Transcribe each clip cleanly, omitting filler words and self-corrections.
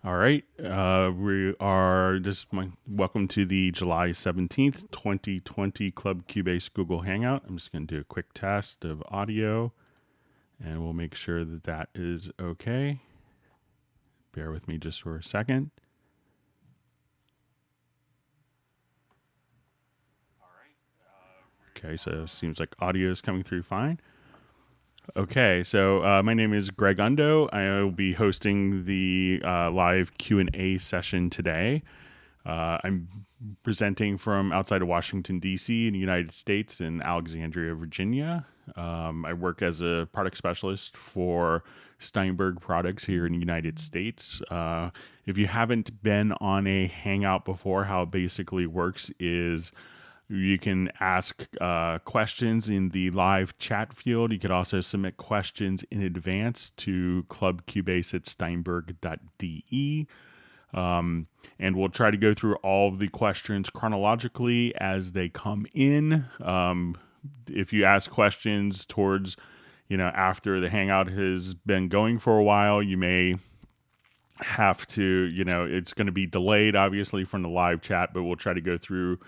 All right. We are welcome to the July 17th, 2020 Club Cubase Google Hangout. I'm just going to do a quick test of audio and we'll make sure that that is okay. Bear with me just for a second. Okay, so it seems like audio is coming through fine. Okay, so my name is Greg Undo. I will be hosting the live Q&A session today. I'm presenting from outside of Washington, D.C. in the United States in Alexandria, Virginia. I work as a product specialist for Steinberg products here in the United States. If you haven't been on a Hangout before, how it basically works is you can ask questions in the live chat field. You could also submit questions in advance to clubcubase@steinberg.de. And we'll try to go through all of the questions chronologically as they come in. If you ask questions towards, after the Hangout has been going for a while, you may have to, it's going to be delayed, obviously, from the live chat, but we'll try to go through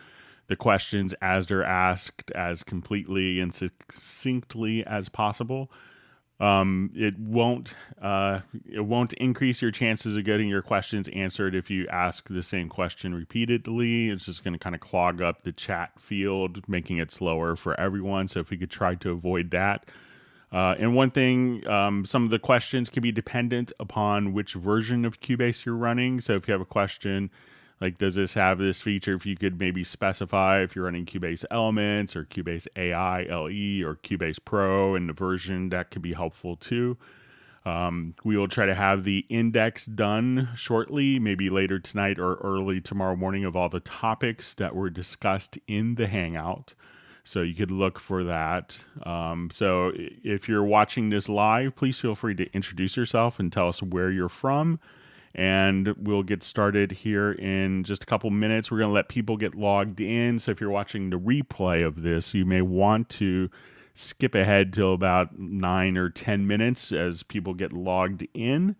the questions as they're asked as completely and succinctly as possible. It won't increase your chances of getting your questions answered if you ask the same question repeatedly. It's just going to kind of clog up the chat field, making it slower for everyone. So if we could try to avoid that. And one thing, some of the questions can be dependent upon which version of Cubase you're running. So if you have a question like, does this have this feature? If you could maybe specify if you're running Cubase Elements or Cubase AI LE or Cubase Pro and the version, that could be helpful too. We will try to have the index done shortly, maybe later tonight or early tomorrow morning, of all the topics that were discussed in the Hangout. So you could look for that. So if you're watching this live, please feel free to introduce yourself and tell us where you're from. And we'll get started here in just a couple minutes. We're going to let people get logged in. So if you're watching the replay of this, you may want to skip ahead till about 9 or 10 minutes as people get logged in.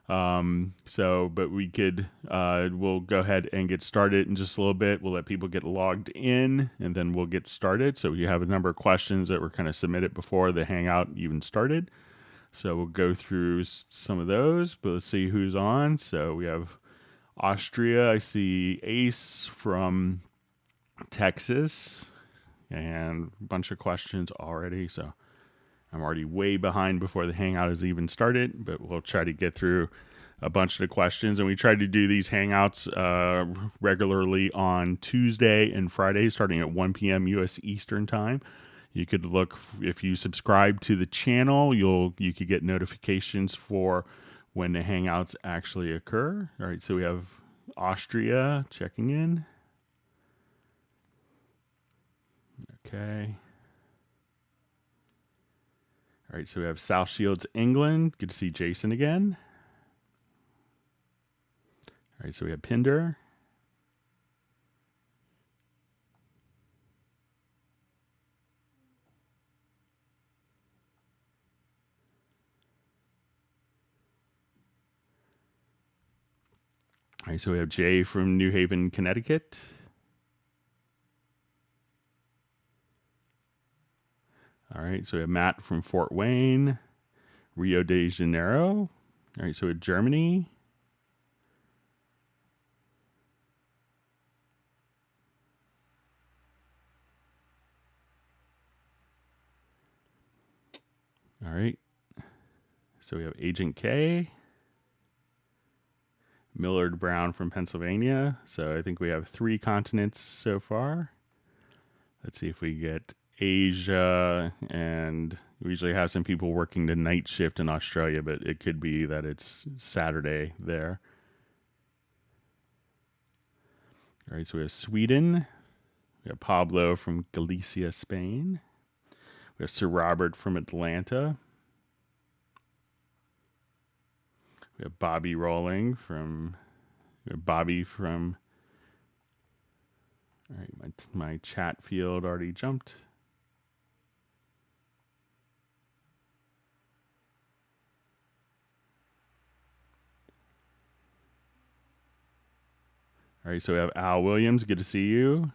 But we could, we'll go ahead and get started in just a little bit. We'll let people get logged in and then we'll get started. So we have a number of questions that were kind of submitted before the Hangout even started. So we'll go through some of those, but let's see who's on. So we have Austria. I see Ace from Texas and a bunch of questions already. So I'm already way behind before the Hangout has even started, but we'll try to get through a bunch of the questions. And we try to do these Hangouts regularly on Tuesday and Friday, starting at 1 p.m. U.S. Eastern Time. You could look, if you subscribe to the channel, you could get notifications for when the Hangouts actually occur. All right, so we have Austria checking in. Okay. All right, so we have South Shields, England. Good to see Jason again. All right, so we have Pinder. All right, so we have Jay from New Haven, Connecticut. All right, so we have Matt from Fort Wayne, Rio de Janeiro. All right, so we have Germany. All right, so we have Agent K. Millard Brown from Pennsylvania. So I think we have 3 continents so far. Let's see if we get Asia, and we usually have some people working the night shift in Australia, but it could be that it's Saturday there. All right, so we have Sweden. We have Pablo from Galicia, Spain. We have Sir Robert from Atlanta. We have Bobby Rolling from Bobby from. All right, my chat field already jumped. All right, so we have Al Williams. Good to see you.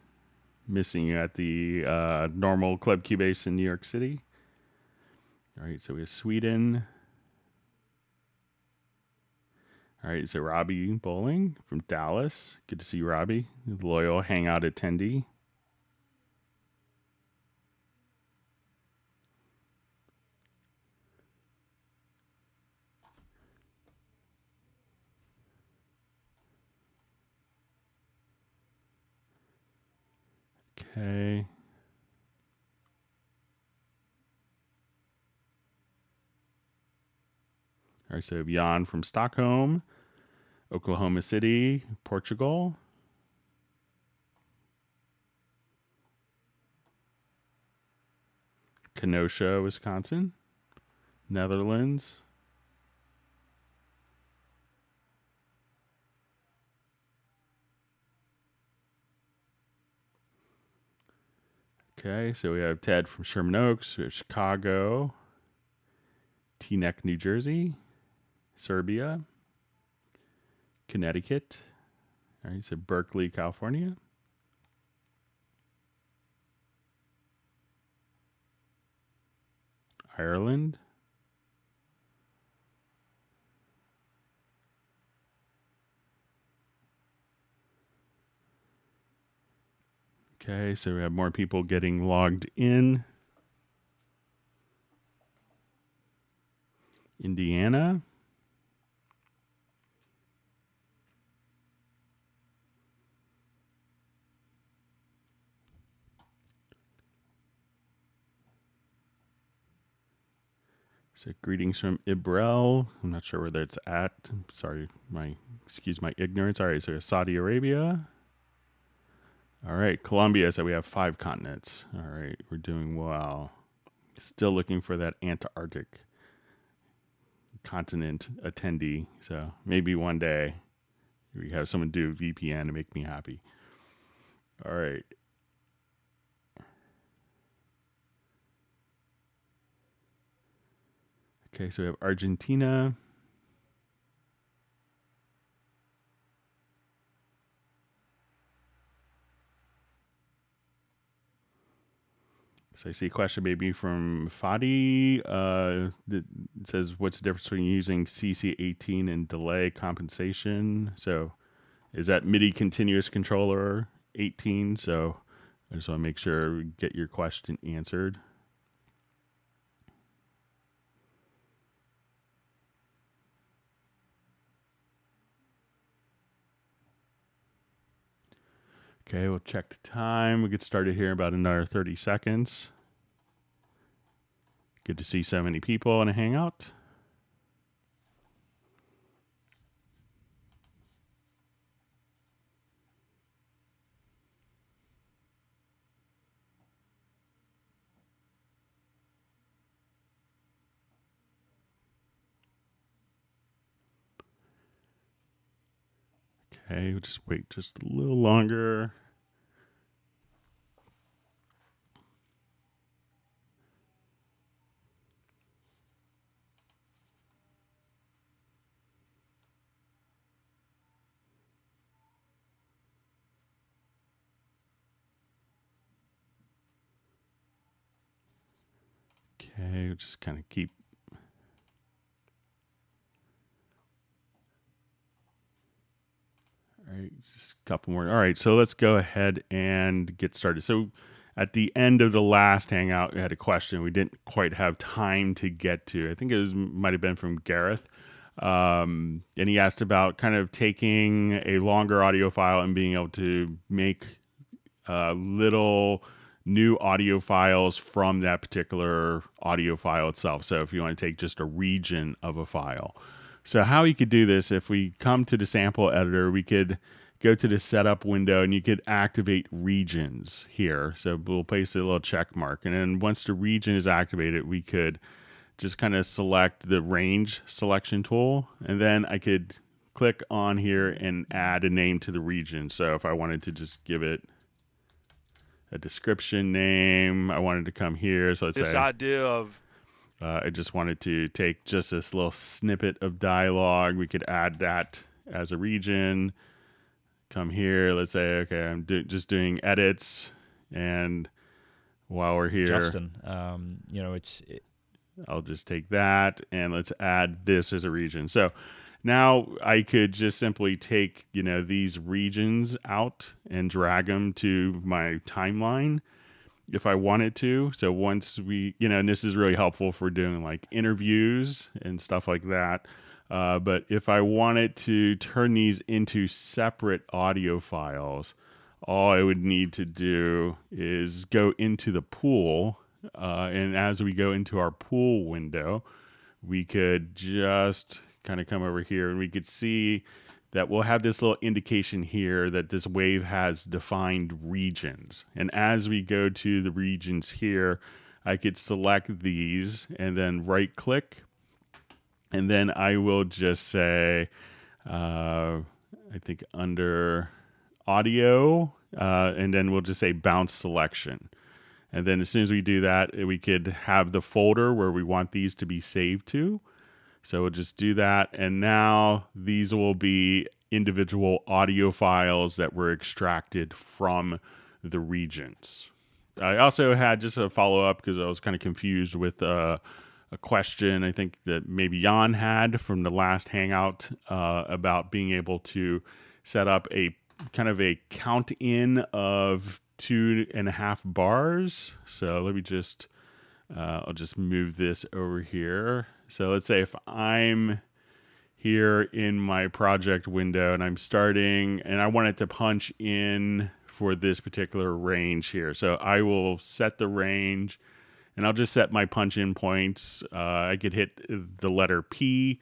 Missing you at the normal Club Cubase in New York City. All right, so we have Sweden. All right, so Robbie Bowling from Dallas. Good to see you, Robbie. Loyal Hangout attendee. Okay. All right, so we have Jan from Stockholm, Oklahoma City, Portugal. Kenosha, Wisconsin, Netherlands. Okay, so we have Ted from Sherman Oaks, we have Chicago, Teaneck, New Jersey, Serbia, Connecticut. All right, so Berkeley, California. Ireland. Okay, so we have more people getting logged in. Indiana. So greetings from Ibrel. I'm not sure where it's at. Sorry, excuse my ignorance. All right, so Saudi Arabia. All right, Colombia. So we have 5 continents. All right, we're doing well. Still looking for that Antarctic continent attendee. So maybe one day we have someone do VPN to make me happy. All right. Okay, so we have Argentina. So I see a question maybe from Fadi. That says, what's the difference between using CC18 and delay compensation? So is that MIDI continuous controller 18? So I just want to make sure we get your question answered. Okay, we'll check the time. We'll get started here in about another 30 seconds. Good to see so many people in a hangout. Okay, we'll just wait just a little longer. Okay, we'll just kind of keep. All right, just a couple more. All right, so let's go ahead and get started. So at the end of the last hangout, we had a question we didn't quite have time to get to. I think it might have been from Gareth. And he asked about kind of taking a longer audio file and being able to make little new audio files from that particular audio file itself. So if you want to take just a region of a file. So how you could do this, if we come to the sample editor, we could go to the setup window and you could activate regions here. So we'll place a little check mark. And then once the region is activated, we could just kind of select the range selection tool. And then I could click on here and add a name to the region. So if I wanted to just give it a description name, I wanted to come here. So let's say this idea of I just wanted to take just this little snippet of dialogue. We could add that as a region. come here. Let's say, okay, I'm just doing edits, and while we're here, Justin, I'll just take that and let's add this as a region. So now I could just simply take, these regions out and drag them to my timeline if I wanted to. So once we, and this is really helpful for doing like interviews and stuff like that. But if I wanted to turn these into separate audio files, all I would need to do is go into the pool. And as we go into our pool window, we could just kind of come over here and we could see that we'll have this little indication here that this wave has defined regions. And as we go to the regions here, I could select these and then right click. And then I will just say, I think under audio, and then we'll just say bounce selection. And then as soon as we do that, we could have the folder where we want these to be saved to. So we'll just do that. And now these will be individual audio files that were extracted from the regions. I also had just a follow-up because I was kind of confused with a question I think that maybe Jan had from the last Hangout about being able to set up a kind of a count in of 2.5 bars. So let me just, I'll just move this over here. So let's say if I'm here in my project window and I'm starting and I want it to punch in for this particular range here. So I will set the range and I'll just set my punch in points. I could hit the letter P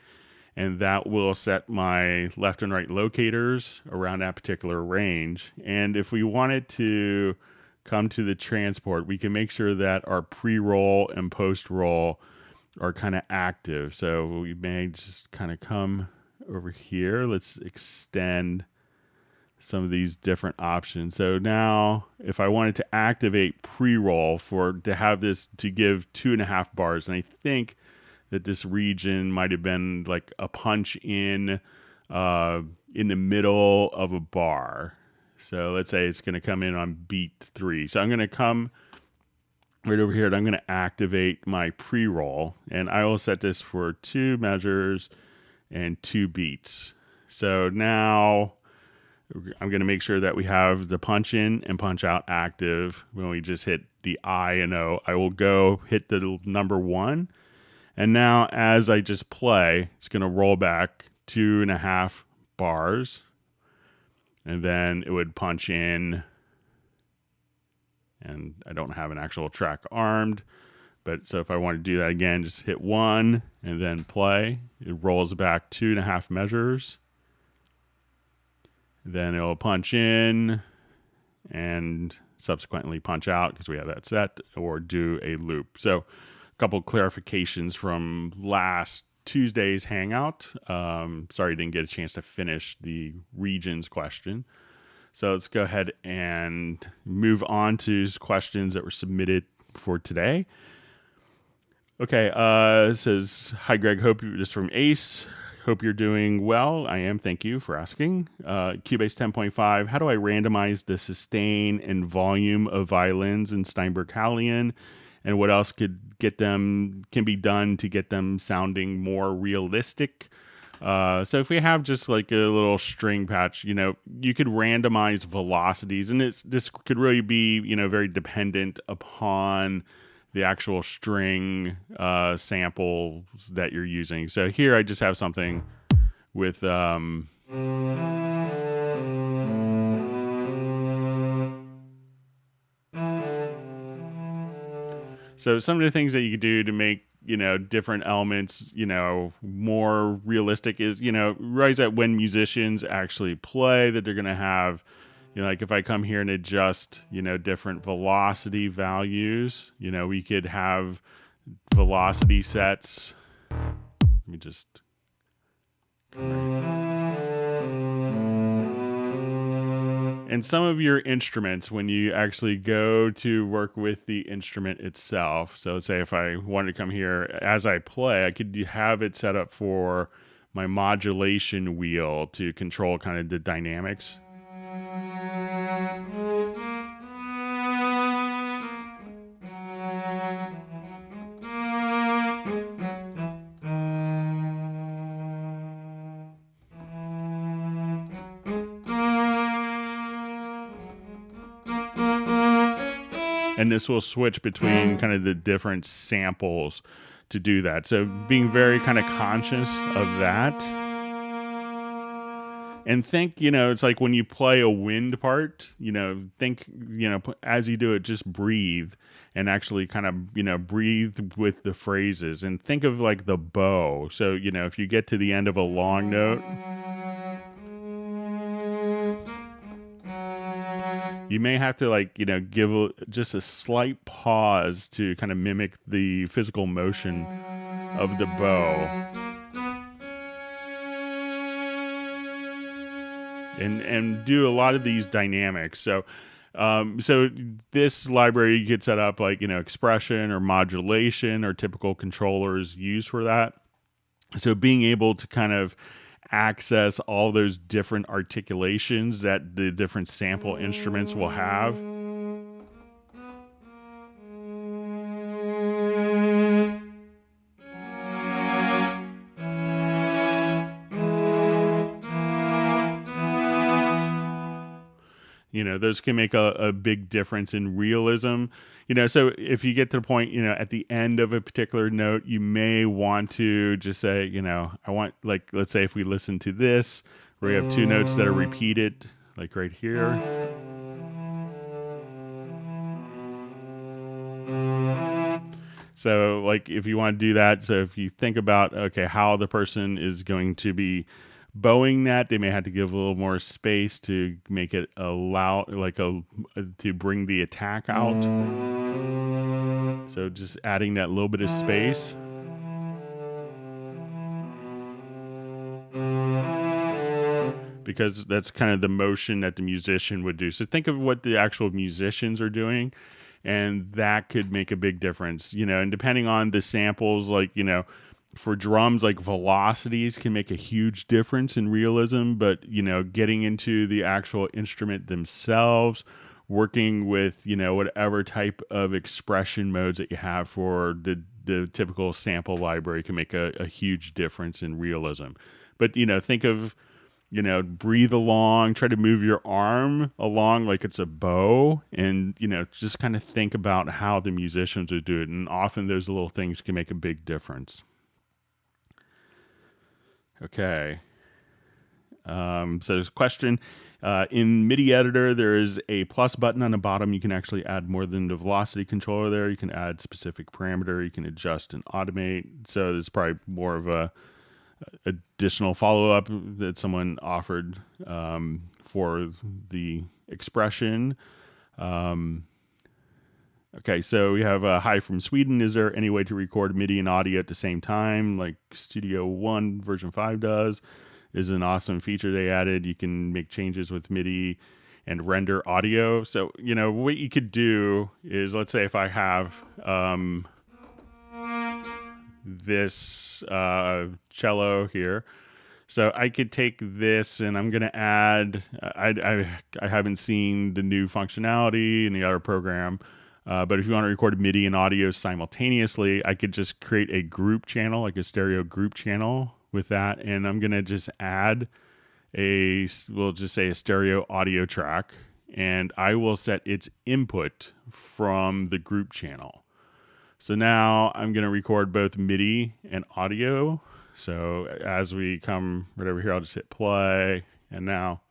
and that will set my left and right locators around that particular range. And if we wanted to come to the transport, we can make sure that our pre-roll and post-roll are kind of active. So we may just kind of come over here. Let's extend some of these different options. So now if I wanted to activate pre-roll to have this to give 2.5 bars, and I think that this region might have been like a punch in the middle of a bar. So let's say it's going to come in on beat 3. So I'm going to come right over here and I'm going to activate my pre-roll, and I will set this for 2 measures and 2 beats. So now I'm going to make sure that we have the punch in and punch out active. When we just hit the I and O, I will go hit the number 1. And now as I just play, it's going to roll back 2.5 bars. And then it would punch in. And I don't have an actual track armed. But so if I want to do that again, just hit 1 and then play. It rolls back 2.5 measures. Then it'll punch in and subsequently punch out because we have that set, or do a loop. So a couple clarifications from last Tuesday's Hangout. Sorry I didn't get a chance to finish the regions question. So let's go ahead and move on to questions that were submitted for today. Okay, it says, hi Greg, hope you just from Ace. Hope you're doing well. I am. Thank you for asking. Cubase 10.5. How do I randomize the sustain and volume of violins in Steinberg Hallian? And what else can be done to get them sounding more realistic? So if we have just like a little string patch, you could randomize velocities, and this could really be, very dependent upon the actual string samples that you're using. So here I just have something with so some of the things that you could do to make different elements more realistic is realize that when musicians actually play that they're going to have like if I come here and adjust, different velocity values, we could have velocity sets. Let me just. And some of your instruments, when you actually go to work with the instrument itself. So let's say if I wanted to come here as I play, I could have it set up for my modulation wheel to control kind of the dynamics. And this will switch between kind of the different samples to do that. So being very kind of conscious of that. And think, it's like when you play a wind part, think, as you do it, just breathe and actually kind of, breathe with the phrases and think of like the bow. So, if you get to the end of a long note, you may have to give just a slight pause to kind of mimic the physical motion of the bow. And do a lot of these dynamics. So this library you could set up expression or modulation or typical controllers used for that. So being able to kind of access all those different articulations that the different sample instruments will have. Those can make a big difference in realism. So if you get to the point, at the end of a particular note, you may want to just say, I want, let's say if we listen to this, where you have two notes that are repeated, like right here. So if you want to do that, so if you think about, okay, how the person is going to be bowing that, they may have to give a little more space to make it allow to bring the attack out. So just adding that little bit of space. Because that's kind of the motion that the musician would do. So think of what the actual musicians are doing, and that could make a big difference, and depending on the samples, for drums, velocities can make a huge difference in realism, but, getting into the actual instrument themselves, working with, whatever type of expression modes that you have for the typical sample library can make a huge difference in realism. But, think of, breathe along, try to move your arm along like it's a bow, and, just kind of think about how the musicians would do it. And often those little things can make a big difference. Okay. So there's a question. In MIDI editor, there is a plus button on the bottom. You can actually add more than the velocity controller there. You can add specific parameter. You can adjust and automate. So there's probably more of a additional follow-up that someone offered for the expression. Okay, so we have a hi from Sweden. Is there any way to record MIDI and audio at the same time, like Studio One version 5 does? Is an awesome feature they added. You can make changes with MIDI and render audio. So, what you could do is, let's say if I have this cello here. So I could take this and I'm going to add, I haven't seen the new functionality in the other program, but if you want to record MIDI and audio simultaneously, I could just create a group channel, like a stereo group channel with that. And I'm going to just add we'll just say a stereo audio track, and I will set its input from the group channel. So now I'm going to record both MIDI and audio. So as we come right over here, I'll just hit play. And now.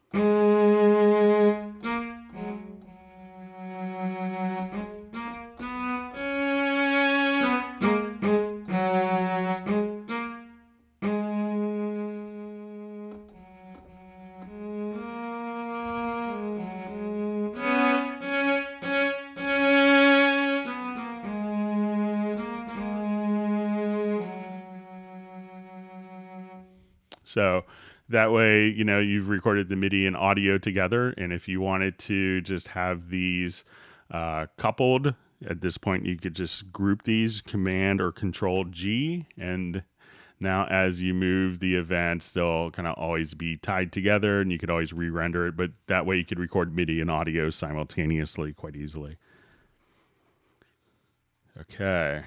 So that way, you've recorded the MIDI and audio together. And if you wanted to just have these coupled, at this point, you could just group these, Command or Control G. And now as you move the events, they'll kind of always be tied together, and you could always re-render it. But that way you could record MIDI and audio simultaneously quite easily. Okay.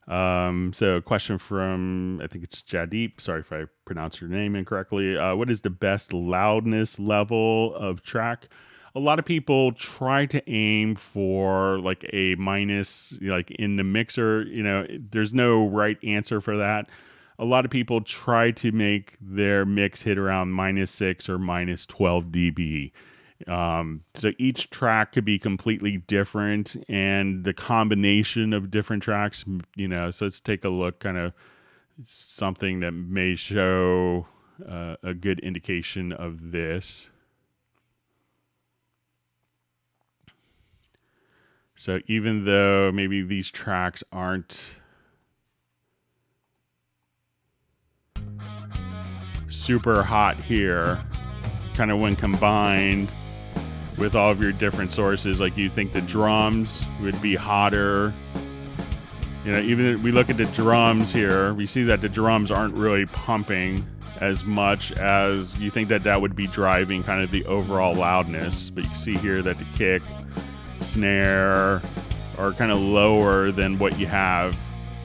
So a question from, I think it's Jadeep. Sorry if I pronounced your name incorrectly. What is the best loudness level of track? A lot of people try to aim for like a minus, like in the mixer. There's no right answer for that. A lot of people try to make their mix hit around -6 or -12 dB. So each track could be completely different, and the combination of different tracks, so let's take a look, kind of something that may show a good indication of this. So even though maybe these tracks aren't super hot here, kind of when combined with all of your different sources, like you think the drums would be hotter. Even if we look at the drums here, we see that the drums aren't really pumping as much as you think that would be driving kind of the overall loudness. But you can see here that the kick, snare are kind of lower than what you have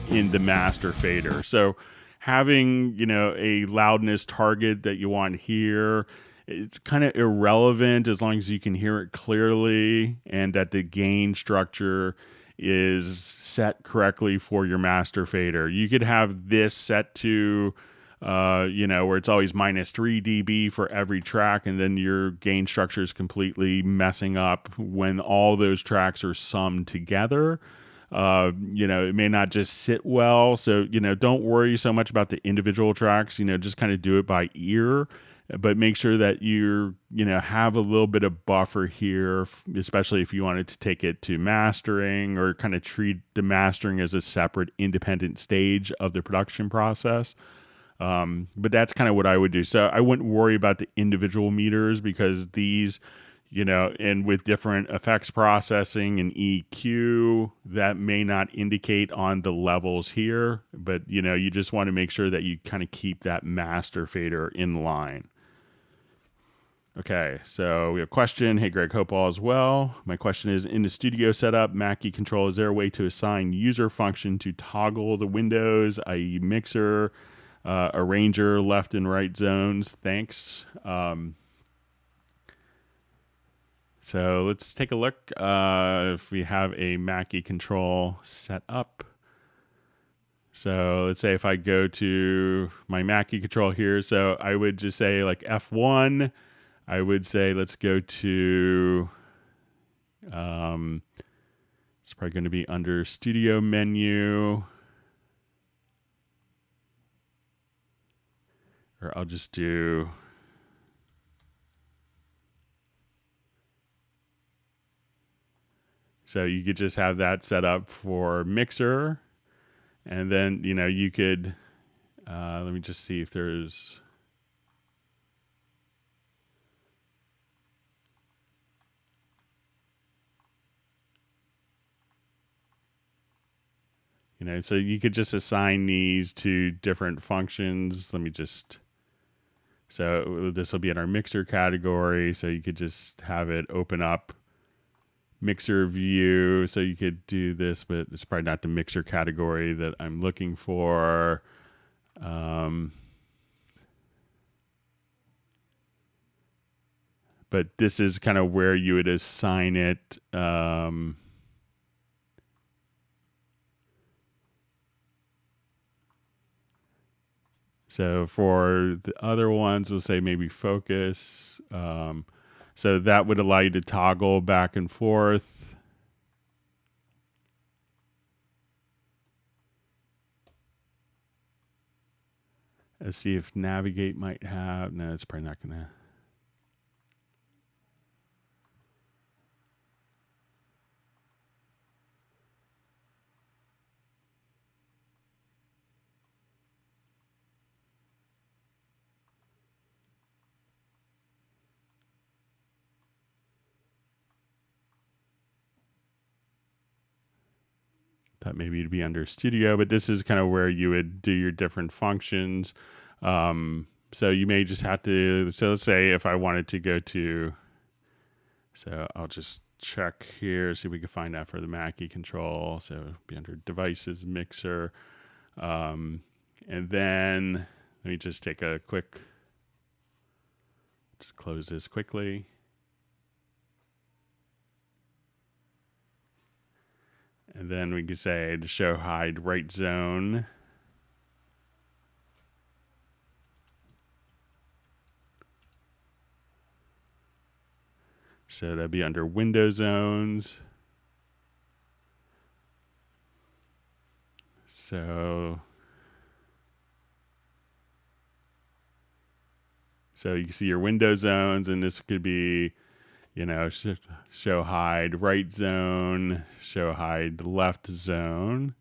in the master fader. So having, a loudness target that you want here, it's kind of irrelevant as long as you can hear it clearly and that the gain structure is set correctly for your master fader. You could have this set to, where it's always -3 dB for every track, and then your gain structure is completely messing up when all those tracks are summed together. It may not just sit well. So, don't worry so much about the individual tracks, just kind of do it by ear. But make sure that you have a little bit of buffer here, especially if you wanted to take it to mastering or kind of treat the mastering as a separate independent stage of the production process. But that's kind of what I would do. So I wouldn't worry about the individual meters, because these, and with different effects processing and EQ, that may not indicate on the levels here. But, you just want to make sure that you kind of keep that master fader in line. Okay, so we have a question. Hey, Greg, hope all is well. My question is, in the studio setup, Mackie control, is there a way to assign user function to toggle the windows, i.e. mixer, arranger, left and right zones? Thanks. So let's take a look if we have a Mackie control set up. So let's say if I go to my Mackie control here, so I would just say like F1. I would say let's go to, it's probably going to be under studio menu. Or I'll just do, so you could just have that set up for mixer. And then, you could, let me just see if there's, so you could just assign these to different functions. Let me just, so this will be in our mixer category. So you could just have it open up mixer view. So you could do this, but it's probably not the mixer category that I'm looking for. But this is kind of where you would assign it. So for the other ones, we'll say maybe focus. So that would allow you to toggle back and forth. Let's see if navigate might have. No, it's probably not going to. That maybe to be under studio, but this is kind of where you would do your different functions. So you may just have to, so let's say if I wanted to go to, So I'll just check here, see if we can find that for the Mackie control. So it'll be under devices, mixer. And then let me just take a quick, just close this quickly. And then we can say to show hide right zone. So that'd be under window zones. So you can see your window zones, and this could be, show hide right zone, show hide left zone.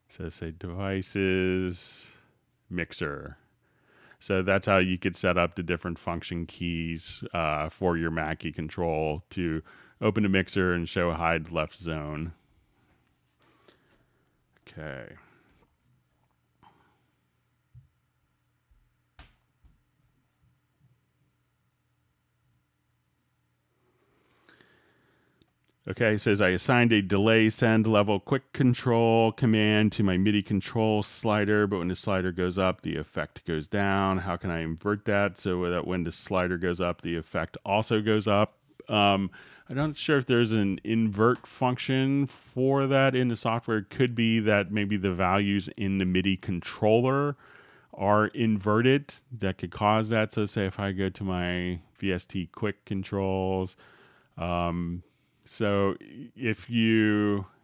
So say devices, mixer. So that's how you could set up the different function keys for your Mackie control to open a mixer and show hide left zone. Okay. Okay, it says I assigned a delay send level quick control command to my MIDI control slider, but when the slider goes up, the effect goes down. How can I invert that so that when the slider goes up, the effect also goes up? I'm not sure if there's an invert function for that in the software. It could be that maybe the values in the MIDI controller are inverted. That could cause that. So say if I go to my VST quick controls, so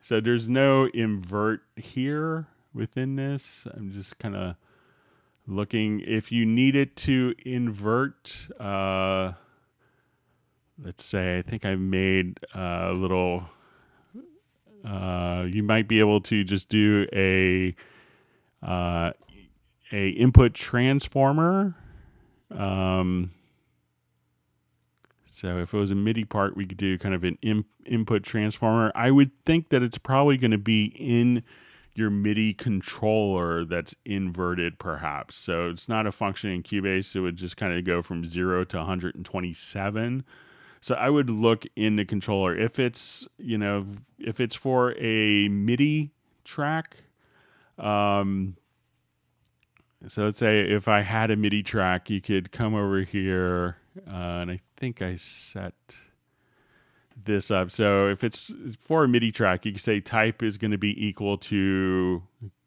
there's no invert here within this. I'm just kind of looking. If you needed to invert, let's say, I think I made a little, you might be able to just do a input transformer. So if it was a MIDI part, we could do kind of an input transformer. I would think that it's probably going to be in your MIDI controller that's inverted perhaps. So it's not a function in Cubase. It would just kind of go from 0 to 127. So I would look in the controller. If it's for a MIDI track, so let's say if I had a MIDI track, you could come over here, and I think I set this up. So if it's for a MIDI track, you can say type is going to be equal to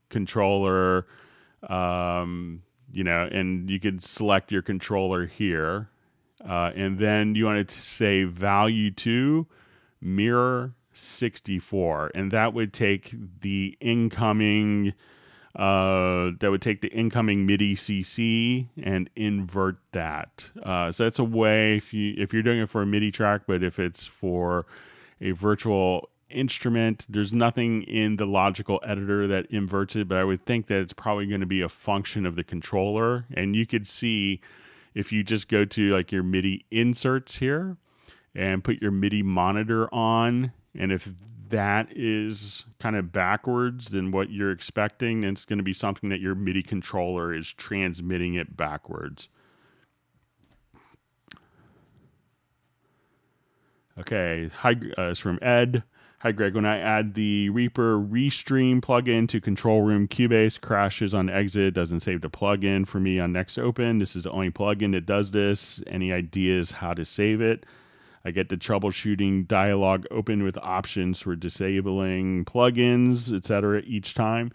controller, and you could select your controller here. And then you want to say value to mirror 64, and that would take the incoming MIDI CC and invert that. So that's a way if you're doing it for a MIDI track, but if it's for a virtual instrument, there's nothing in the logical editor that inverts it, but I would think that it's probably going to be a function of the controller. And you could see if you just go to like your MIDI inserts here and put your MIDI monitor on, and if that is kind of backwards than what you're expecting, then it's going to be something that your MIDI controller is transmitting it backwards. Okay, hi, it's from Ed. Hi, Greg. When I add the Reaper Restream plugin to Control Room Cubase, crashes on exit, doesn't save the plugin for me on next open. This is the only plugin that does this. Any ideas how to save it? I get the troubleshooting dialog open with options for disabling plugins, etc. each time.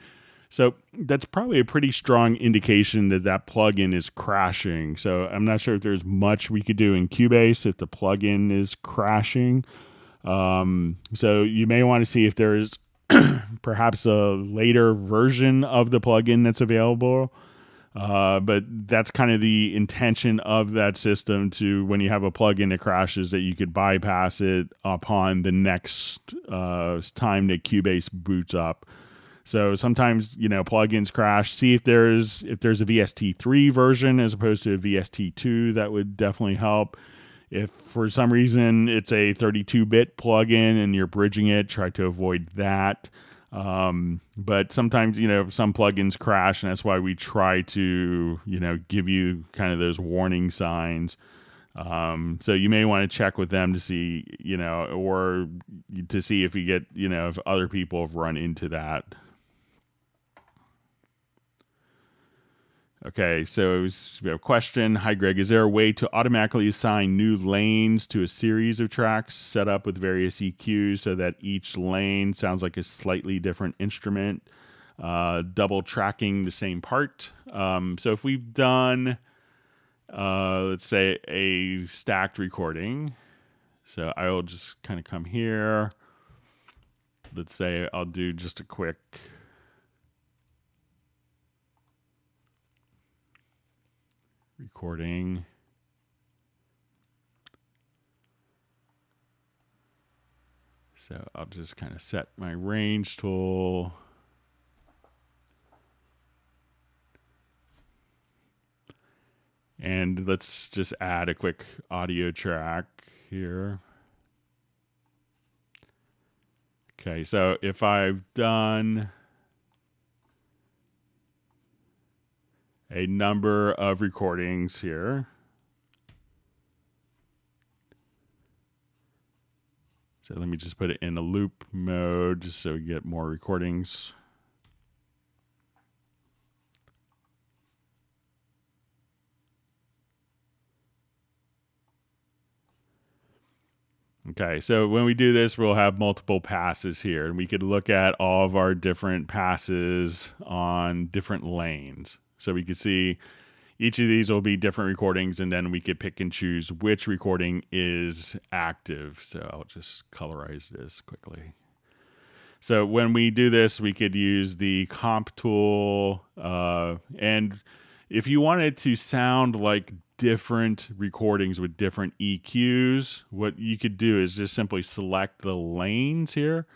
So that's probably a pretty strong indication that that plugin is crashing. So I'm not sure if there's much we could do in Cubase if the plugin is crashing. So you may want to see if there's perhaps a later version of the plugin that's available. But that's kind of the intention of that system, to when you have a plugin that crashes, that you could bypass it upon the next time that Cubase boots up. So sometimes, plugins crash. See if there's a VST3 version as opposed to a VST2. That would definitely help. If for some reason it's a 32-bit plugin and you're bridging it, try to avoid that. But sometimes, some plugins crash, and that's why we try to, give you kind of those warning signs. So you may want to check with them to see, or to see if you get, if other people have run into that. Okay, so we have a question. Hi, Greg. Is there a way to automatically assign new lanes to a series of tracks set up with various EQs so that each lane sounds like a slightly different instrument, double tracking the same part? So if we've done, let's say, a stacked recording, so I will just kind of come here. Let's say I'll do just a quick recording. So I'll just kind of set my range tool. And let's just add a quick audio track here. Okay, so if I've done a number of recordings here. So let me just put it in a loop mode just so we get more recordings. Okay, so when we do this, we'll have multiple passes here, and we could look at all of our different passes on different lanes. So we could see each of these will be different recordings, and then we could pick and choose which recording is active. So I'll just colorize this quickly. So when we do this, we could use the comp tool, and if you wanted to sound like different recordings with different EQs, what you could do is just simply select the lanes here.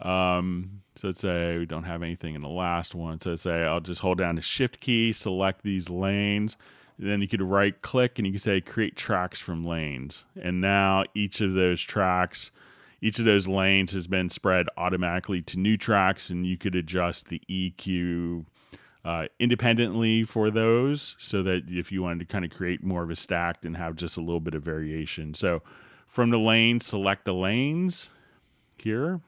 So let's say we don't have anything in the last one. So let's say I'll just hold down the shift key, select these lanes. Then you could right click and you can say create tracks from lanes. And now each of those tracks, each of those lanes has been spread automatically to new tracks, and you could adjust the EQ independently for those, so that if you wanted to kind of create more of a stacked and have just a little bit of variation. So from the lanes, select the lanes here,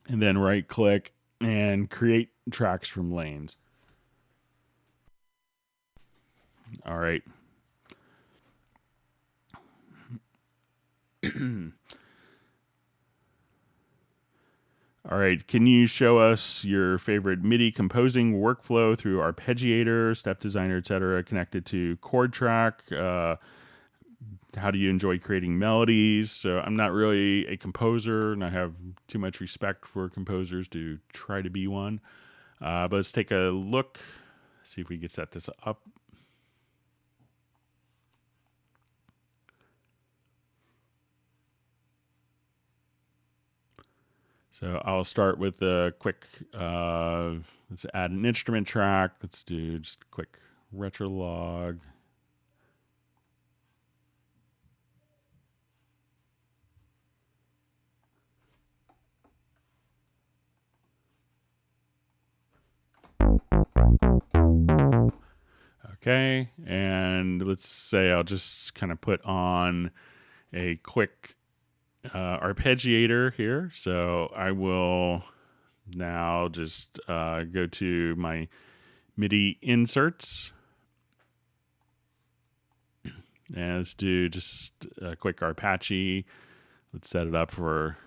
and then right click and create tracks from lanes. All right. All right, can you show us your favorite MIDI composing workflow through arpeggiator, step designer, etc., connected to chord track? How do you enjoy creating melodies? So I'm not really a composer, and I have too much respect for composers to try to be one. But let's take a look, see if we can set this up. So I'll start with a quick, let's add an instrument track. Let's do just a quick retro log. Okay, and let's say I'll just kind of put on a quick arpeggiator here. So I will now just go to my MIDI inserts. And let's do just a quick arpeggio. Let's set it up for...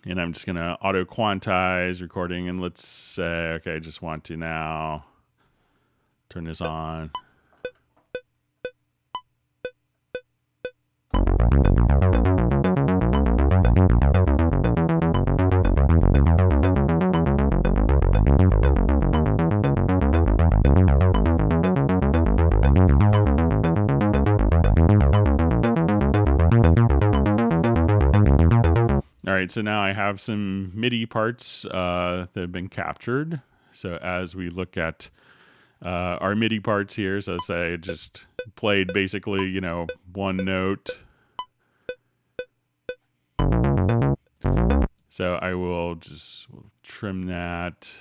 And I'm just going to auto quantize recording, and let's say, okay, I just want to now turn this on. All right, so now I have some MIDI parts that have been captured. So as we look at our MIDI parts here. So say I just played basically, one note. So I will just trim that.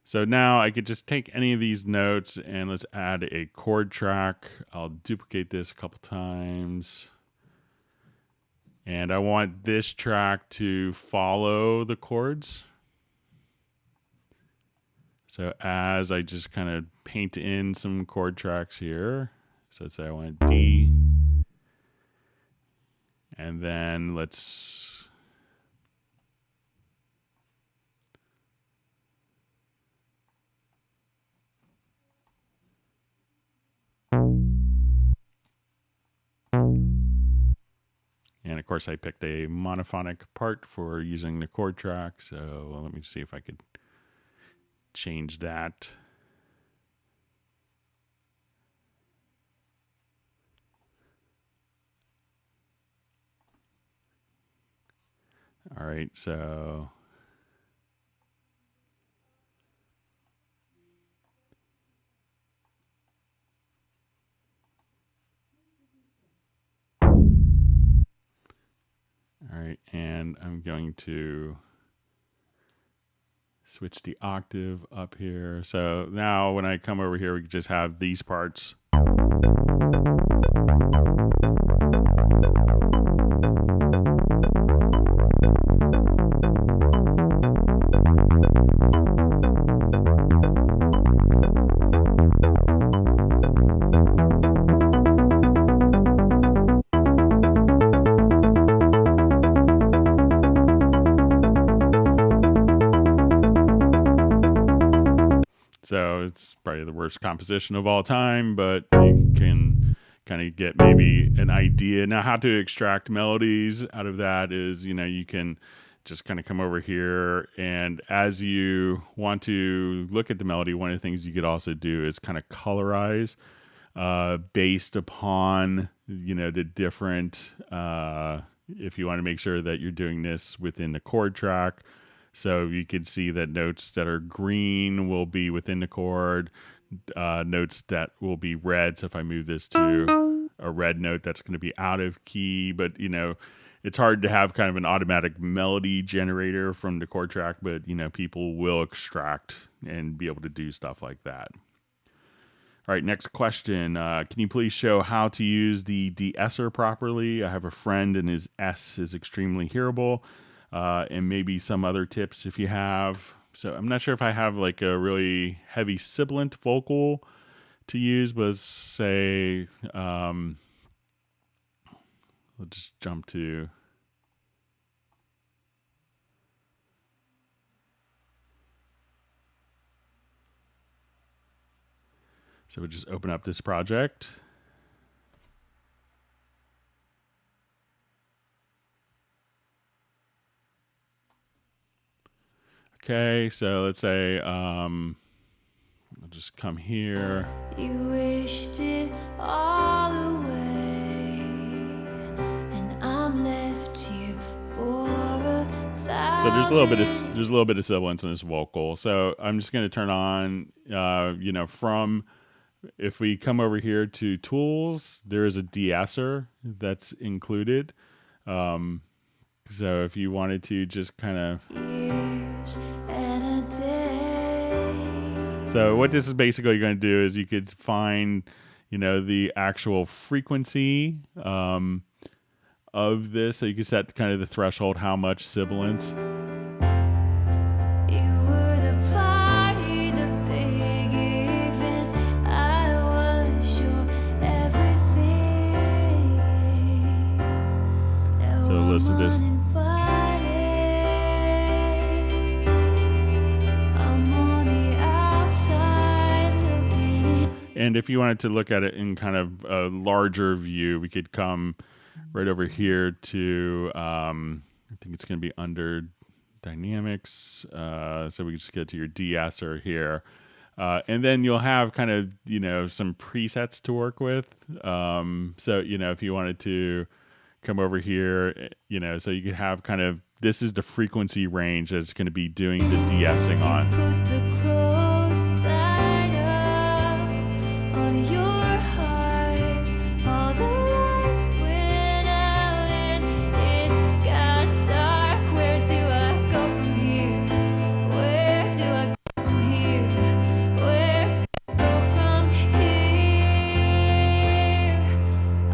So now I could just take any of these notes and let's add a chord track. I'll duplicate this a couple times. And I want this track to follow the chords. So as I just kind of paint in some chord tracks here. So let's say I want D. And then let's... And of course, I picked a monophonic part for using the chord track. So let me see if I could change that. All right, so all right, and I'm going to switch the octave up here. So now when I come over here, we just have these parts. So it's probably the worst composition of all time, but you can kind of get maybe an idea. Now, how to extract melodies out of that is, you can just kind of come over here, and as you want to look at the melody, one of the things you could also do is kind of colorize based upon, the different, if you want to make sure that you're doing this within the chord track. So you could see that notes that are green will be within the chord, notes that will be red. So if I move this to a red note, that's going to be out of key. But, it's hard to have kind of an automatic melody generator from the chord track, but, people will extract and be able to do stuff like that. All right, next question. Can you please show how to use the de-esser properly? I have a friend and his S is extremely hearable. And maybe some other tips if you have. So I'm not sure if I have like a really heavy sibilant vocal to use, but say, we'll just jump to. So we'll just open up this project. Okay, so let's say I'll just come here. You wished it all away, and I'm left here for a thousand. So there's a little bit of sibilance in this vocal. So I'm just going to turn on, from, if we come over here to tools, there is a de-esser that's included. So if you wanted to just kind of... So what this is basically going to do is you could find, the actual frequency of this. So you can set kind of the threshold, how much sibilance. So listen to this. And if you wanted to look at it in kind of a larger view, we could come right over here to, I think it's going to be under dynamics. So we can just get to your de-esser here. And then you'll have kind of, some presets to work with. So, if you wanted to come over here, you know, so you could have kind of, this is the frequency range that it's going to be doing the de-essing on. Put the close side up on your heart. All the lights went out and it got dark. Where do I go from here? Where do I go from here? Where do I go from here?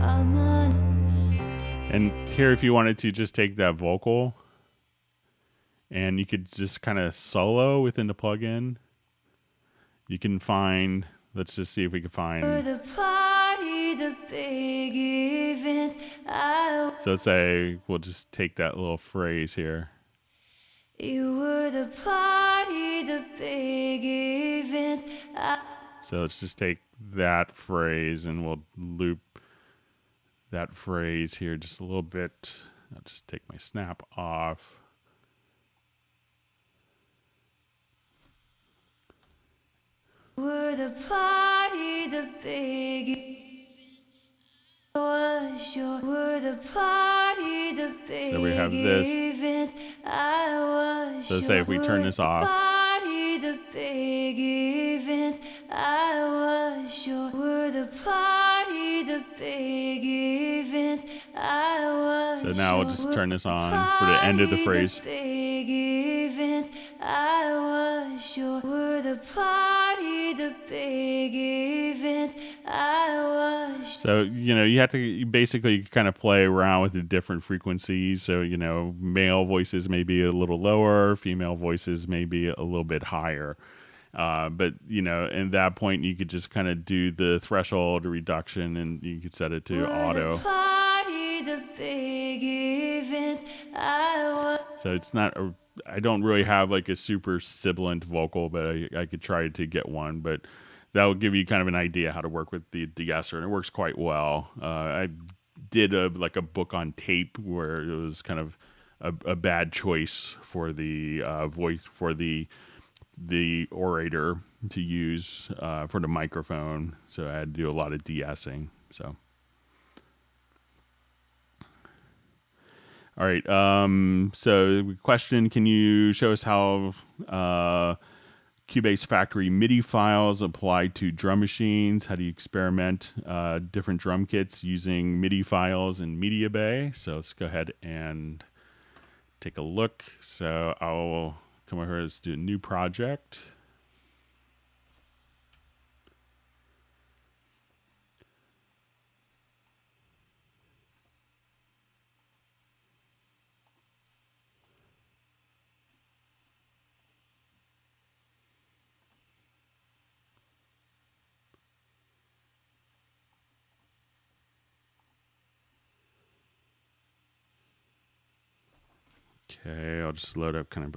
I'm on. And here, if you wanted to just take that vocal and you could just kind of solo within the plugin, you can find, let's just see if we can find. The party, the big event. So let's say we'll just take that little phrase here. You were the party, the big event. So let's just take that phrase and we'll loop that phrase here just a little bit. I'll just take my snap off. Were the party, the big event. Was your were the party, the big So we have this. event. I was So say if we turn this off. Party, the big event. I was your were the party, the big event. I was. So now we'll just turn this on for the end of the phrase. The big event. I was your were the party, the big event. I was. So, you know, you have to basically kind of play around with the different frequencies. So, you know, male voices may be a little lower, female voices may be a little bit higher. But, you know, at that point, you could just kind of do the threshold reduction and you could set it to auto. The party, the big event. I was. So it's not, I don't really have like a super sibilant vocal, but I could try to get one. But that will give you kind of an idea how to work with the de-esser, and it works quite well. I did a book on tape where it was kind of a bad choice for the voice, for the orator to use for the microphone. So I had to do a lot of de-essing. So. All right. So question, can you show us how Cubase factory MIDI files apply to drum machines? How do you experiment different drum kits using MIDI files in Media Bay? So let's go ahead and take a look. So I'll come over here, let's do a new project. Okay, I'll just load up kind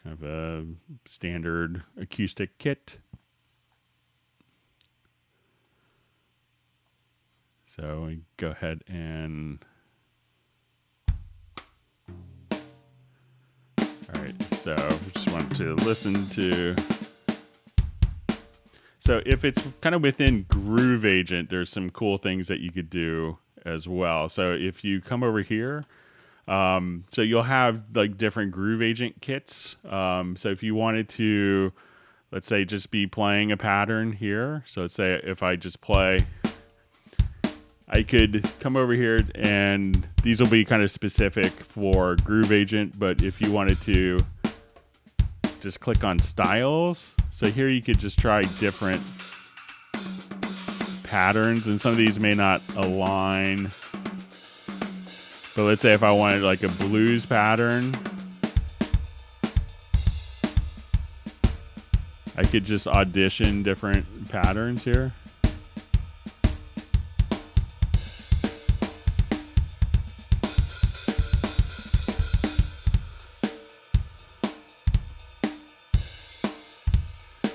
of a standard acoustic kit. So we go ahead and all right, so we just want to listen to. So if it's kind of within Groove Agent, there's some cool things that you could do as well. So if you come over here, so you'll have like different Groove Agent kits. So if you wanted to, let's say, just be playing a pattern here. So let's say if I just play, I could come over here and these will be kind of specific for Groove Agent. But if you wanted to just click on styles. So here you could just try different patterns, and some of these may not align. But let's say if I wanted like a blues pattern, I could just audition different patterns here.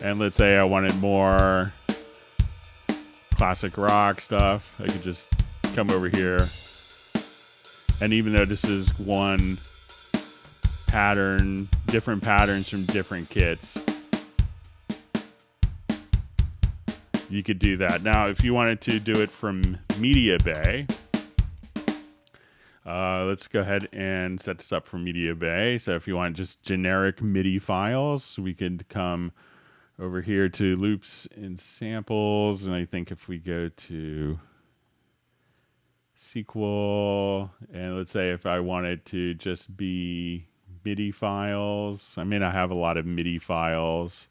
And let's say I wanted more classic rock stuff, I could just come over here. And even though this is one pattern, different patterns from different kits, you could do that. Now, if you wanted to do it from Media Bay, let's go ahead and set this up for Media Bay. So if you want just generic MIDI files, we could come over here to loops and samples. And I think if we go to SQL, and let's say if I wanted to just be MIDI files, I may not have a lot of MIDI files.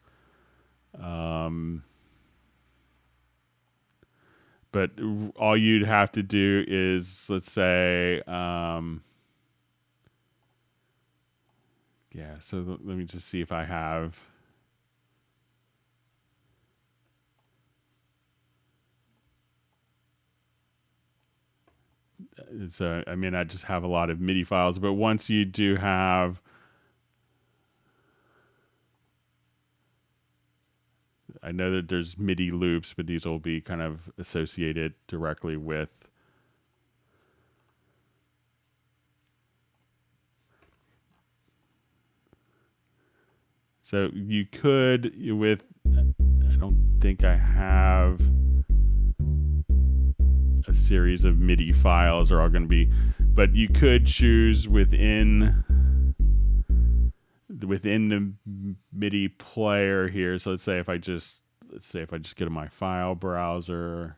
But all you'd have to do is, let's say, yeah, so let me just see if I have. So I may not just have a lot of MIDI files, but once you do have, I know that there's MIDI loops, but these will be kind of associated directly with. So you could, with, I don't think I have a series of MIDI files are all going to be, but you could choose within the MIDI player here. So let's say if I just go to my file browser.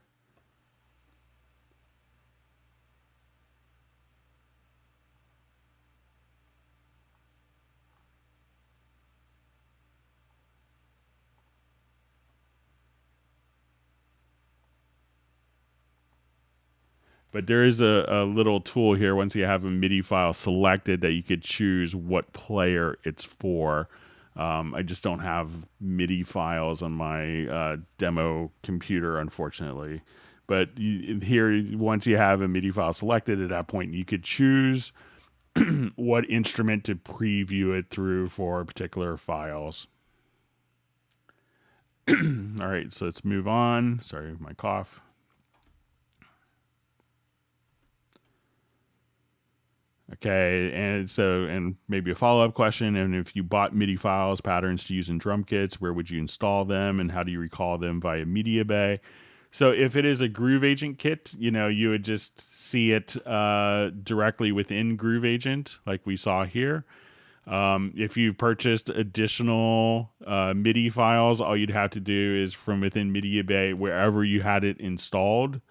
But there is a little tool here once you have a MIDI file selected that you could choose what player it's for. I just don't have MIDI files on my demo computer, unfortunately. But here, once you have a MIDI file selected, at that point you could choose what instrument to preview it through for particular files. All right, so let's move on. Sorry, my cough. Okay, and maybe a follow-up question, and if you bought MIDI files, patterns to use in drum kits, where would you install them, and how do you recall them via Media Bay? So if it is a Groove Agent kit, you would just see it directly within Groove Agent, like we saw here. If you've purchased additional MIDI files, all you'd have to do is from within Media Bay, wherever you had it installed,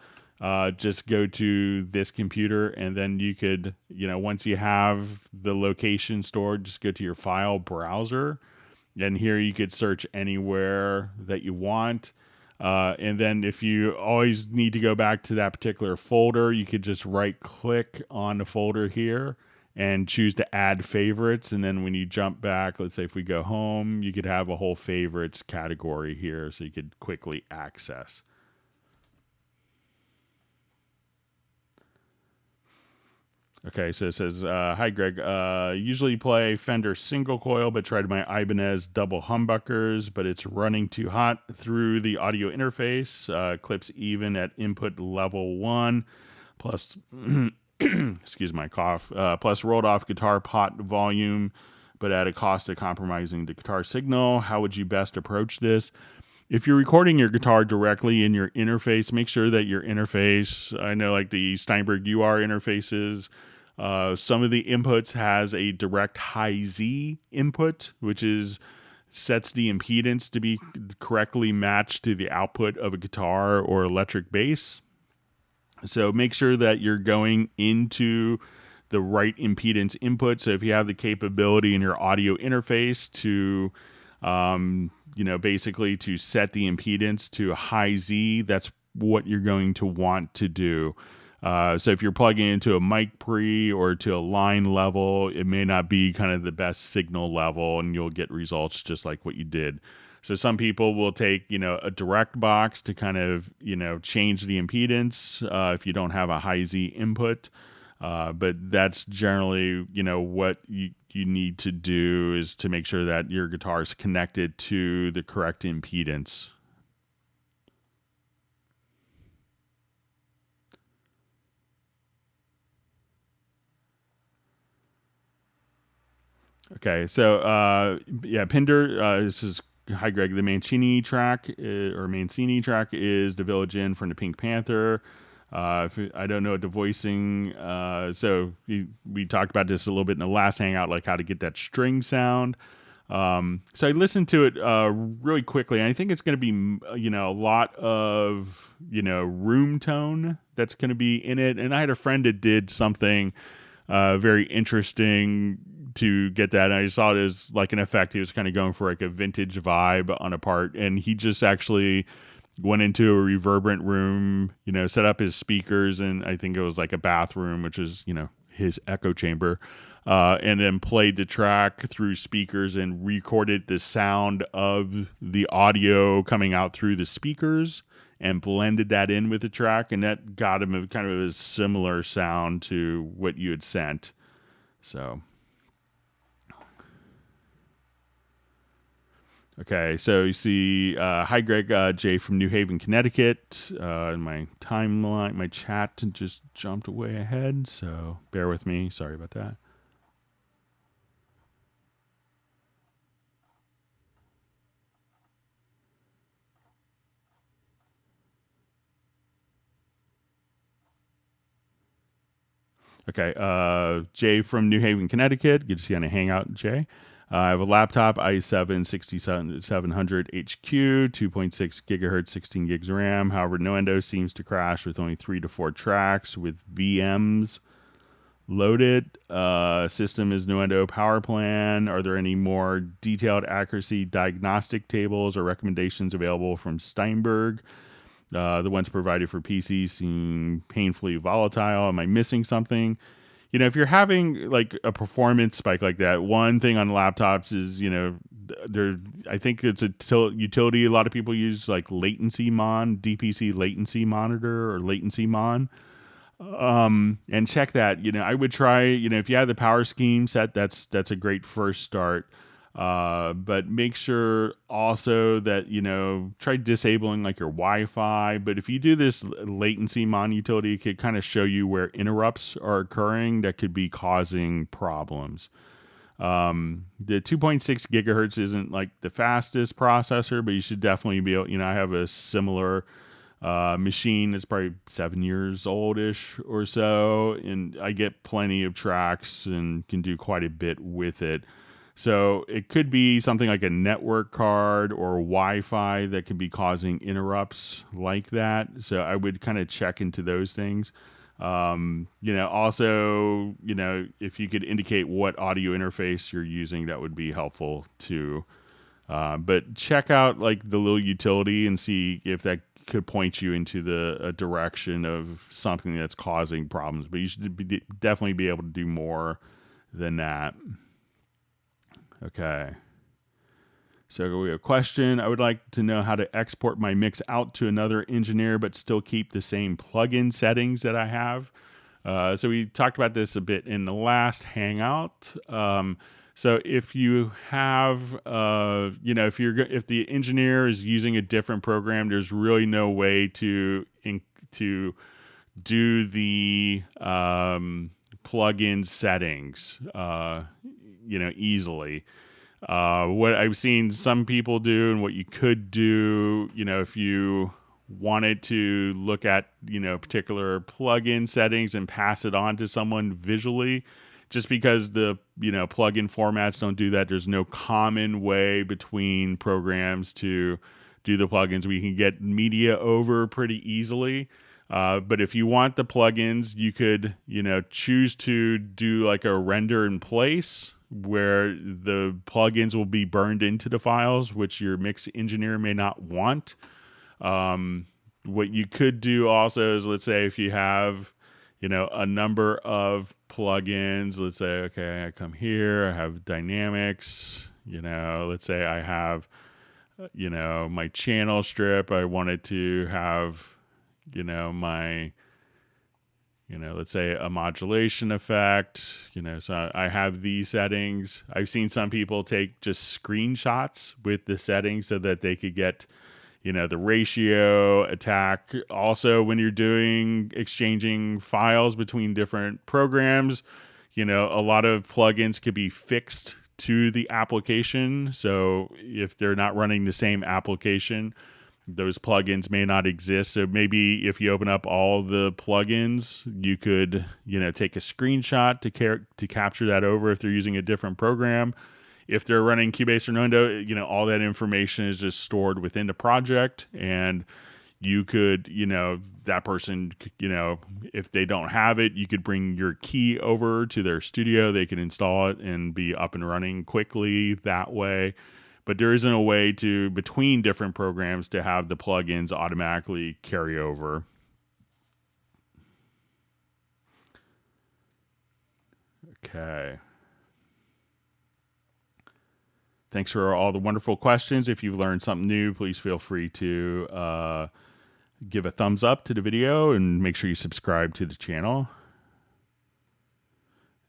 just go to this computer, and then you could, once you have the location stored, just go to your file browser, and here you could search anywhere that you want. And then if you always need to go back to that particular folder, you could just right click on the folder here and choose to add favorites. And then when you jump back, let's say if we go home, you could have a whole favorites category here so you could quickly access. Okay, so it says, hi, Greg. Usually play Fender single coil, but tried my Ibanez double humbuckers, but it's running too hot through the audio interface. Clips even at input level 1, plus, excuse my cough, plus rolled off guitar pot volume, but at a cost of compromising the guitar signal. How would you best approach this? If you're recording your guitar directly in your interface, make sure that your interface, I know like the Steinberg UR interfaces, some of the inputs has a direct high Z input, which sets the impedance to be correctly matched to the output of a guitar or electric bass. So make sure that you're going into the right impedance input. So if you have the capability in your audio interface to basically to set the impedance to a high Z, that's what you're going to want to do. So if you're plugging into a mic pre or to a line level, it may not be kind of the best signal level, and you'll get results just like what you did. So some people will take, a direct box to kind of, change the impedance if you don't have a high Z input. But that's generally, what you need to do is to make sure that your guitar is connected to the correct impedance. Okay, so Pinder, this is hi Greg, the Mancini track or Mancini track is The Village Inn from the Pink Panther. I don't know what the voicing, so we talked about this a little bit in the last hangout, like how to get that string sound. So I listened to it really quickly, and I think it's going to be, a lot of, room tone that's going to be in it. And I had a friend that did something very interesting to get that. And I saw it as like an effect. He was kind of going for like a vintage vibe on a part, and he just actually went into a reverberant room, set up his speakers, and I think it was like a bathroom, which is, his echo chamber, and then played the track through speakers and recorded the sound of the audio coming out through the speakers and blended that in with the track, and that got him a kind of a similar sound to what you had sent. So okay, so you see, hi Greg, Jay from New Haven, Connecticut. In my timeline, my chat just jumped way ahead, so bear with me. Sorry about that. Okay, Jay from New Haven, Connecticut. Good to see you on a hangout, Jay. I have a laptop, i7 6700 HQ, 2.6 gigahertz, 16 gigs RAM. However, no Ondo seems to crash with only 3 to 4 tracks with VMs loaded. System is no Ondo power plan. Are there any more detailed accuracy diagnostic tables or recommendations available from Steinberg? The ones provided for PCs seem painfully volatile. Am I missing something? If you're having like a performance spike like that, one thing on laptops is, I think it's a utility a lot of people use, like latency mon, DPC latency monitor or latency mon. And check that. I would try, if you have the power scheme set, that's a great first start. But make sure also that, try disabling like your Wi-Fi. But if you do this latency mon utility, it could kind of show you where interrupts are occurring that could be causing problems. The 2.6 gigahertz isn't like the fastest processor, but you should definitely be able, I have a similar machine that's probably 7 years old-ish or so, and I get plenty of tracks and can do quite a bit with it. So it could be something like a network card or Wi-Fi that could be causing interrupts like that. So I would kind of check into those things. Also, if you could indicate what audio interface you're using, that would be helpful too. But check out like the little utility and see if that could point you into a direction of something that's causing problems. But you should definitely be able to do more than that. Okay. So we have a question. I would like to know how to export my mix out to another engineer, but still keep the same plugin settings that I have. So we talked about this a bit in the last hangout. So if you have, if the engineer is using a different program, there's really no way to do the plugin settings, easily. What I've seen some people do and what you could do, if you wanted to look at, particular plugin settings and pass it on to someone visually, just because the, plugin formats don't do that. There's no common way between programs to do the plugins. We can get media over pretty easily. But if you want the plugins, you could, choose to do like a render in place where the plugins will be burned into the files, which your mix engineer may not want. What you could do also is, let's say if you have, a number of plugins, let's say, okay, I come here, I have dynamics, let's say I have, my channel strip, I wanted to have, my, let's say a modulation effect, so I have these settings. I've seen some people take just screenshots with the settings so that they could get, the ratio attack. Also, when you're exchanging files between different programs, a lot of plugins could be fixed to the application. So if they're not running the same application, those plugins may not exist. So maybe if you open up all the plugins, you could, take a screenshot to capture that over if they're using a different program. If they're running Cubase or Ondo, all that information is just stored within the project, and you could, that person, if they don't have it, you could bring your key over to their studio. They can install it and be up and running quickly that way. But there isn't a way to, between different programs, to have the plugins automatically carry over. Okay. Thanks for all the wonderful questions. If you've learned something new, please feel free to give a thumbs up to the video and make sure you subscribe to the channel.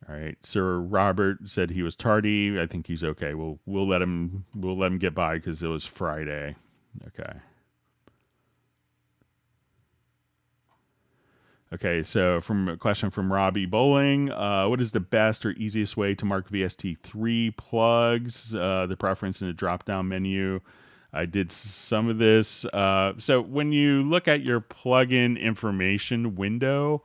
All right, Sir Robert said he was tardy. I think he's okay. We'll let him get by because it was Friday. Okay. Okay, so from a question from Robbie Bowling, what is the best or easiest way to mark VST3 plugs? The preference in the drop-down menu. I did some of this. So when you look at your plugin information window,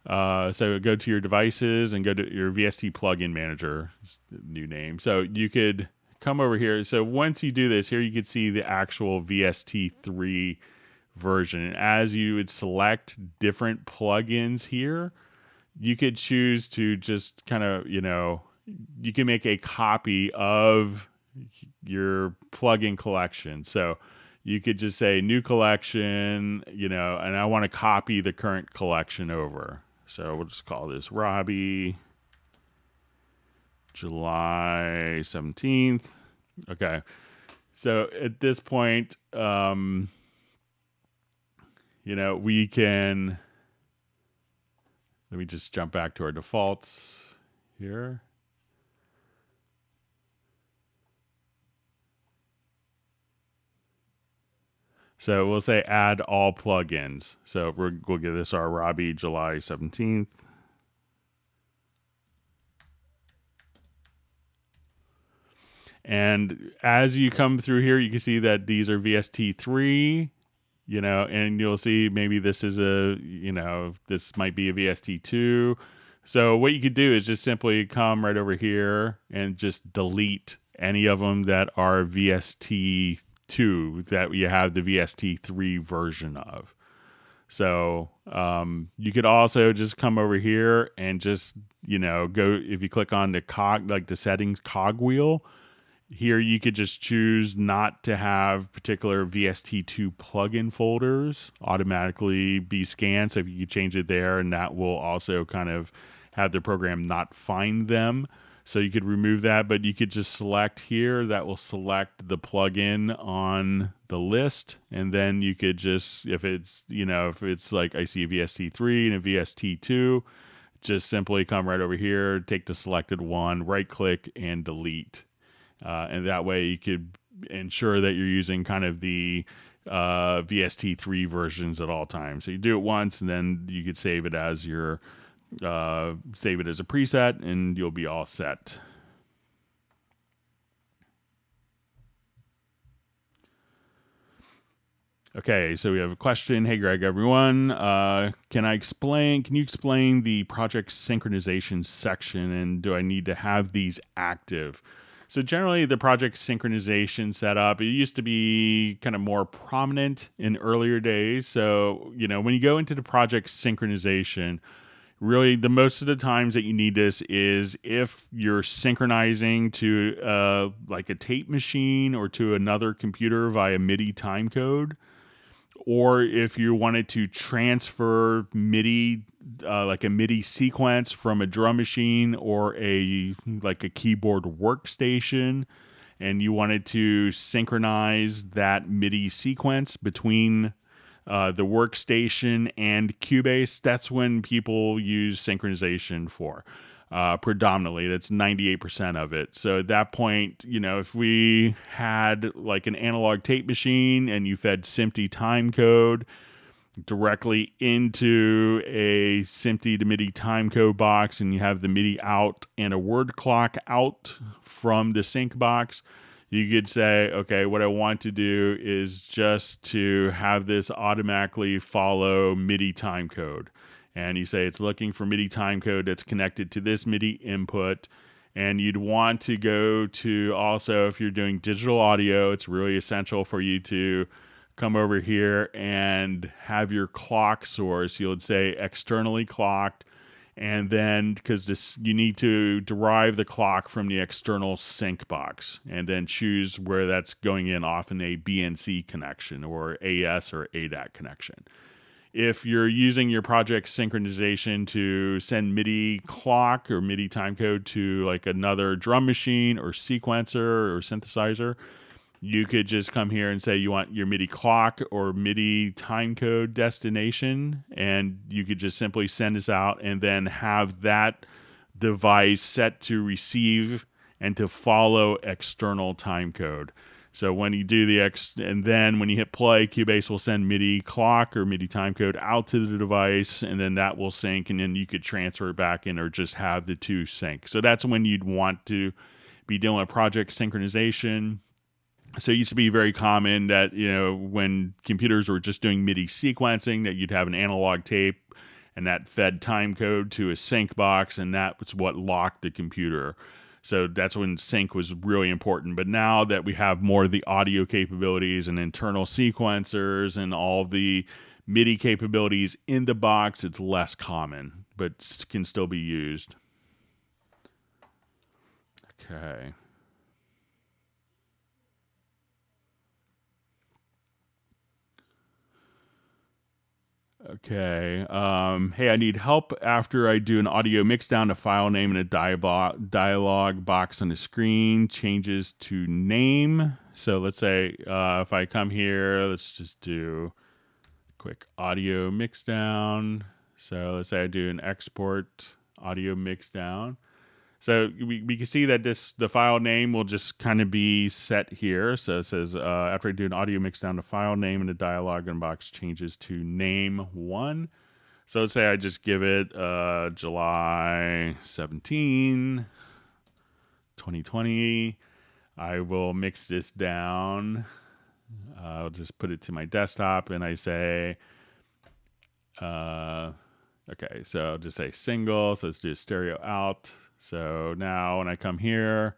so go to your devices and go to your VST plugin manager, it's the new name. So you could come over here. So once you do this, here you can see the actual VST3 version. And as you would select different plugins here, you could choose to just kind of, you can make a copy of your plugin collection. So you could just say new collection, and I want to copy the current collection over. So we'll just call this Robbie July 17th. Okay. So at this point, we can, let me just jump back to our defaults here. So we'll say add all plugins. So we'll give this our Robbie July 17th. And as you come through here, you can see that these are VST3, and you'll see maybe this is this might be a VST2. So what you could do is just simply come right over here and just delete any of them that are VST2 that you have the VST3 version of. So you could also just come over here and just, go, if you click on the cog, like the settings cogwheel, here you could just choose not to have particular VST2 plugin folders automatically be scanned. So if you could change it there, and that will also kind of have the program not find them. So you could remove that, but you could just select here. That will select the plugin on the list. And then you could just, if it's like I see a VST3 and a VST2, just simply come right over here, take the selected one, right click and delete. And that way you could ensure that you're using kind of the VST3 versions at all times. So you do it once, and then you could save it as your save it as a preset, and you'll be all set. Okay, so we have a question. Hey, Greg, everyone. Can you explain the project synchronization section, and do I need to have these active? So generally, the project synchronization setup, it used to be kind of more prominent in earlier days. So, when you go into the project synchronization, really the most of the times that you need this is if you're synchronizing to like a tape machine or to another computer via MIDI timecode, or if you wanted to transfer MIDI, like a MIDI sequence from a drum machine or a keyboard workstation, and you wanted to synchronize that MIDI sequence between the workstation and Cubase, that's when people use synchronization for. Predominantly, that's 98% of it. So at that point, if we had like an analog tape machine and you fed SMPTE time code, directly into a SMPTE to MIDI timecode box, and you have the MIDI out and a word clock out from the sync box. You could say, okay, what I want to do is just to have this automatically follow MIDI timecode. And you say it's looking for MIDI timecode that's connected to this MIDI input. And you'd want to go to also, if you're doing digital audio, it's really essential for you to come over here and have your clock source. You'll say externally clocked. And then, because this, you need to derive the clock from the external sync box, and then choose where that's going in, often a BNC connection or AS or ADAC connection. If you're using your project synchronization to send MIDI clock or MIDI timecode to like another drum machine or sequencer or synthesizer, you could just come here and say you want your MIDI clock or MIDI timecode destination, and you could just simply send this out and then have that device set to receive and to follow external timecode. So when you do and then when you hit play, Cubase will send MIDI clock or MIDI timecode out to the device, and then that will sync, and then you could transfer it back in or just have the two sync. So that's when you'd want to be doing a project synchronization. So it used to be very common that, when computers were just doing MIDI sequencing, that you'd have an analog tape and that fed time code to a sync box, and that was what locked the computer. So that's when sync was really important. But now that we have more of the audio capabilities and internal sequencers and all the MIDI capabilities in the box, it's less common, but can still be used. Okay. Okay. Hey, I need help after I do an audio mix down. A file name and a dialog box on the screen changes to name. So let's say if I come here, let's just do a quick audio mix down. So let's say I do an export audio mix down. So we can see that the file name will just kind of be set here. So it says, after I do an audio mix down, the file name in the dialog box changes to name1. So let's say I just give it July 17, 2020. I will mix this down. I'll just put it to my desktop, and I say, okay, so I'll just say single. So let's do stereo out. So now when I come here,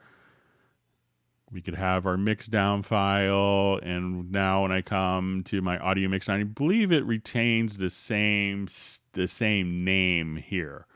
we could have our mix down file. And now when I come to my audio mix down, I believe it retains the same name here.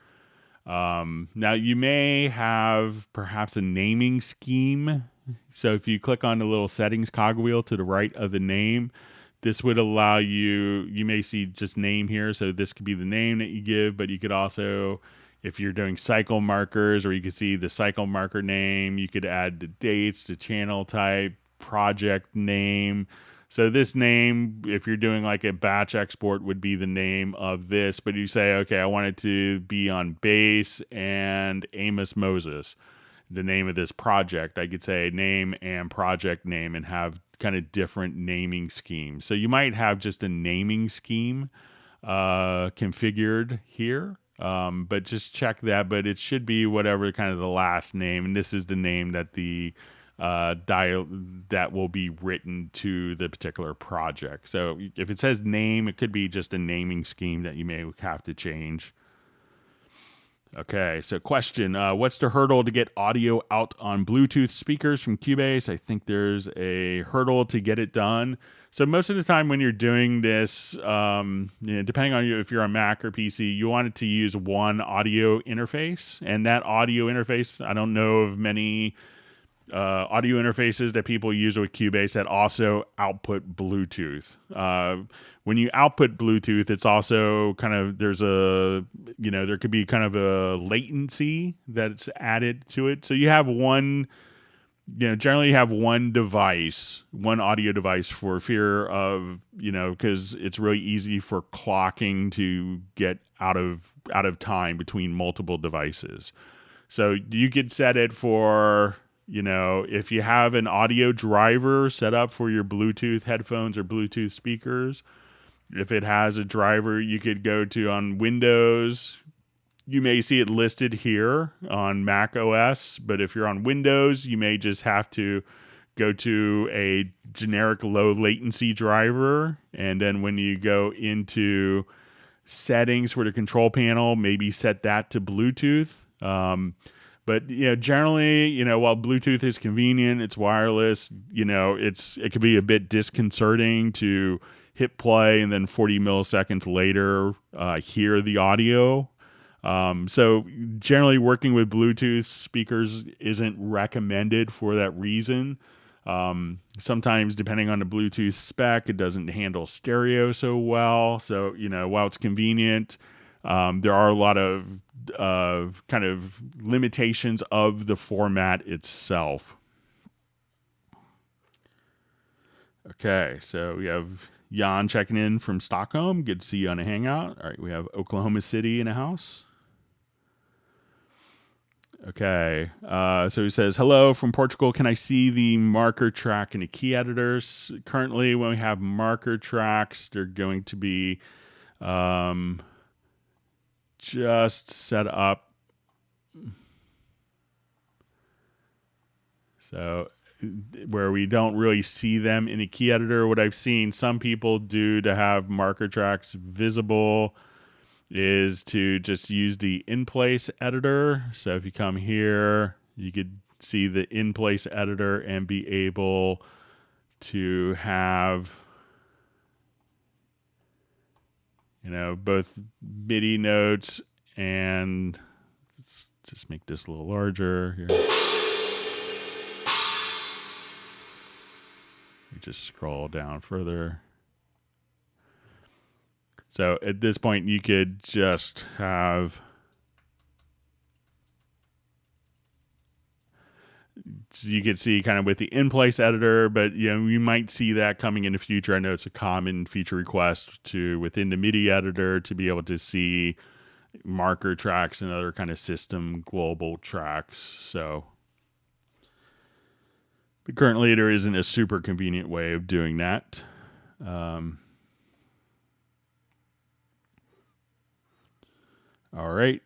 Now you may have perhaps a naming scheme. So if you click on the little settings cogwheel to the right of the name, this would allow you may see just name here. So this could be the name that you give, but you could also, if you're doing cycle markers, or you could see the cycle marker name, you could add the dates, the channel type, project name. So this name, if you're doing like a batch export, would be the name of this. But you say, okay, I want it to be on bass and Amos Moses, the name of this project. I could say name and project name and have kind of different naming schemes. So you might have just a naming scheme configured here. But just check that. But it should be whatever kind of the last name, and this is the name that the that will be written to the particular project. So if it says name, it could be just a naming scheme that you may have to change. Okay, so question, what's the hurdle to get audio out on Bluetooth speakers from Cubase? I think there's a hurdle to get it done. So most of the time when you're doing this, depending on if you're on Mac or PC, you want it to use one audio interface. And that audio interface, I don't know of many audio interfaces that people use with Cubase that also output Bluetooth. When you output Bluetooth, it's also kind of, there could be kind of a latency that's added to it. So you have generally you have one audio device for fear of, because it's really easy for clocking to get out of time between multiple devices. So you could set it for, if you have an audio driver set up for your Bluetooth headphones or Bluetooth speakers, If it has a driver you could go to on Windows, you may see it listed here on Mac OS, but if you're on Windows, you may just have to go to a generic low latency driver. And then when you go into settings for the control panel, maybe set that to Bluetooth. But generally, while Bluetooth is convenient, it's wireless. It could be a bit disconcerting to hit play and then 40 milliseconds later hear the audio. So generally, working with Bluetooth speakers isn't recommended for that reason. Sometimes, depending on the Bluetooth spec, it doesn't handle stereo so well. So while it's convenient, there are a lot of kind of limitations of the format itself. Okay, so we have Jan checking in from Stockholm. Good to see you on a hangout. All right, we have Oklahoma City in a house. Okay, so he says, hello from Portugal. Can I see the marker track in the key editors? Currently, when we have marker tracks, they're going to be just set up. So where we don't really see them in a key editor, what I've seen some people do to have marker tracks visible is to just use the in-place editor. So if you come here, you could see the in-place editor and be able to have, both MIDI notes and let's just make this a little larger here. You just scroll down further. So at this point, you could just have, so you could see kind of with the in-place editor, but you might see that coming in the future. I know it's a common feature request to within the MIDI editor to be able to see marker tracks and other kind of system global tracks. So, but currently there isn't a super convenient way of doing that. All right.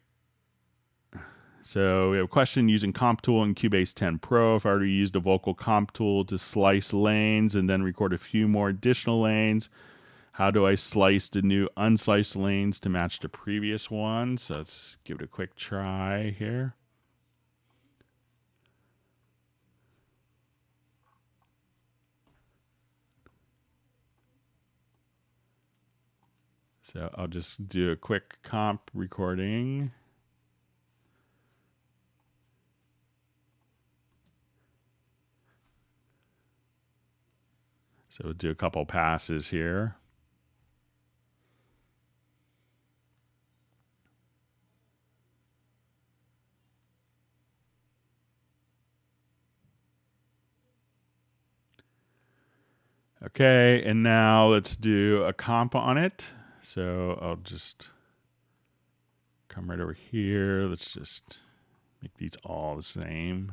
So we have a question using Comp Tool in Cubase 10 Pro. If I already used a vocal comp tool to slice lanes and then record a few more additional lanes, how do I slice the new unsliced lanes to match the previous one? So let's give it a quick try here. So I'll just do a quick comp recording. So we'll do a couple passes here. Okay, and now let's do a comp on it. So I'll just come right over here. Let's just make these all the same.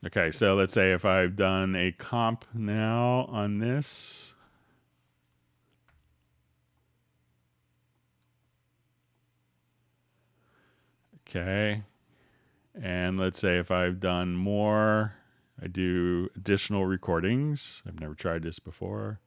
Okay, so let's say if I've done a comp now on this. Okay, and let's say if I've done more, I do additional recordings. I've never tried this before.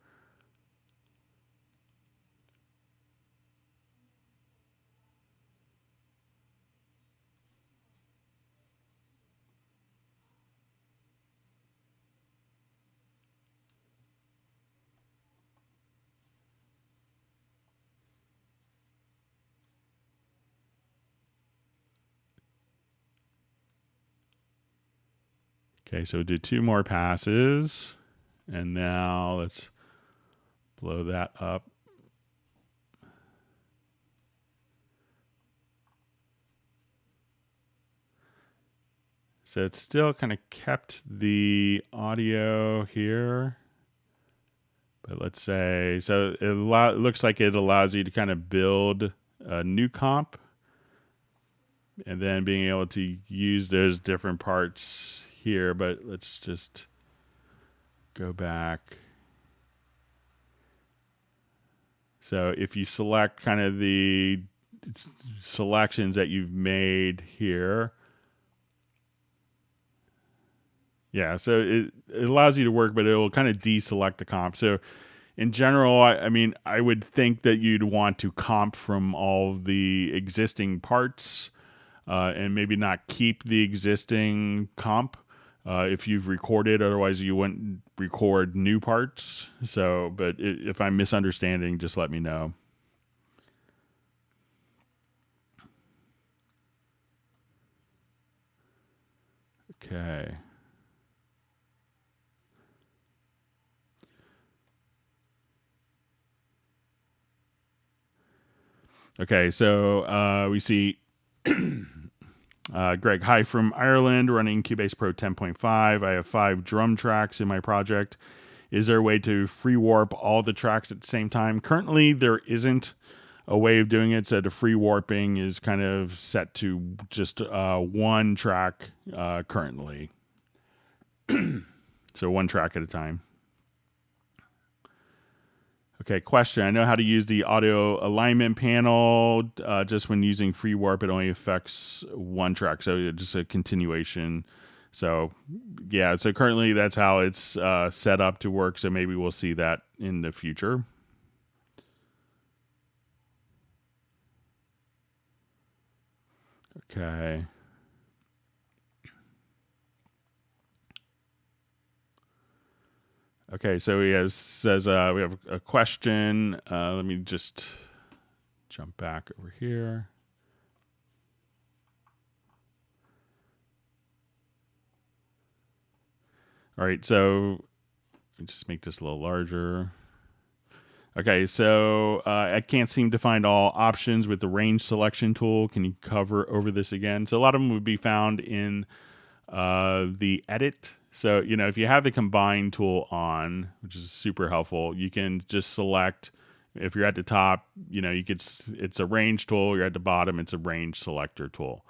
Okay, so do two more passes. And now let's blow that up. So it's still kind of kept the audio here, But let's say, so it looks like it allows you to kind of build a new comp and then being able to use those different parts here. But let's just go back. So if you select kind of the selections that you've made here, yeah, so it allows you to work, but it will kind of deselect the comp. So in general, I mean, I would think that you'd want to comp from all of the existing parts and maybe not keep the existing comp if you've recorded. Otherwise, you wouldn't record new parts. So, but if I'm misunderstanding, just let me know. Okay. Okay, so we see Greg, hi from Ireland, running Cubase Pro 10.5. I have 5 drum tracks in my project. Is there a way to free warp all the tracks at the same time? Currently, there isn't a way of doing it. So the free warping is kind of set to just one track currently. So one track at a time. Okay, question. I know how to use the audio alignment panel. Just when using free warp, it only affects one track. So just a continuation. So yeah, so currently that's how it's set up to work. So maybe we'll see that in the future. Okay. Okay, so he says we have a question. Let me just jump back over here. All right, so just make this a little larger. Okay, so I can't seem to find all options with the range selection tool. Can you cover over this again? So a lot of them would be found in the edit. So, you know, if you have the combine tool on, which is super helpful, you can just select, if you're at the top, you know, it's a range tool. You're at the bottom, it's a range selector tool.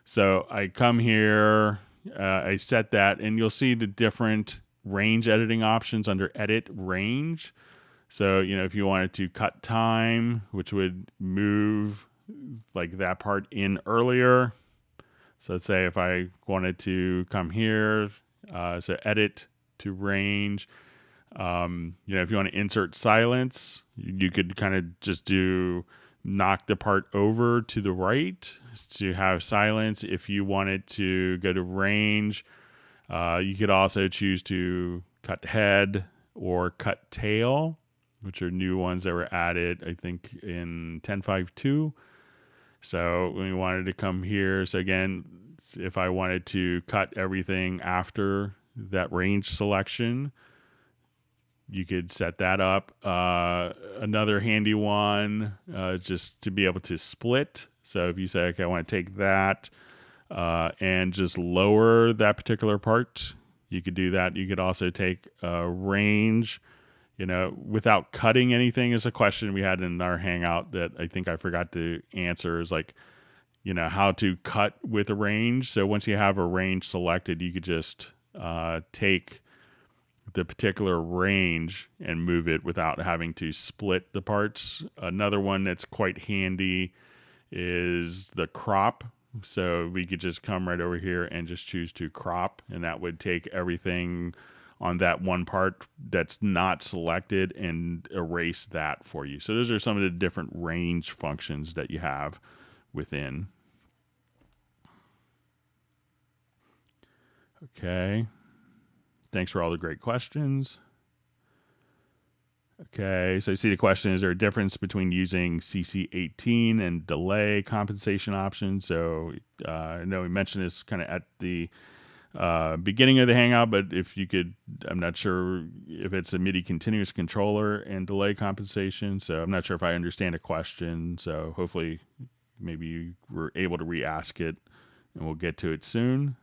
So I come here, I set that, and you'll see the different range editing options under edit range. So, you know, if you wanted to cut time, which would move like that part in earlier. So let's say if I wanted to come here, so edit to range. You know, if you want to insert silence, you could kind of just knock the part over to the right to have silence. If you wanted to go to range, you could also choose to cut head or cut tail, which are new ones that were added, I think, in 10.5.2. So we wanted to come here. So again, if I wanted to cut everything after that range selection, you could set that up. Another handy one, just to be able to split. So if you say, okay, I want to take that and just lower that particular part, you could do that. You could also take range, you know, without cutting anything. Is a question we had in our Hangout that I think I forgot to answer, is like, you know, how to cut with a range. So once you have a range selected, you could just take the particular range and move it without having to split the parts. Another one that's quite handy is the crop. So we could just come right over here and just choose to crop, and that would take everything on that one part that's not selected and erase that for you. So those are some of the different range functions that you have within. Okay. Thanks for all the great questions. Okay, so you see the question, is there a difference between using CC18 and delay compensation options? So I know we mentioned this kind of at the beginning of the Hangout, but if you could, I'm not sure if it's a MIDI continuous controller and delay compensation. So I'm not sure if I understand a question. So hopefully maybe you were able to re-ask it, and we'll get to it soon.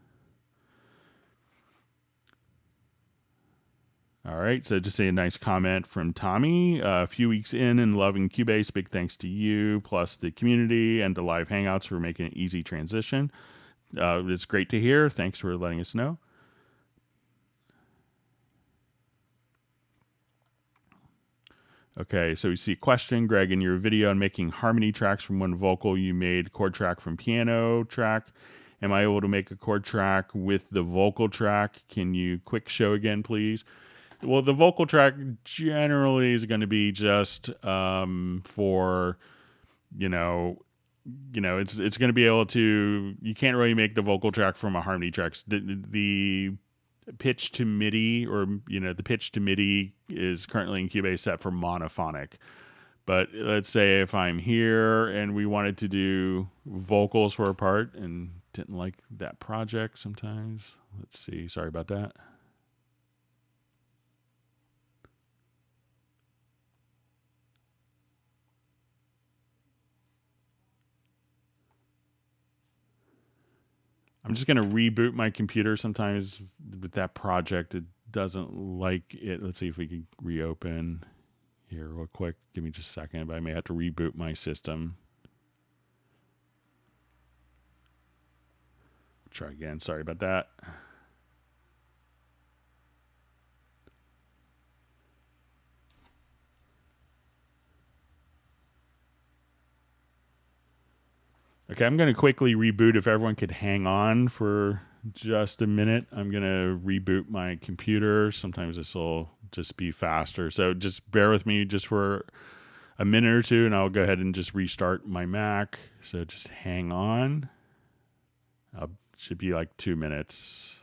All right, so just a nice comment from Tommy. A few weeks in and loving Cubase. Big thanks to you, plus the community and the live hangouts for making an easy transition. It's great to hear. Thanks for letting us know. Okay, so we see a question, Greg, in your video on making harmony tracks from one vocal, you made chord track from piano track. Am I able to make a chord track with the vocal track? Can you quick show again, please? Well, the vocal track generally is going to be just for, you know, it's going to be able to. You can't really make the vocal track from a harmony track. The pitch to midi, or the pitch to midi is currently in Cubase set for monophonic. But let's say if I'm here and we wanted to do vocals for a part and didn't like that project sometimes. Let's see. Sorry about that. I'm just going to reboot my computer. Sometimes with that project, it doesn't like it. Let's see if we can reopen here real quick. Give me just a second, but I may have to reboot my system. Try again. Sorry about that. Okay, I'm going to quickly reboot. If everyone could hang on for just a minute, I'm going to reboot my computer. Sometimes this will just be faster. So just bear with me just for a minute or two, and I'll go ahead and just restart my Mac. So just hang on. Should be like 2 minutes.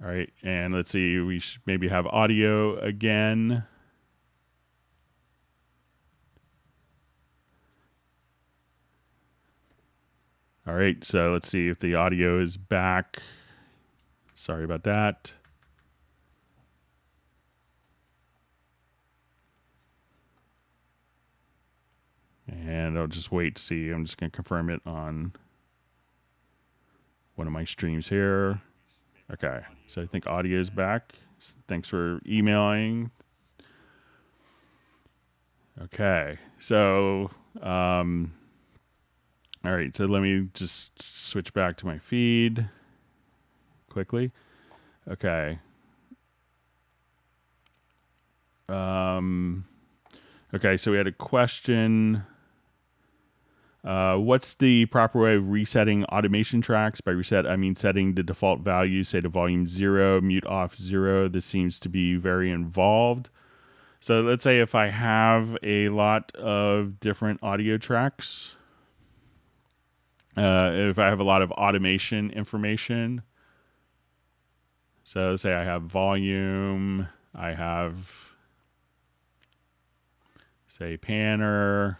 All right, and let's see, we should maybe have audio again. All right, so let's see if the audio is back. Sorry about that. And I'll just wait to see. I'm just going to confirm it on one of my streams here. Okay, so I think audio is back. Thanks for emailing. Okay, so all right, so let me just switch back to my feed quickly. Okay. Okay, so we had a question. What's the proper way of resetting automation tracks? By reset, I mean setting the default value, say to volume 0, mute off 0. This seems to be very involved. So let's say if I have a lot of different audio tracks, if I have a lot of automation information, so let's say I have volume, I have, say, panner,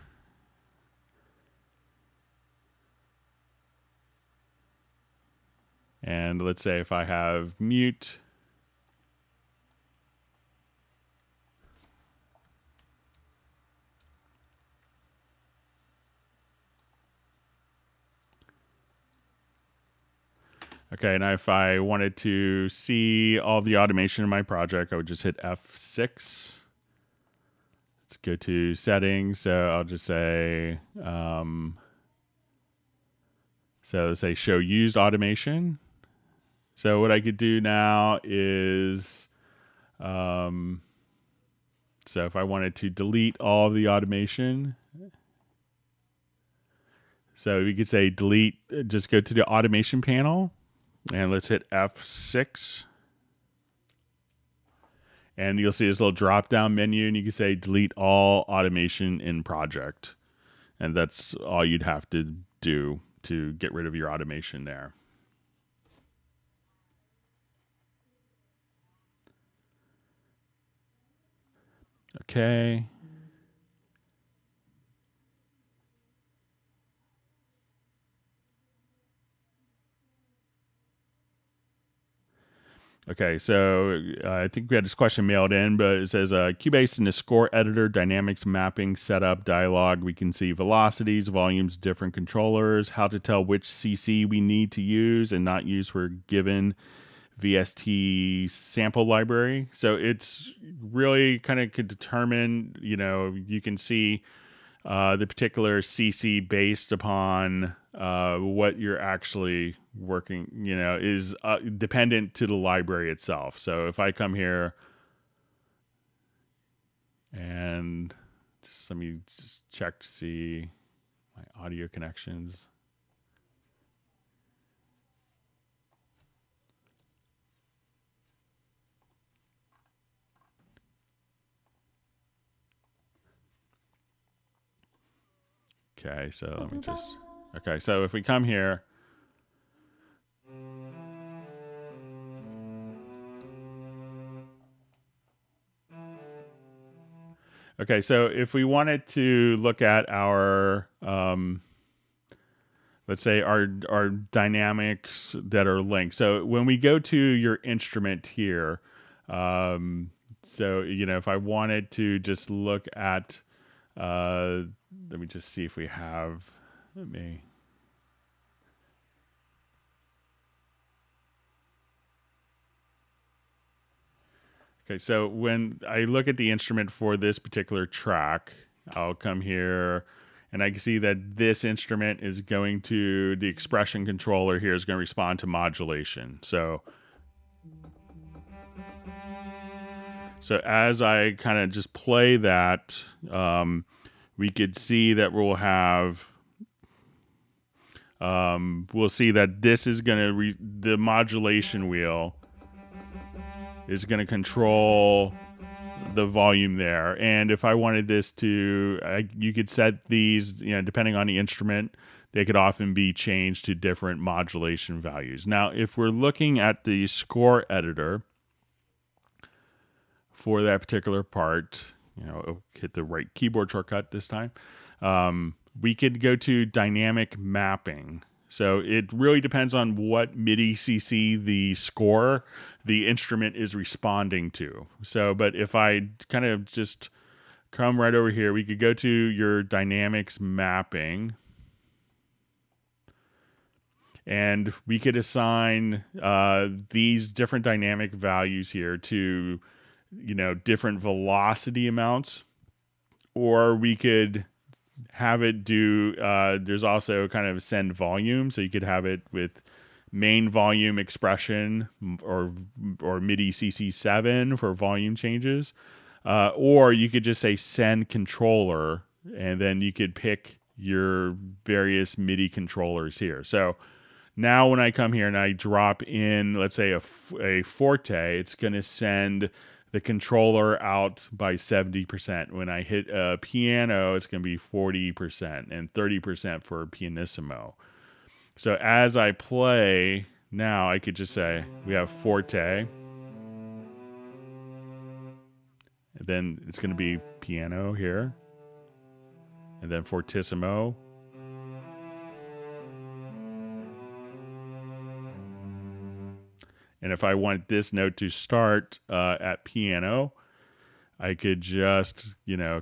and let's say if I have mute, okay, now if I wanted to see all the automation in my project, I would just hit F6. Let's go to settings. So I'll just say, so let's say show used automation. So what I could do now is, so if I wanted to delete all of the automation, so we could say delete, just go to the automation panel and let's hit F6. And you'll see this little drop down menu and you can say delete all automation in project. And that's all you'd have to do to get rid of your automation there. Okay. Okay, so I think we had this question mailed in, but it says Cubase in the score editor, dynamics mapping, setup, dialog. We can see velocities, volumes, different controllers, how to tell which CC we need to use and not use for a given VST sample library. So it's really kind of could determine, you know, you can see the particular CC based upon what you're actually working, you know, is dependent to the library itself. So if I come here and just let me just check to see my audio connections. Okay, so let me just, okay, so if we come here, okay, so if we wanted to look at our, let's say our dynamics that are linked. So when we go to your instrument here, so, you know, if I wanted to just look at, let me just see if we have, let me. Okay, so when I look at the instrument for this particular track, I'll come here and I can see that this instrument is going to, the expression controller here is going to respond to modulation. So as I kind of just play that, we could see that we'll have, we'll see that this is going to, the modulation wheel is going to control the volume there. And if I wanted this to, you could set these, depending on the instrument, they could often be changed to different modulation values. Now, if we're looking at the score editor for that particular part, hit the right keyboard shortcut this time, we could go to dynamic mapping. So it really depends on what MIDI CC the instrument is responding to. So, but if I kind of just come right over here, we could go to your dynamics mapping, and we could assign these different dynamic values here to, different velocity amounts, or we could have it do, there's also kind of send volume. So you could have it with main volume expression or MIDI CC7 for volume changes. Or you could just say send controller, and then you could pick your various MIDI controllers here. So now when I come here and I drop in, let's say a forte, it's going to send the controller out by 70%. When I hit a piano, it's going to be 40% and 30% for pianissimo. So as I play, now I could just say we have forte. And then it's going to be piano here. And then fortissimo. And if I want this note to start at piano, I could just,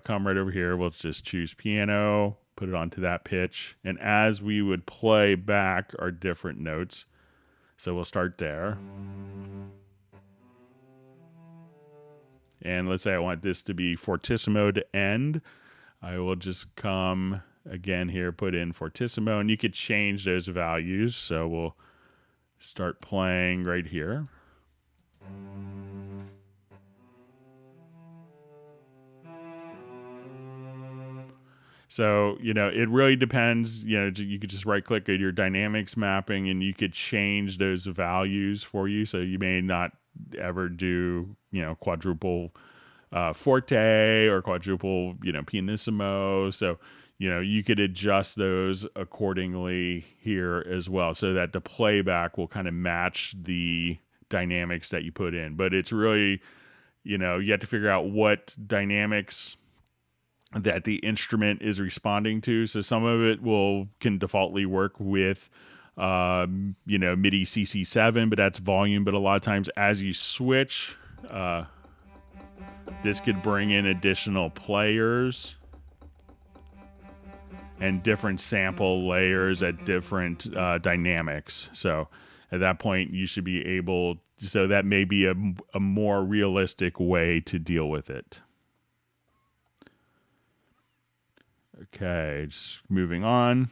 come right over here. We'll just choose piano, put it onto that pitch. And as we would play back our different notes, so we'll start there. And let's say I want this to be fortissimo to end. I will just come again here, put in fortissimo, and you could change those values. So we'll start playing right here. So, it really depends. You could just right click at your dynamics mapping and you could change those values for you. So you may not ever do, quadruple forte or quadruple, pianissimo. So, you could adjust those accordingly here as well, so that the playback will kind of match the dynamics that you put in. But it's really, you have to figure out what dynamics that the instrument is responding to. So some of it can defaultly work with, MIDI CC7, but that's volume. But a lot of times as you switch, this could bring in additional players and different sample layers at different dynamics. So at that point, you should be able, so that may be a more realistic way to deal with it. Okay, just moving on.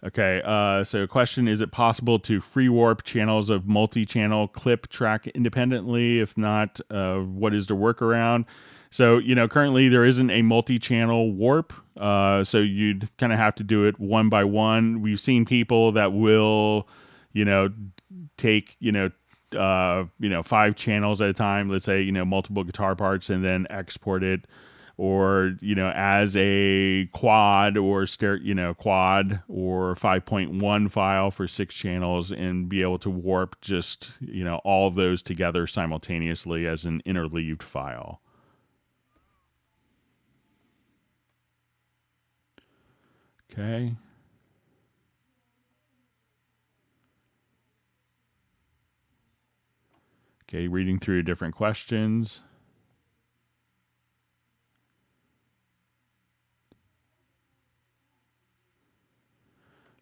Okay, so question, is it possible to free warp channels of multi-channel clip track independently? If not, what is the workaround? So, currently there isn't a multi-channel warp, so you'd kind of have to do it one by one. We've seen people that will, take, 5 channels at a time, let's say, multiple guitar parts, and then export it, or as a quad or quad or 5.1 file for 6 channels, and be able to warp just all of those together simultaneously as an interleaved file. Okay. Okay, reading through different questions.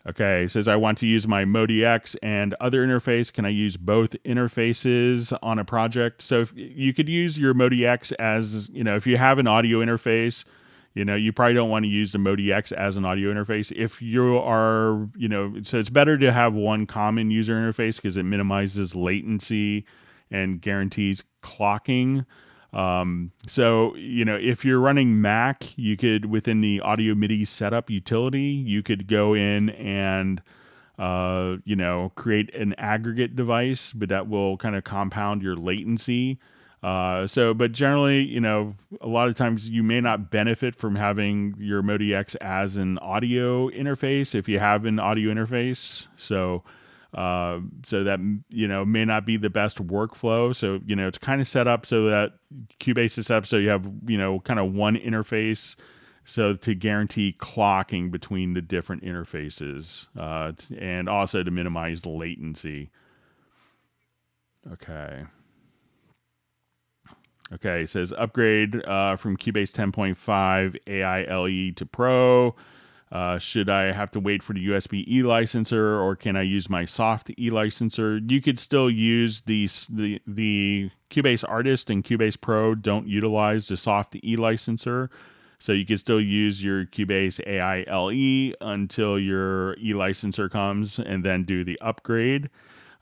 Okay, it says I want to use my Modi X and other interface. Can I use both interfaces on a project? So if you could use your Modi X as, if you have an audio interface, you probably don't want to use the Modi X as an audio interface. If you are, so it's better to have one common user interface because it minimizes latency and guarantees clocking. So, if you're running Mac, you could, within the Audio MIDI setup utility, you could go in and, create an aggregate device, but that will kind of compound your latency. But generally, a lot of times you may not benefit from having your Modi X as an audio interface if you have an audio interface. So that, may not be the best workflow. So, it's kind of set up so that Cubase is set up so you have, kind of one interface. So to guarantee clocking between the different interfaces, and also to minimize the latency. Okay, it says upgrade from Cubase 10.5 AILE to Pro. Should I have to wait for the USB e-licenser, or can I use my soft e-licenser? You could still use the Cubase Artist and Cubase Pro don't utilize the soft e-licenser. So you can still use your Cubase AILE until your e-licenser comes, and then do the upgrade.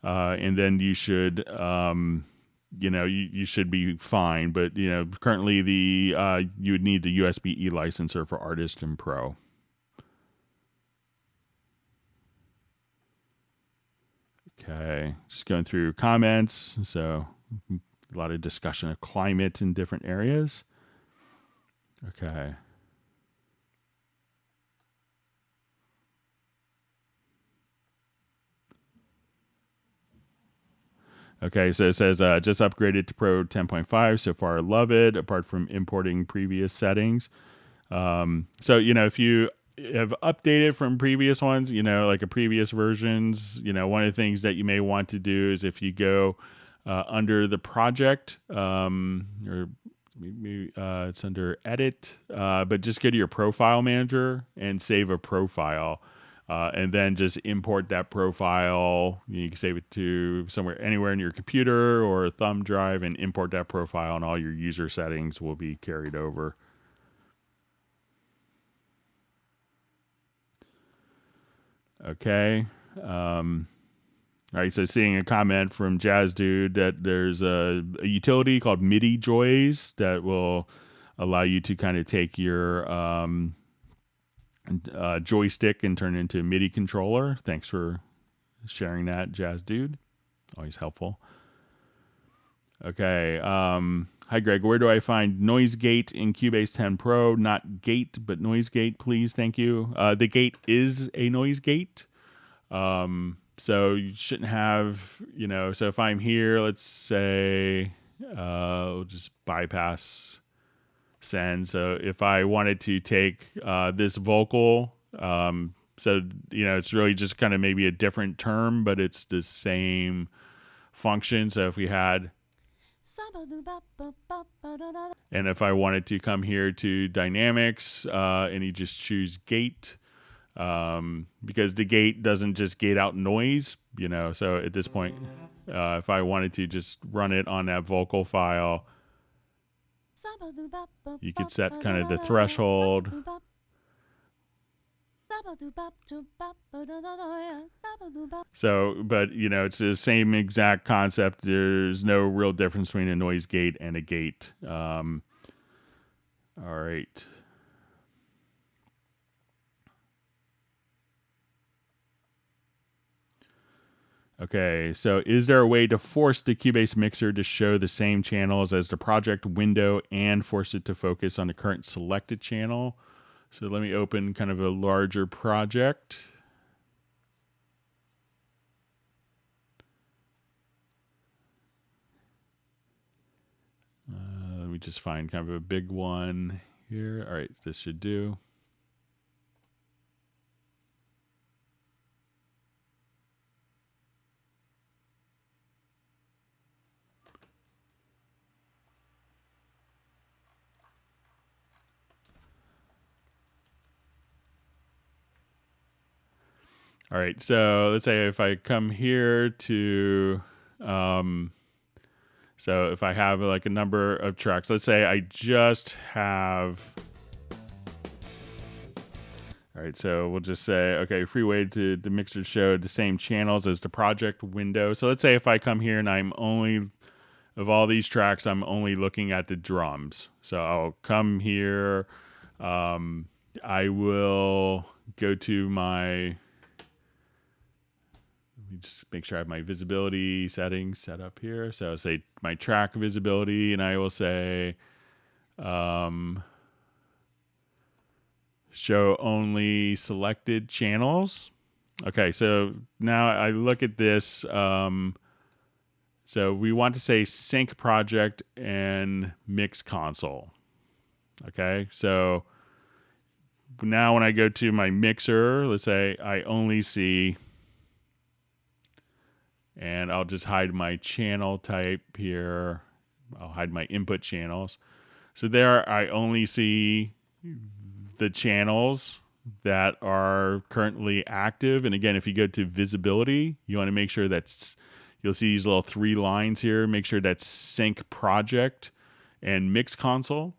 And then you should, you should be fine. But, currently you would need the USB e-licenser for Artist and Pro. Okay, just going through comments. So a lot of discussion of climate in different areas. Okay. Okay, so it says just upgraded to Pro 10.5. So far, I love it, apart from importing previous settings. So, if you have updated from previous ones, like a previous versions, one of the things that you may want to do is if you go under the project, or maybe it's under edit, but just go to your profile manager and save a profile. And then just import that profile. You can save it to anywhere in your computer or a thumb drive, and import that profile, and all your user settings will be carried over. Okay. All right. So seeing a comment from Jazz Dude that there's a utility called MIDI Joys that will allow you to kind of take your joystick and turn it into a MIDI controller. Thanks for sharing that, Jazz Dude. Always helpful. Okay. Hi, Greg. Where do I find noise gate in Cubase 10 Pro? Not gate, but noise gate, please. Thank you. The gate is a noise gate. So you shouldn't have, so if I'm here, let's say, we'll just bypass send. So if I wanted to take this vocal, it's really just kind of maybe a different term, but it's the same function. So if we had, and if I wanted to come here to dynamics, and you just choose gate, because the gate doesn't just gate out noise, so at this point, if I wanted to just run it on that vocal file, you could set kind of the threshold. So, but it's the same exact concept. There's no real difference between a noise gate and a gate. All right. Okay, so is there a way to force the Cubase mixer to show the same channels as the project window and force it to focus on the current selected channel? So let me open kind of a larger project. Let me just find kind of a big one here. All right, this should do. All right, so let's say if I come here to, so if I have like a number of tracks, let's say I just have, all right, so we'll just say, okay, free way to the mixer show the same channels as the project window. So let's say if I come here and I'm only of all these tracks, I'm only looking at the drums. So I'll come here. I will go to my, let me just make sure I have my visibility settings set up here. So I'll say my track visibility, and I will say show only selected channels. Okay, so now I look at this. So we want to say sync project and mix console. Okay, so now when I go to my mixer, let's say I only see, and I'll just hide my channel type here. I'll hide my input channels. So there I only see the channels that are currently active. And again, if you go to visibility, you want to make sure that's, you'll see these little 3 lines here. Make sure that sync project and mix console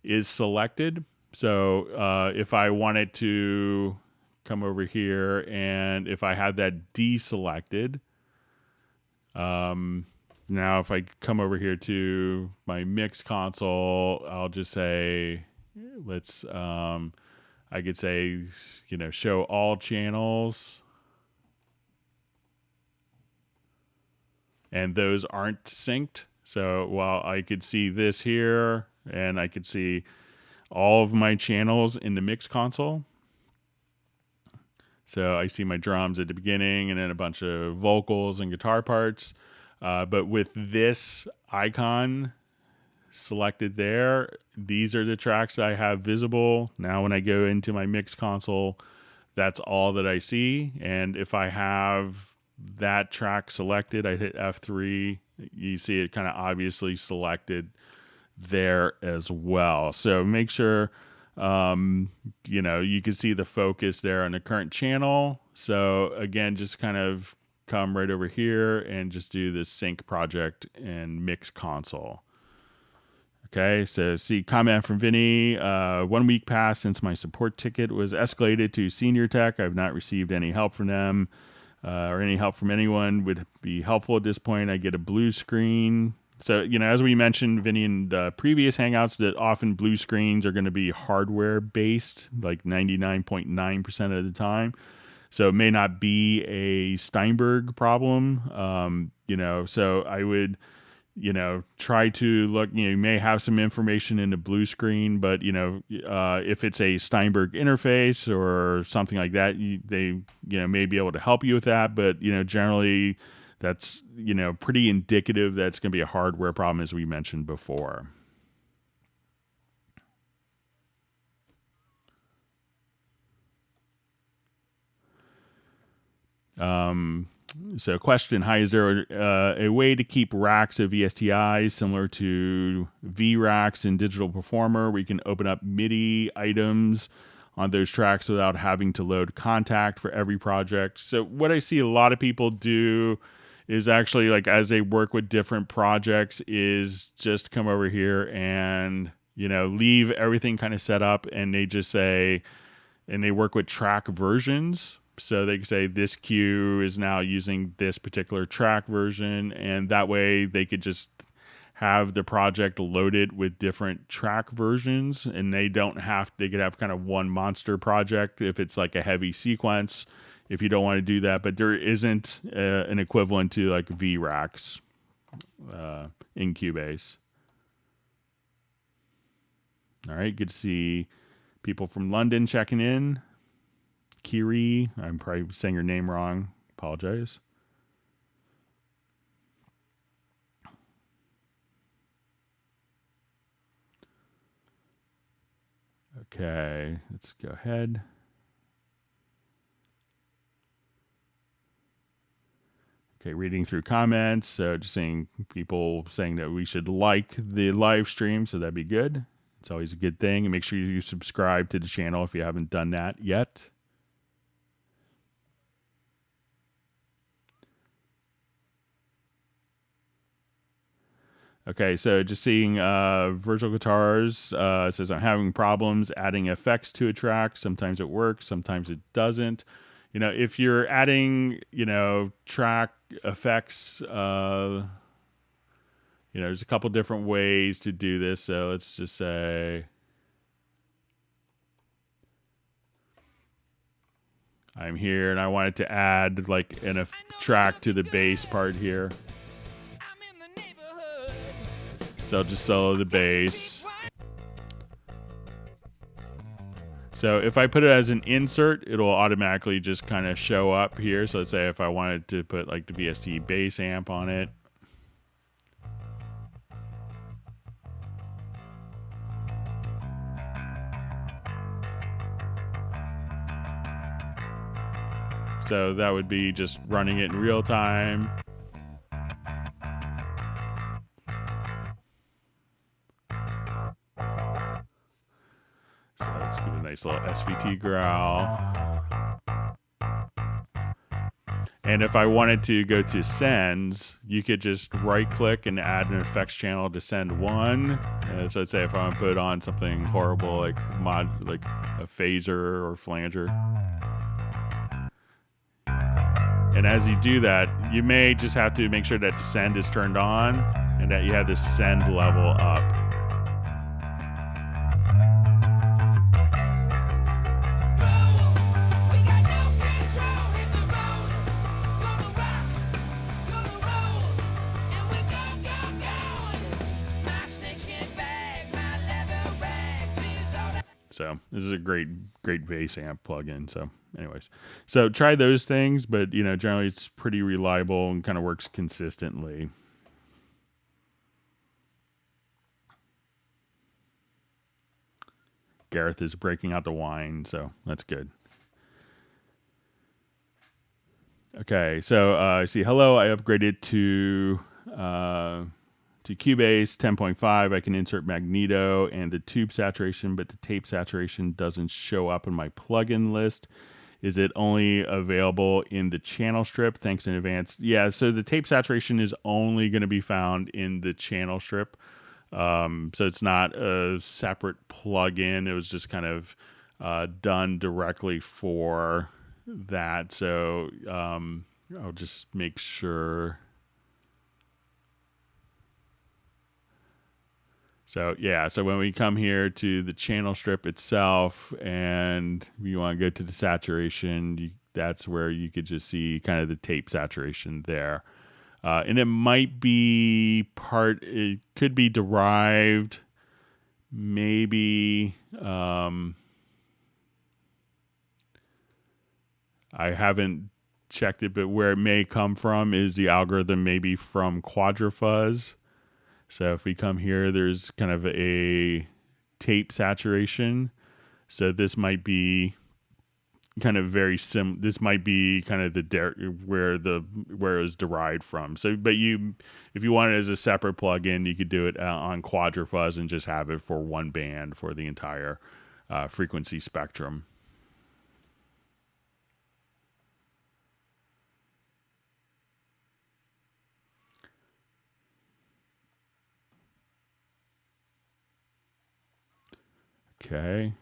is selected. So if I wanted to come over here, and if I had that deselected, now if I come over here to my mix console, I'll just say, let's, I could say, show all channels. And those aren't synced. So while I could see this here, and I could see all of my channels in the mix console. So I see my drums at the beginning, and then a bunch of vocals and guitar parts. But with this icon selected there, these are the tracks I have visible. Now when I go into my mix console, that's all that I see. And if I have that track selected, I hit F3, you see it kind of obviously selected there as well. So make sure you can see the focus there on the current channel. So again, just kind of come right over here and just do this sync project and mix console. Okay, so see comment from Vinny. 1 week passed since my support ticket was escalated to senior tech. I've not received any help from them or any help from anyone would be helpful at this point. I get a blue screen. So, as we mentioned, Vinny, in previous Hangouts, that often blue screens are going to be hardware based, like 99.9% of the time. So it may not be a Steinberg problem, so I would, try to look, you may have some information in the blue screen, but, if it's a Steinberg interface or something like that, they may be able to help you with that. But, generally that's, pretty indicative that it's going to be a hardware problem, as we mentioned before. So question, hi, is there a way to keep racks of VSTIs similar to V-racks in Digital Performer where you can open up MIDI items on those tracks without having to load Contact for every project? So what I see a lot of people do is actually, like, as they work with different projects, is just come over here and, leave everything kind of set up, and they just say, and they work with track versions. So they can say this cue is now using this particular track version, and that way they could just have the project loaded with different track versions, and they could have kind of one monster project if it's like a heavy sequence, if you don't want to do that. But there isn't an equivalent to like V-racks in Cubase. All right, good to see people from London checking in. Kiri, I'm probably saying your name wrong. Apologize. Okay, let's go ahead. Okay, reading through comments. So just seeing people saying that we should like the live stream, so that'd be good. It's always a good thing. And make sure you subscribe to the channel if you haven't done that yet. Okay, so just seeing virtual guitars says I'm having problems adding effects to a track. Sometimes it works, sometimes it doesn't. If you're adding, track effects, there's a couple different ways to do this. So let's just say I'm here and I wanted to add like a track to the bass part here. So I'll just solo the bass. So if I put it as an insert, it'll automatically just kind of show up here. So let's say if I wanted to put like the VST bass amp on it. So that would be just running it in real time. So let's give it a nice little SVT growl. And if I wanted to go to sends, you could just right click and add an effects channel to send one. So let's say if I want to put on something horrible like a phaser or flanger. And as you do that, you may just have to make sure that descend is turned on and that you have the send level up. So this is a great bass amp plugin. So anyways, so try those things, but generally it's pretty reliable and kind of works consistently. Gareth is breaking out the wine, so that's good. Okay, so I see. Hello, I upgraded to Cubase 10.5. I can insert magneto and the tube saturation, but the tape saturation doesn't show up in my plugin list. Is it only available in the channel strip? Thanks in advance. Yeah, so the tape saturation is only going to be found in the channel strip. So it's not a separate plugin. It was just kind of done directly for that. So I'll just make sure. So yeah, so when we come here to the channel strip itself and you want to go to the saturation, that's where you could just see kind of the tape saturation there. And it might be it could be derived, maybe, I haven't checked it, but where it may come from is the algorithm maybe from Quadrafuzz. So if we come here, there's kind of a tape saturation. So this might be kind of very this might be kind of where it was derived from. So, but if you want it as a separate plugin, you could do it on Quadrafuzz and just have it for one band for the entire frequency spectrum. Okay.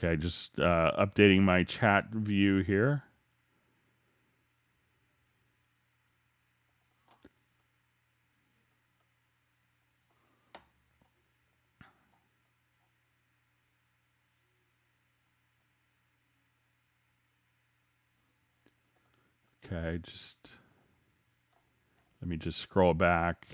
Okay, just updating my chat view here. Okay, let me just scroll back.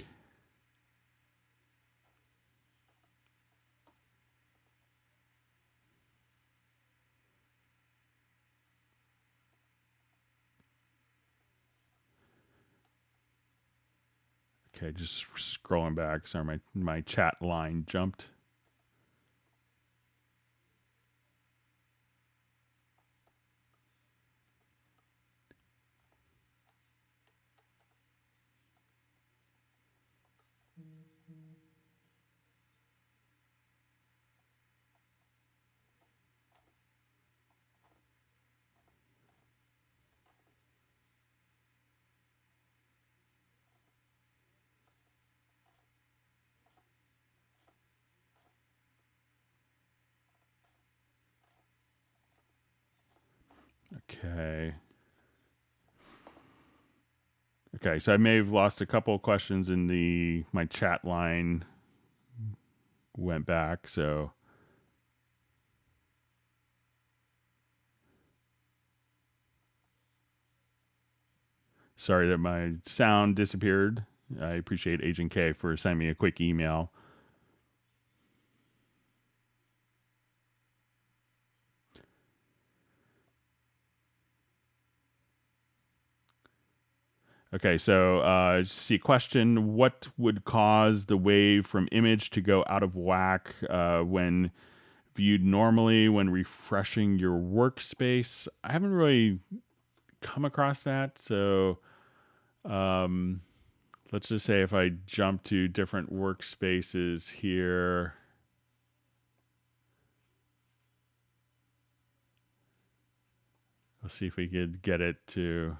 Okay, just scrolling back. Sorry, my chat line jumped. Okay. Okay, so I may have lost a couple of questions in my chat line went back, so sorry that my sound disappeared. I appreciate Agent K for sending me a quick email. Okay, so see question: what would cause the wave from image to go out of whack when viewed normally when refreshing your workspace? I haven't really come across that, so let's just say if I jump to different workspaces here. Let's see if we could get it to.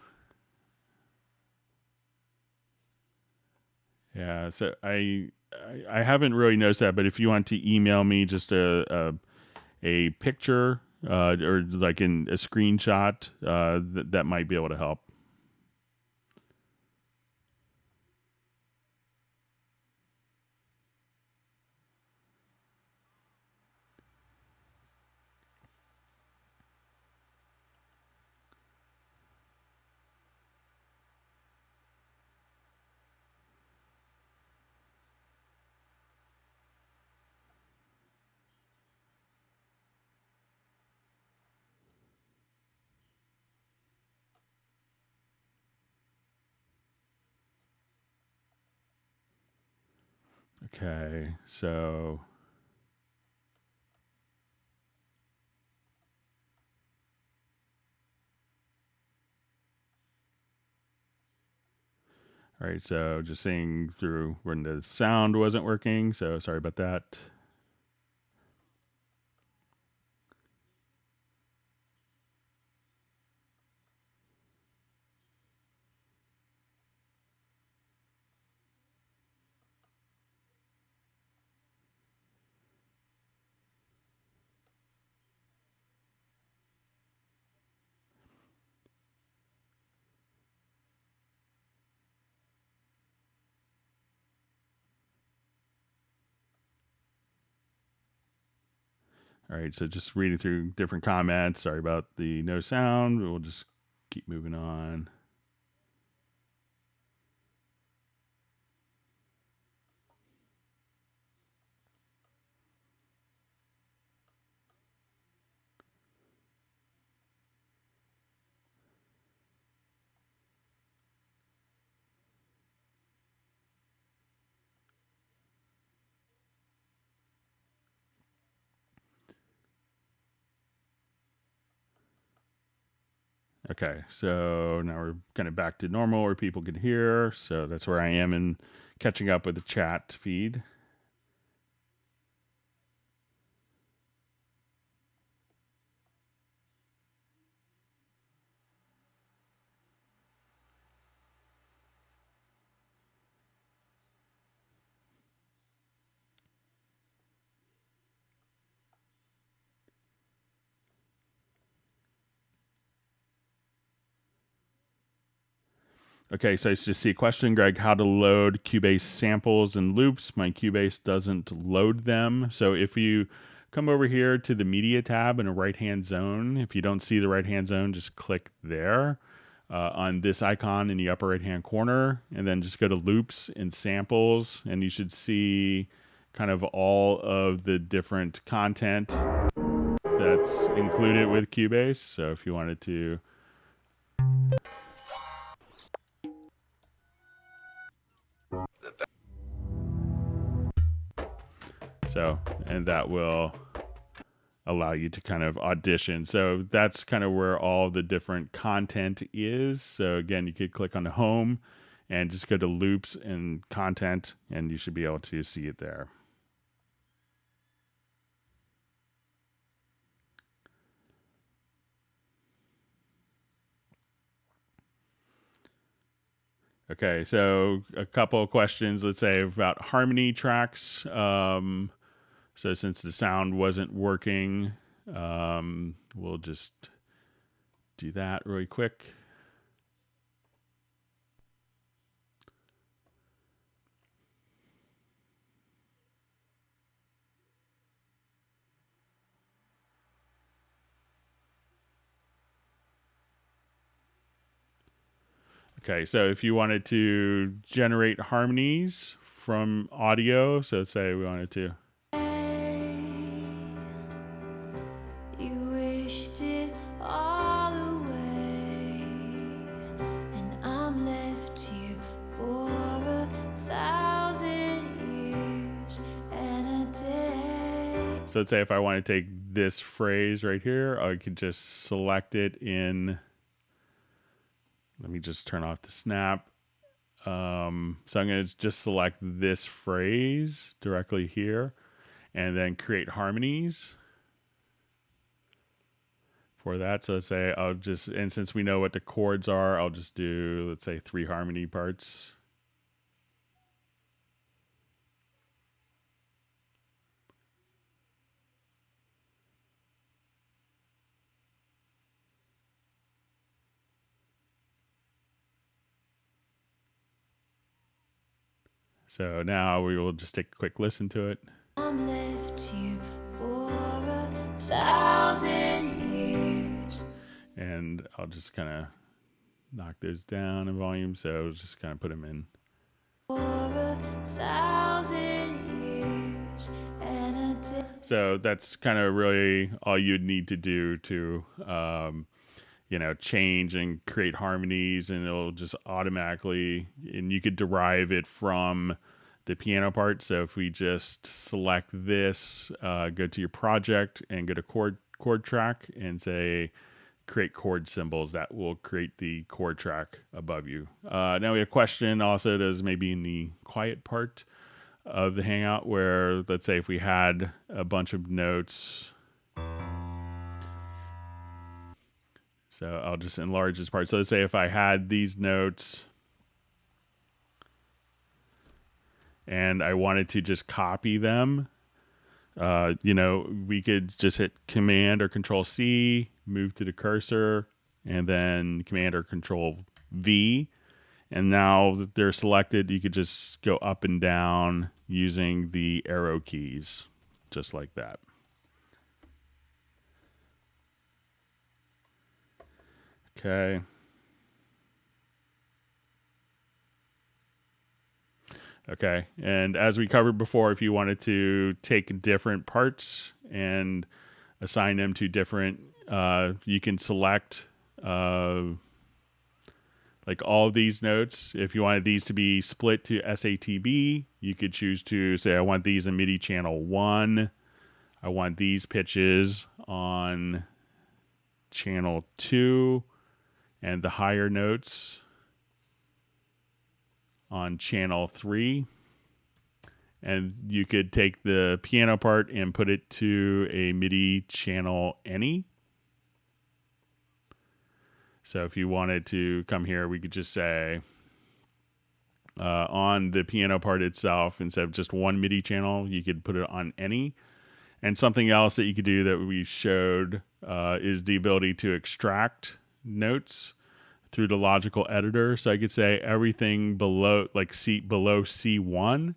Yeah, so I haven't really noticed that, but if you want to email me just a picture or like in a screenshot, that might be able to help. Okay, so all right, so just seeing through when the sound wasn't working, so sorry about that. All right, so just reading through different comments. Sorry about the no sound. We'll just keep moving on. Okay, so now we're kind of back to normal where people can hear. So that's where I am in catching up with the chat feed. Okay, so I just see a question, Greg, how to load Cubase samples and loops. My Cubase doesn't load them. So if you come over here to the media tab in a right-hand zone, if you don't see the right-hand zone, just click there on this icon in the upper right-hand corner, and then just go to loops and samples, and you should see kind of all of the different content that's included with Cubase. So if you wanted to and that will allow you to kind of audition. So that's kind of where all the different content is. So again, you could click on the home and just go to loops and content, and you should be able to see it there. Okay, so a couple of questions, let's say about harmony tracks. So since the sound wasn't working, we'll just do that really quick. Okay, so if you wanted to generate harmonies from audio, so say we wanted to. You wished it all away, and I'm left here for 1,000 years and a day. So let's say if I want to take this phrase right here, I could just select it in. Let me just turn off the snap. So I'm going to just select this phrase directly here and then create harmonies for that. So let's say I'll just, and since we know what the chords are, I'll just do, let's say 3 harmony parts. So now we will just take a quick listen to it. I'm left here for 1,000 years. And I'll just kind of knock those down in volume. So just kind of put them in. For 1,000 years and a day. So that's kind of really all you'd need to do to, change and create harmonies, and it'll just automatically, and you could derive it from the piano part. So if we just select this, go to your project and go to chord track and say create chord symbols, that will create the chord track above you. Now we have a question also that's maybe in the quiet part of the Hangout, where let's say if we had a bunch of notes. So I'll just enlarge this part. So let's say if I had these notes and I wanted to just copy them, we could just hit Command or Control C, move to the cursor, and then Command or Control V. And now that they're selected, you could just go up and down using the arrow keys, just like that. Okay. Okay. And as we covered before, if you wanted to take different parts and assign them to different, you can select like all of these notes. If you wanted these to be split to SATB, you could choose to say, I want these in MIDI channel 1. I want these pitches on channel 2. And the higher notes on channel 3. And you could take the piano part and put it to a MIDI channel any. So if you wanted to come here, we could just say on the piano part itself, instead of just one MIDI channel, you could put it on any. And something else that you could do that we showed is the ability to extract notes through the logical editor. So I could say everything below, like below C1.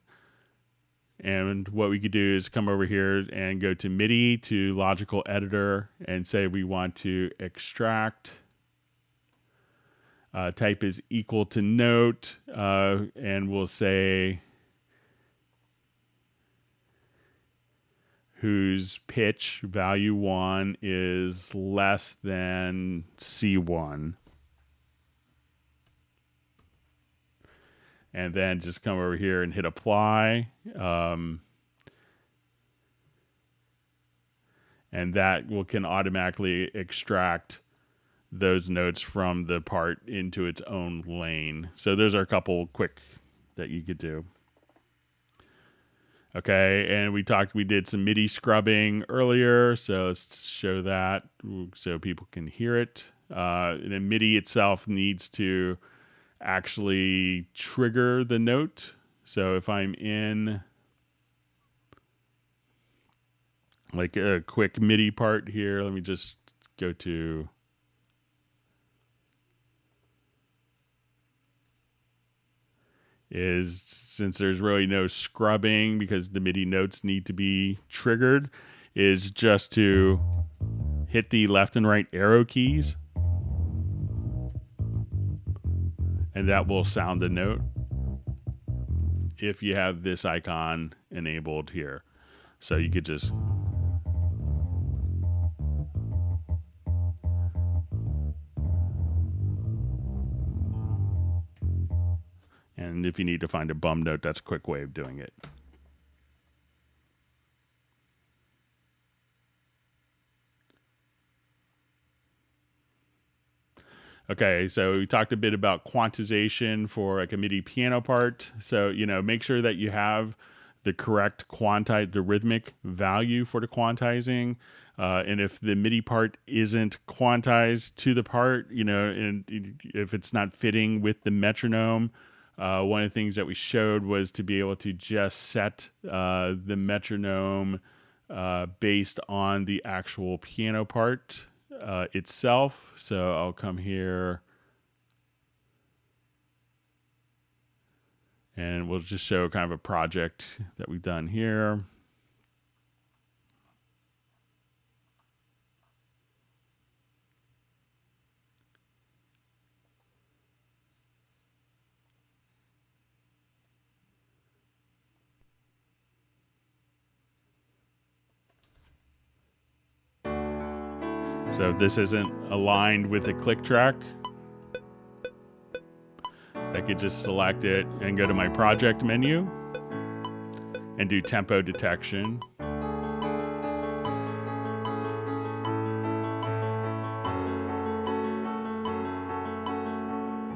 And what we could do is come over here and go to MIDI to logical editor and say we want to extract. Type is equal to note, and we'll say whose pitch, value 1, is less than C1. And then just come over here and hit apply. And that can automatically extract those notes from the part into its own lane. So those are a couple quick that you could do. Okay, and we did some MIDI scrubbing earlier, so let's show that so people can hear it. And then MIDI itself needs to actually trigger the note. So if I'm in like a quick MIDI part here, let me just go to since there's really no scrubbing because the MIDI notes need to be triggered, is just to hit the left and right arrow keys. and that will sound the note if you have this icon enabled here. So you could just and if you need to find a bum note, that's a quick way of doing it. Okay, so we talked a bit about quantization for like a MIDI piano part. So, make sure that you have the correct the rhythmic value for the quantizing. And if the MIDI part isn't quantized to the part, and if it's not fitting with the metronome, one of the things that we showed was to be able to just set the metronome based on the actual piano part itself. So I'll come here and we'll just show kind of a project that we've done here. So if this isn't aligned with the click track, I could just select it and go to my project menu and do tempo detection.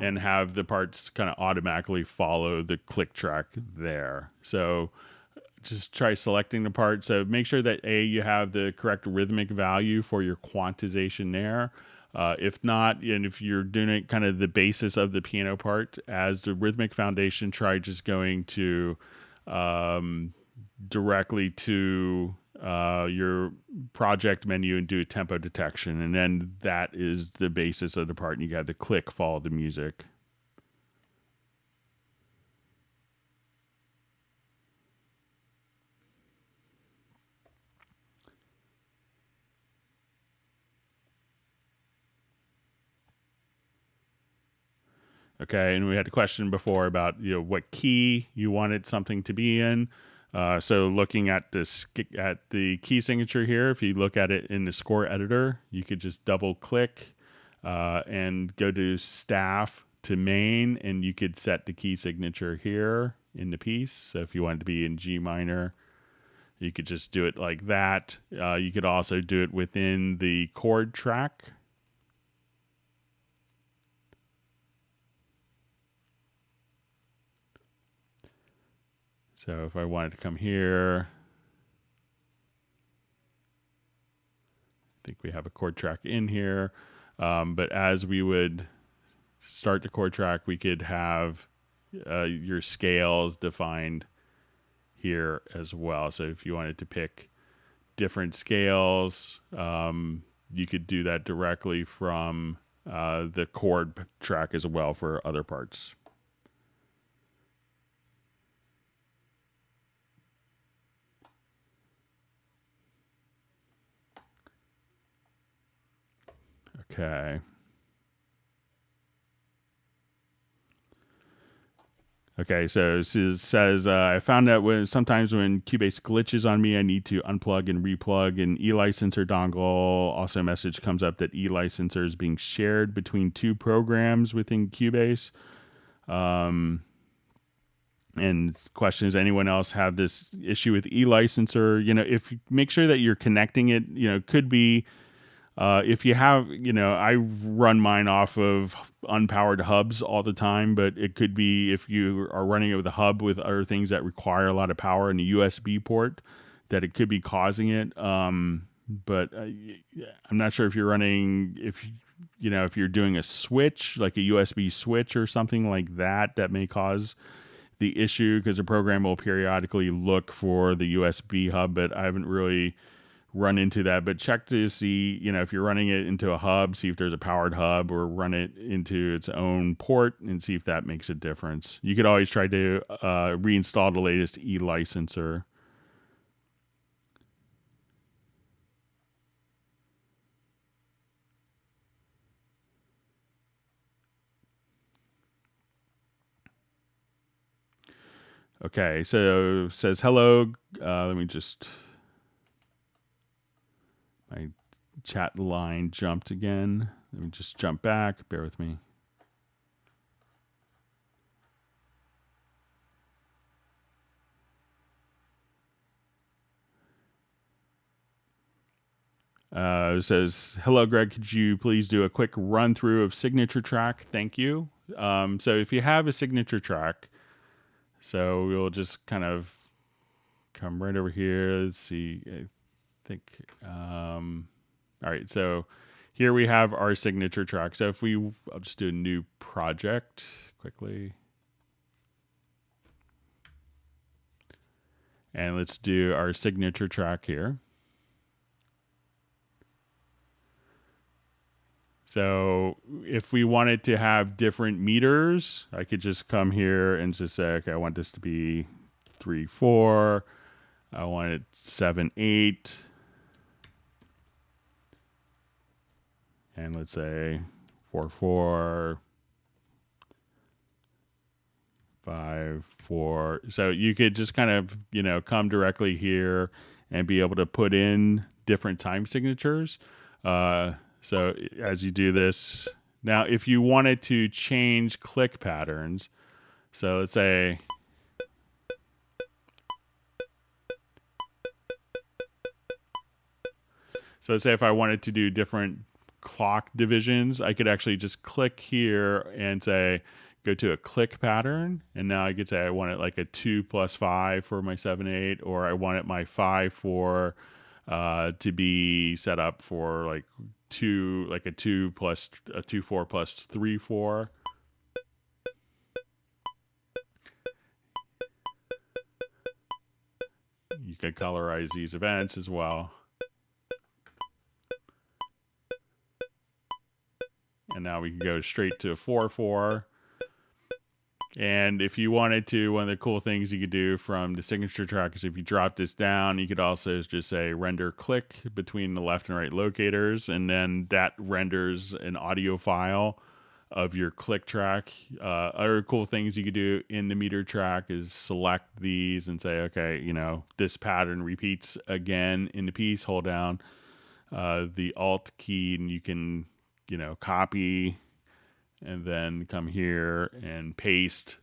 And have the parts kind of automatically follow the click track there. So just try selecting the part. So make sure that you have the correct rhythmic value for your quantization there. If not, and if you're doing it kind of the basis of the piano part as the rhythmic foundation, try just going to directly to your project menu and do a tempo detection. And then that is the basis of the part. And you got the click follow the music. Okay, and we had a question before about what key you wanted something to be in. So looking at the key signature here, if you look at it in the score editor, you could just double click and go to staff to main, and you could set the key signature here in the piece. So if you wanted to be in G minor, you could just do it like that. You could also do it within the chord track. So if I wanted to come here, I think we have a chord track in here. But as we would start the chord track, we could have your scales defined here as well. So if you wanted to pick different scales, you could do that directly from the chord track as well for other parts. Okay. Okay, so this says, I found that sometimes when Cubase glitches on me, I need to unplug and replug an eLicenser dongle. Also, a message comes up that eLicenser is being shared between two programs within Cubase. And the question is, anyone else have this issue with eLicenser? If you make sure that you're connecting it, could be if you have, I run mine off of unpowered hubs all the time, but it could be if you are running it with a hub with other things that require a lot of power and a USB port, that it could be causing it. But I'm not sure if you're running, if you're doing a switch, like a USB switch or something like that, that may cause the issue, because the program will periodically look for the USB hub, but I haven't really run into that. But check to see, if you're running it into a hub, see if there's a powered hub, or run it into its own port and see if that makes a difference. You could always try to reinstall the latest eLicenser. Okay, so says hello. Let me just, my chat line jumped again. Let me just jump back. Bear with me. It says, hello, Greg. Could you please do a quick run through of signature track? Thank you. So if you have a signature track, so we'll just kind of come right over here. Let's see. I think, all right. So here we have our signature track. So if I'll just do a new project quickly. And let's do our signature track here. So if we wanted to have different meters, I could just come here and just say, okay, I want this to be 3/4. I want it 7/8. And let's say 4/4, 5/4. So you could just kind of, come directly here and be able to put in different time signatures. So as you do this, now if you wanted to change click patterns, so let's say, if I wanted to do different clock divisions, I could actually just click here and say, go to a click pattern. And now I could say I want it like a 2 plus 5 for my 7/8, or I want it my 5/4 to be set up for like 2, like a 2/4 plus 3/4. You can colorize these events as well. And now we can go straight to 4/4. And if you wanted to, one of the cool things you could do from the signature track is if you drop this down, you could also just say render click between the left and right locators, and then that renders an audio file of your click track. Other cool things you could do in the meter track is select these and say, okay, this pattern repeats again in the piece. Hold down the Alt key, and you can, copy and then come here and paste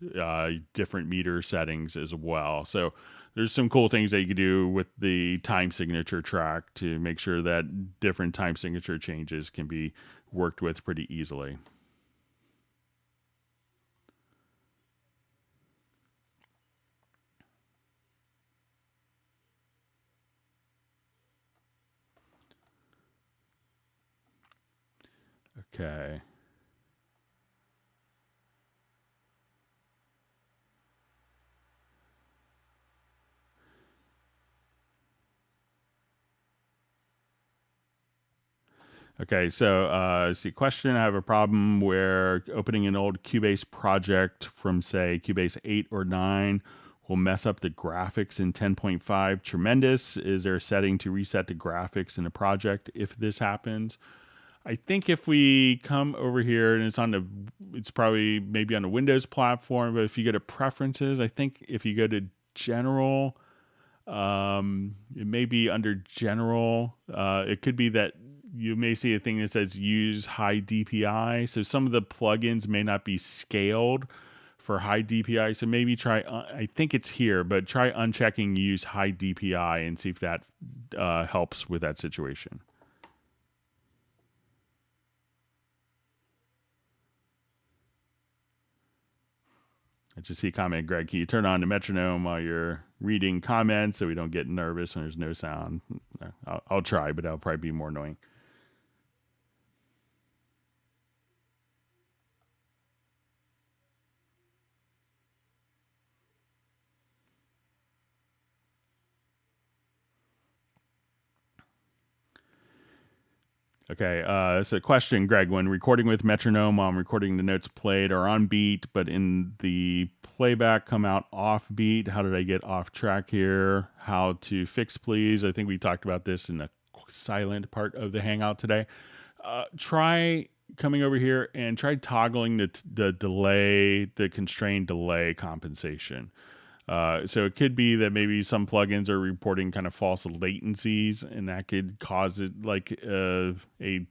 different meter settings as well. So there's some cool things that you can do with the time signature track to make sure that different time signature changes can be worked with pretty easily. Okay. Okay, so see, question. I have a problem where opening an old Cubase project from, say, Cubase 8 or 9 will mess up the graphics in 10.5. Tremendous. Is there a setting to reset the graphics in the project if this happens? I think if we come over here and it's probably maybe on the Windows platform, but if you go to preferences, I think if you go to general, it may be under general. It could be that you may see a thing that says use high DPI. So some of the plugins may not be scaled for high DPI. So maybe try, I think it's here, but try unchecking use high DPI and see if that helps with that situation. I just see a comment, Greg, can you turn on the metronome while you're reading comments so we don't get nervous when there's no sound? I'll try, but that'll probably be more annoying. Okay, so question, Greg. When recording with metronome, I'm recording the notes played are on beat, but in the playback come out off beat. How did I get off track here? How to fix, please? I think we talked about this in the silent part of the Hangout today. Try coming over here and try toggling the delay, the constrained delay compensation. So it could be that maybe some plugins are reporting kind of false latencies, and that could cause it like a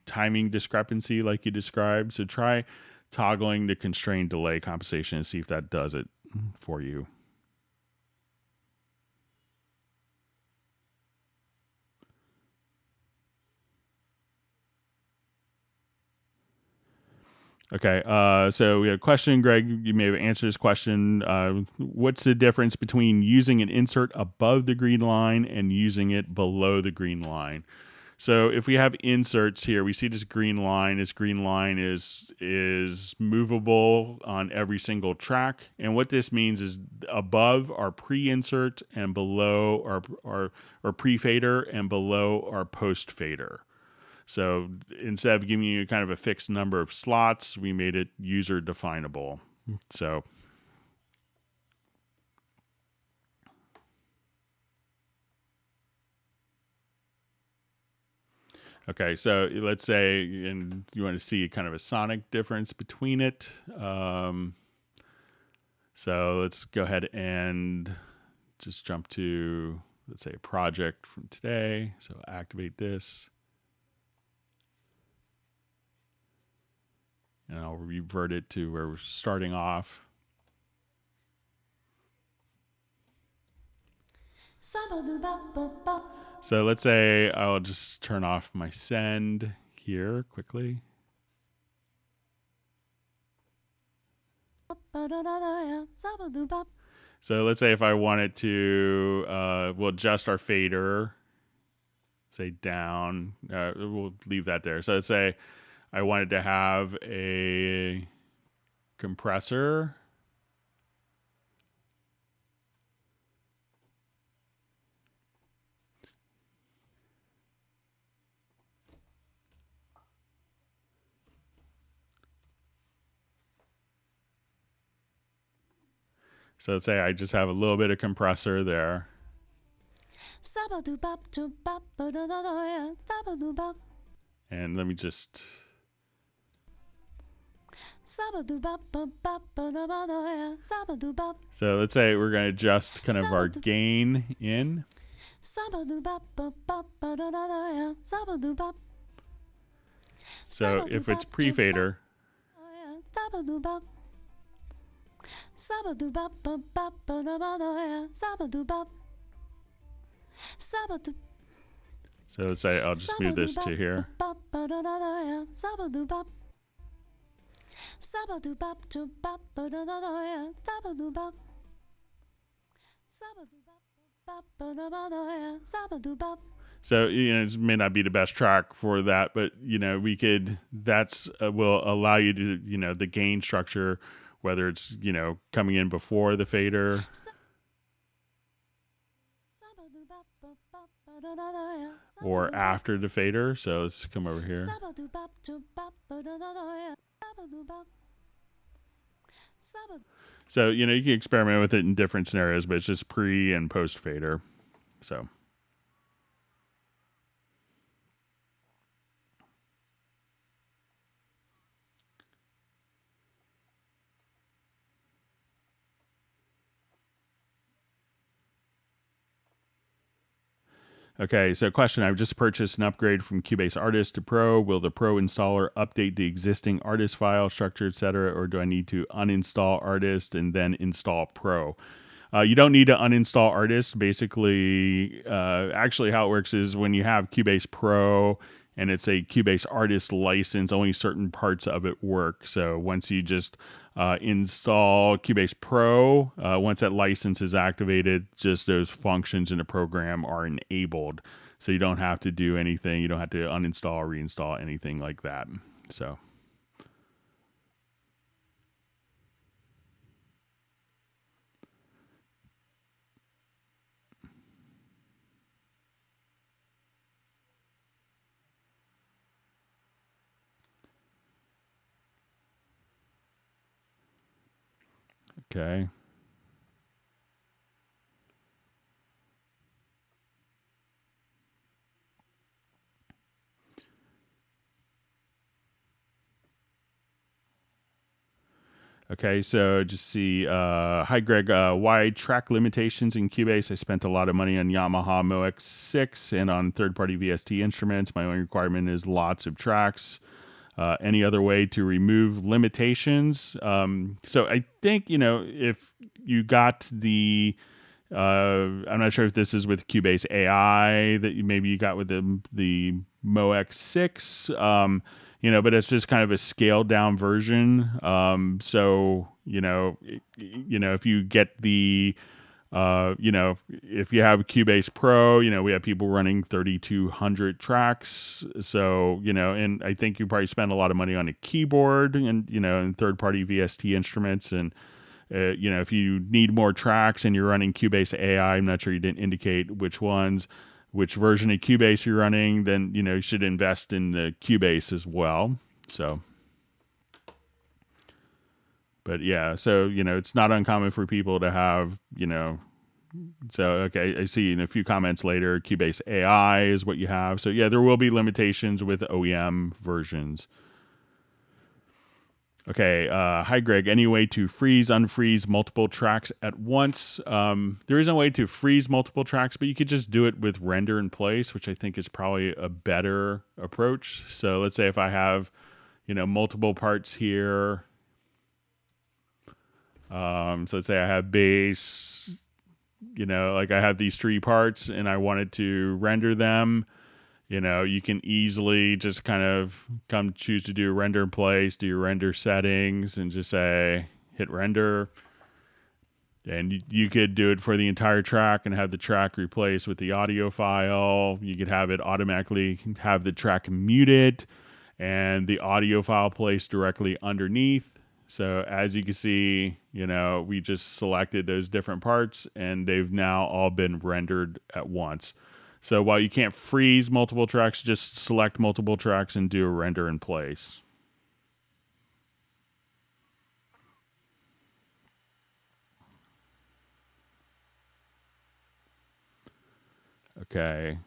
timing discrepancy, like you described. So try toggling the constrained delay compensation and see if that does it for you. Okay, so we have a question, Greg. You may have answered this question. What's the difference between using an insert above the green line and using it below the green line? So if we have inserts here, we see this green line. This green line is movable on every single track, and what this means is above our pre-insert and below our pre-fader and below our post-fader. So instead of giving you kind of a fixed number of slots, we made it user definable. So okay, so let's say, and you want to see kind of a sonic difference between it. So let's go ahead and just jump to, let's say, a project from today. So activate this. And I'll revert it to where we're starting off. So let's say I'll just turn off my send here quickly. So let's say if I wanted to, we'll adjust our fader, say down. We'll leave that there. So let's say I wanted to have a compressor. So let's say I just have a little bit of compressor there. And let me just... So let's say we're going to adjust kind of our gain in. So if it's pre-fader, so let's say I'll just move this to here. So, it may not be the best track for that, but, we could, that's will allow you to, the gain structure, whether it's, coming in before the fader or after the fader. So let's come over here. So, you can experiment with it in different scenarios, but it's just pre and post fader. So. Okay, so question. I've just purchased an upgrade from Cubase Artist to Pro. Will the Pro installer update the existing artist file, structure, etc., or do I need to uninstall Artist and then install Pro? You don't need to uninstall Artist. Basically, actually how it works is when you have Cubase Pro and it's a Cubase Artist license, only certain parts of it work. So once you just install Cubase Pro, once that license is activated, just those functions in the program are enabled. So you don't have to do anything. You don't have to uninstall or reinstall anything like that. So. Okay. Okay, so just see, hi Greg, why track limitations in Cubase? I spent a lot of money on Yamaha Mo X6 and on third-party VST instruments. My only requirement is lots of tracks. Any other way to remove limitations? So I think, if you got the, I'm not sure if this is with Cubase AI that maybe you got with the Mo X6, but it's just kind of a scaled down version. So if you get the if you have Cubase Pro, we have people running 3,200 tracks. So, and I think you probably spend a lot of money on a keyboard and third party VST instruments. And, if you need more tracks and you're running Cubase AI, I'm not sure you didn't indicate which version of Cubase you're running, then, you should invest in the Cubase as well. So, but yeah, so, it's not uncommon for people to have, so, okay, I see in a few comments later, Cubase AI is what you have. So, yeah, there will be limitations with OEM versions. Okay, hi, Greg. Any way to freeze, unfreeze multiple tracks at once? There is a way to freeze multiple tracks, but you could just do it with render in place, which I think is probably a better approach. So let's say if I have, multiple parts here. So let's say I have bass, like I have these 3 parts and I wanted to render them. You can easily just kind of choose to do render in place, do your render settings, and just say hit render. And you could do it for the entire track and have the track replaced with the audio file. You could have it automatically have the track muted and the audio file placed directly underneath. So as you can see, we just selected those different parts and they've now all been rendered at once. So while you can't freeze multiple tracks, just select multiple tracks and do a render in place. Okay.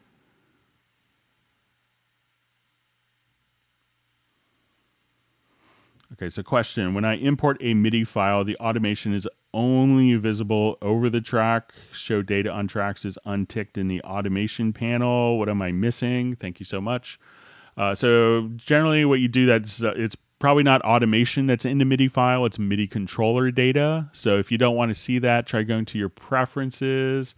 Okay, so question. When I import a MIDI file, the automation is only visible over the track. Show data on tracks is unticked in the automation panel. What am I missing? Thank you so much. So generally what you do, it's probably not automation that's in the MIDI file. It's MIDI controller data. So if you don't want to see that, try going to your preferences,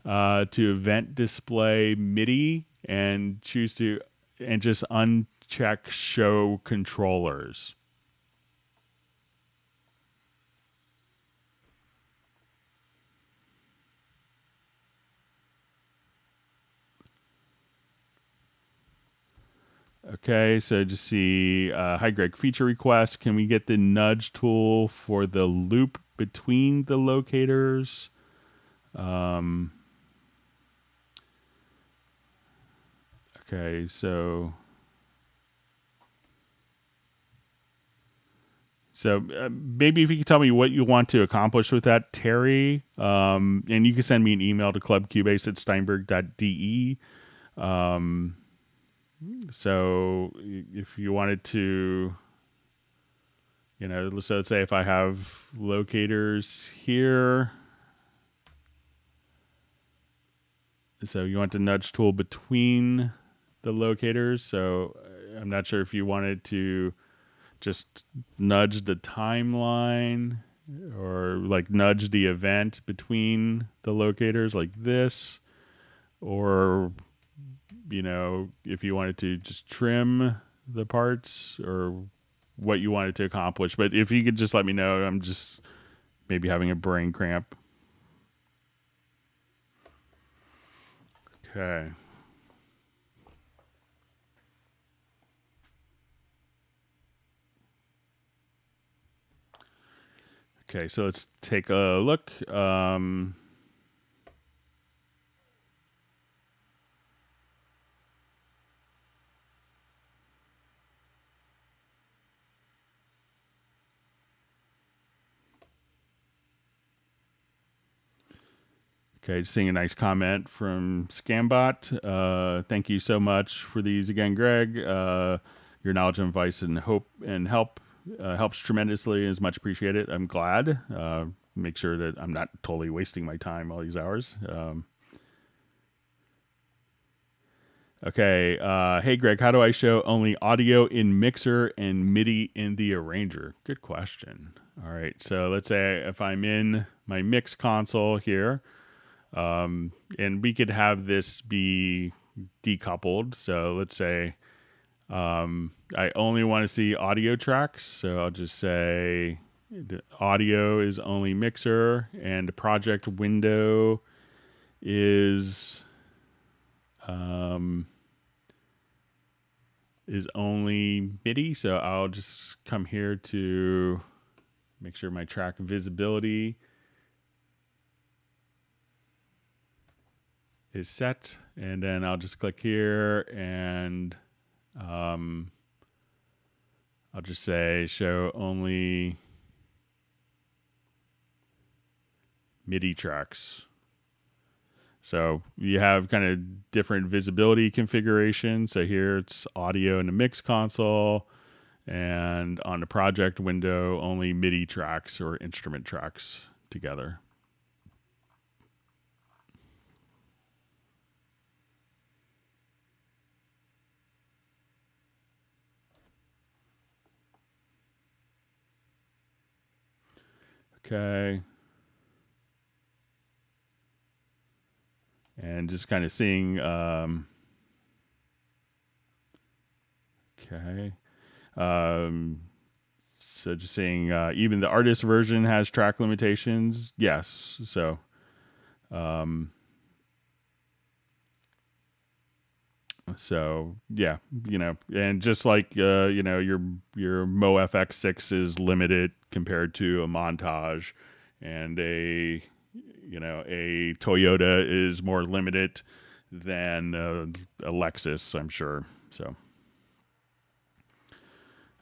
to event display MIDI and choose to, and just uncheck show controllers. Okay, so just see, hi Greg, feature request. Can we get the nudge tool for the loop between the locators? Okay, so maybe if you could tell me what you want to accomplish with that, Terry, and you can send me an email to clubcubase@steinberg.de. So if you wanted to, so let's say if I have locators here, so you want the nudge tool between the locators. So I'm not sure if you wanted to just nudge the timeline or like nudge the event between the locators like this, or if you wanted to just trim the parts or what you wanted to accomplish. But if you could just let me know, I'm just maybe having a brain cramp. Okay. Okay, so let's take a look. Okay, just seeing a nice comment from Scambot. Thank you so much for these again, Greg. Your knowledge and advice and hope and help helps tremendously. Is much appreciated. I'm glad. Make sure that I'm not totally wasting my time all these hours. Okay. Hey, Greg, how do I show only audio in Mixer and MIDI in the Arranger? Good question. All right. So let's say if I'm in my mix console here, and we could have this be decoupled. So let's say I only want to see audio tracks. So I'll just say the audio is only Mixer and the project window is only MIDI. So I'll just come here to make sure my track visibility is set. And then I'll just click here and I'll just say show only MIDI tracks. So you have kind of different visibility configurations. So here it's audio in the mix console, and on the project window, only MIDI tracks or instrument tracks together. Okay. And just kind of seeing, okay. So just saying, even the artist version has track limitations. Yes. So, yeah, and just like, your Mo FX6 is limited compared to a Montage, and a Toyota is more limited than a Lexus, I'm sure. So.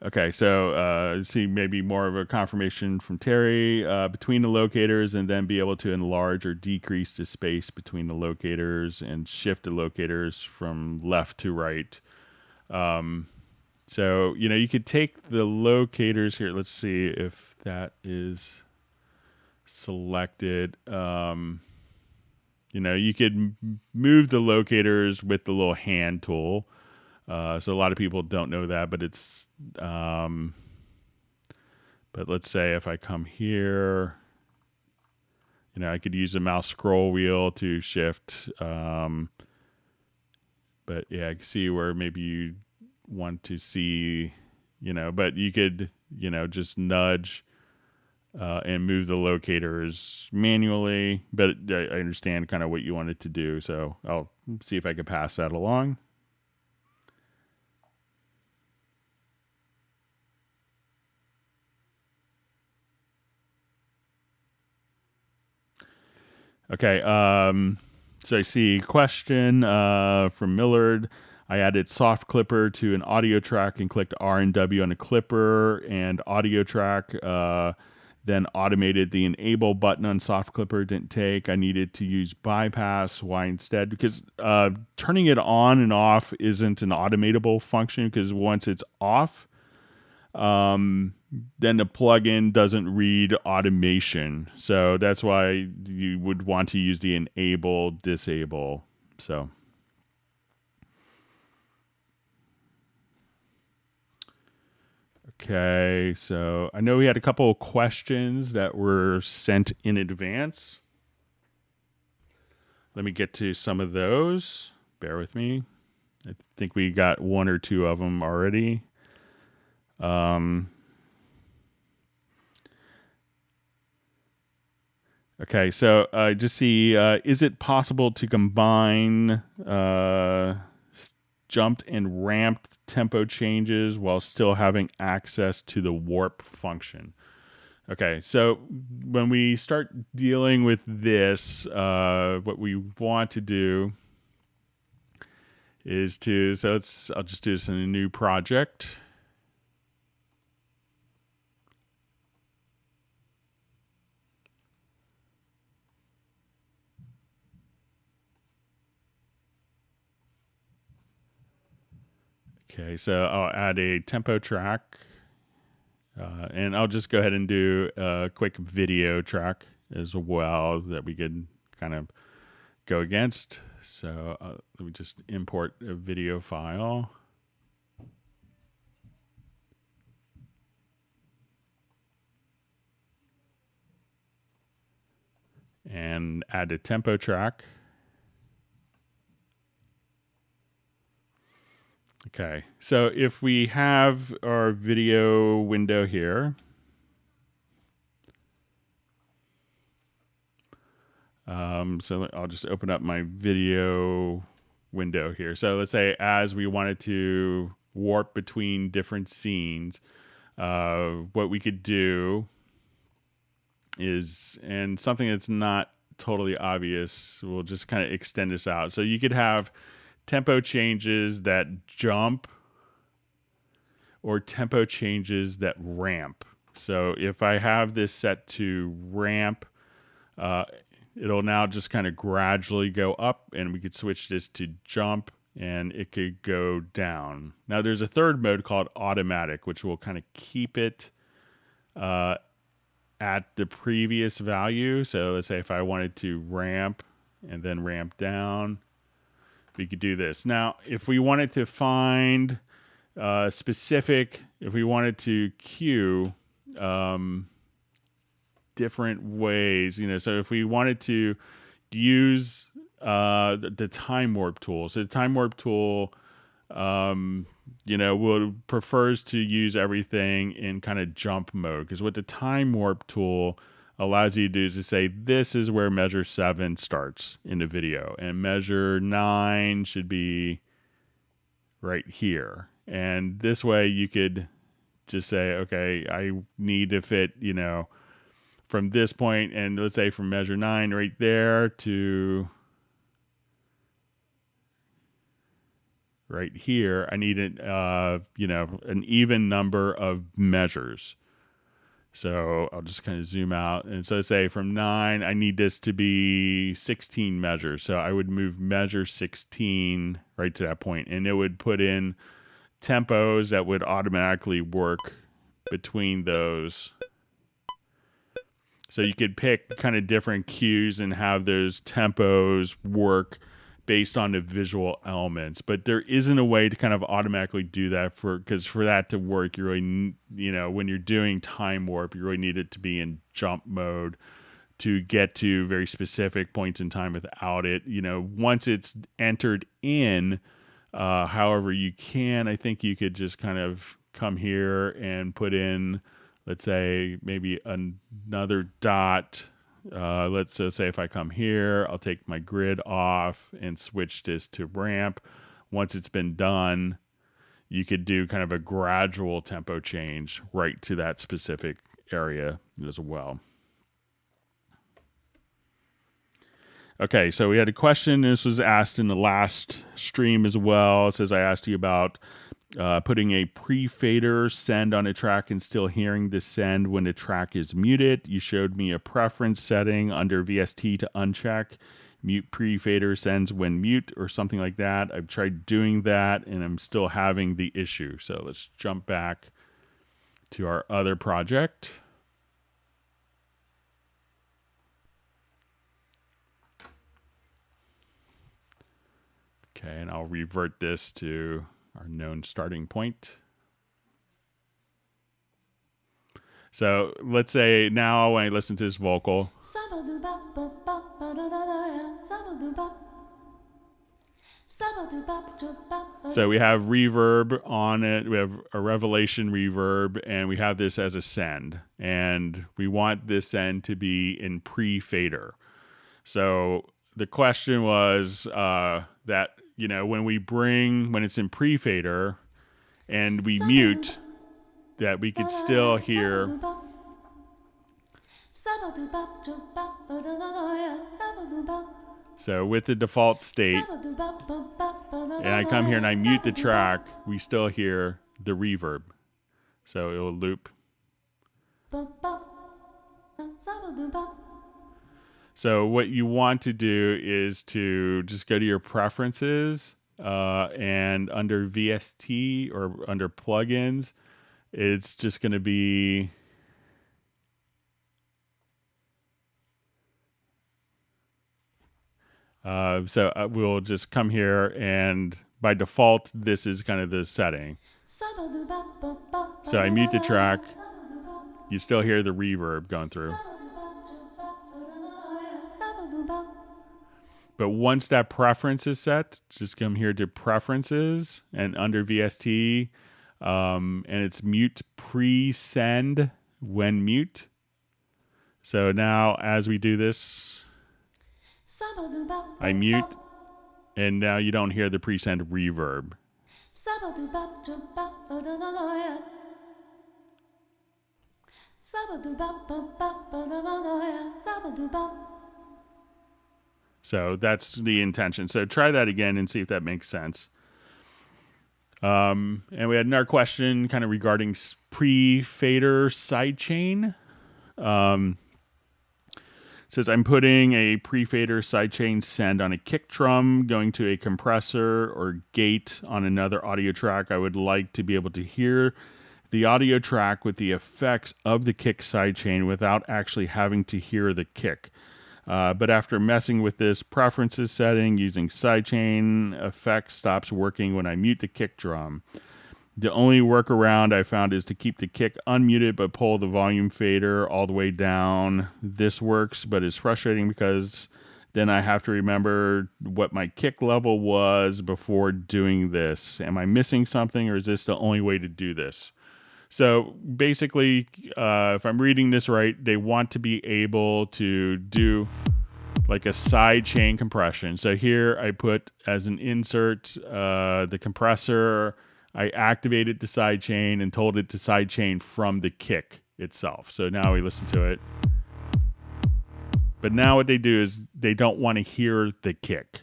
Okay, so see maybe more of a confirmation from Terry between the locators, and then be able to enlarge or decrease the space between the locators and shift the locators from left to right. So, you could take the locators here. Let's see if that is selected. You could move the locators with the little hand tool. So a lot of people don't know that, but it's, but let's say if I come here, I could use the mouse scroll wheel to shift. But yeah, I can see where maybe you want to see, but you could, just nudge, and move the locators manually, but I understand kind of what you wanted to do. So I'll see if I can pass that along. Okay. So I see a question from Millard. I added soft clipper to an audio track and clicked R and W on the clipper and audio track. Then automated the enable button on soft clipper. Didn't take. I needed to use bypass. Why instead? Because turning it on and off isn't an automatable function, because once it's off, then the plugin doesn't read automation. So that's why you would want to use the enable disable. So okay, so I know we had a couple of questions that were sent in advance. Let me get to some of those. Bear with me. I think we got one or two of them already. Okay, so I just see, is it possible to combine jumped and ramped tempo changes while still having access to the warp function? Okay, so when we start dealing with this, what we want to do is I'll just do this in a new project. Okay, so I'll add a tempo track. And I'll just go ahead and do a quick video track as well that we could kind of go against. So let me just import a video file. And add a tempo track. Okay, so if we have our video window here, so I'll just open up my video window here. So let's say as we wanted to warp between different scenes, what we could do is, and something that's not totally obvious, we'll just kind of extend this out. So you could have tempo changes that jump or tempo changes that ramp. So if I have this set to ramp, it'll now just kind of gradually go up, and we could switch this to jump and it could go down. Now there's a third mode called automatic, which will kind of keep it at the previous value. So let's say if I wanted to ramp and then ramp down, we could do this. Now, if we wanted to find specific, if we wanted to cue different ways, so if we wanted to use the time warp tool. So the time warp tool, prefers to use everything in kind of jump mode, because what the time warp tool allows you to do is to say, this is where measure 7 starts in the video, and measure 9 should be right here. And this way you could just say, okay, I need to fit, from this point, and let's say from measure 9 right there to right here, I need an even number of measures. So I'll just kind of zoom out. And so say from 9, I need this to be 16 measures. So I would move measure 16 right to that point, and it would put in tempos that would automatically work between those. So you could pick kind of different cues and have those tempos work based on the visual elements, but there isn't a way to kind of automatically do that because for that to work, you really, when you're doing time warp, you really need it to be in jump mode to get to very specific points in time without it. Once it's entered in, however you can, I think you could just kind of come here and put in, let's say, maybe another dot. Let's say if I come here, I'll take my grid off and switch this to ramp. Once it's been done, you could do kind of a gradual tempo change right to that specific area as well. Okay, so we had a question. This was asked in the last stream as well. It says, I asked you about putting a pre-fader send on a track and still hearing the send when the track is muted. You showed me a preference setting under VST to uncheck. Mute pre-fader sends when mute or something like that. I've tried doing that and I'm still having the issue. So let's jump back to our other project. Okay, and I'll revert this to our known starting point. So let's say now when I listen to this vocal, so we have reverb on it, we have a revelation reverb, and we have this as a send, and we want this send to be in pre-fader. So the question was that, when it's in pre-fader and we mute, that we could still hear. So with the default state, and I come here and I mute the track, we still hear the reverb. So it will loop. So what you want to do is to just go to your preferences and under VST or under plugins, it's just going to be we'll just come here, and by default, this is kind of the setting. So I mute the track. You still hear the reverb going through. But once that preference is set, just come here to preferences and under VST, and it's mute pre-send when mute. So now as we do this, I mute, and now you don't hear the pre-send reverb. So that's the intention. So try that again and see if that makes sense. And we had another question kind of regarding pre-fader sidechain. Says, I'm putting a pre-fader sidechain send on a kick drum, going to a compressor or gate on another audio track. I would like to be able to hear the audio track with the effects of the kick sidechain without actually having to hear the kick. But after messing with this preferences setting using sidechain, effect stops working when I mute the kick drum. The only workaround I found is to keep the kick unmuted but pull the volume fader all the way down. This works, but is frustrating because then I have to remember what my kick level was before doing this. Am I missing something, or is this the only way to do this? So basically, if I'm reading this right, they want to be able to do like a side chain compression. So here I put as an insert the compressor. I activated the sidechain and told it to sidechain from the kick itself. So now we listen to it. But now what they do is they don't want to hear the kick,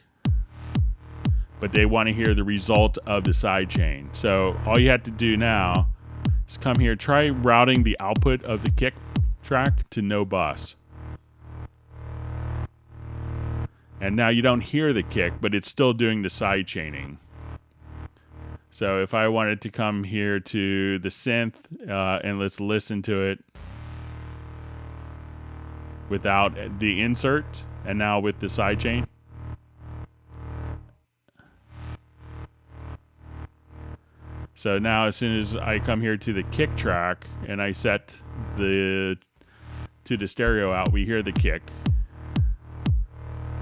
but they want to hear the result of the sidechain. So all you have to do now is come here, try routing the output of the kick track to no bus. And now you don't hear the kick, but it's still doing the sidechaining. So if I wanted to come here to the synth and let's listen to it without the insert and now with the sidechain. So now as soon as I come here to the kick track and I set to the stereo out, we hear the kick.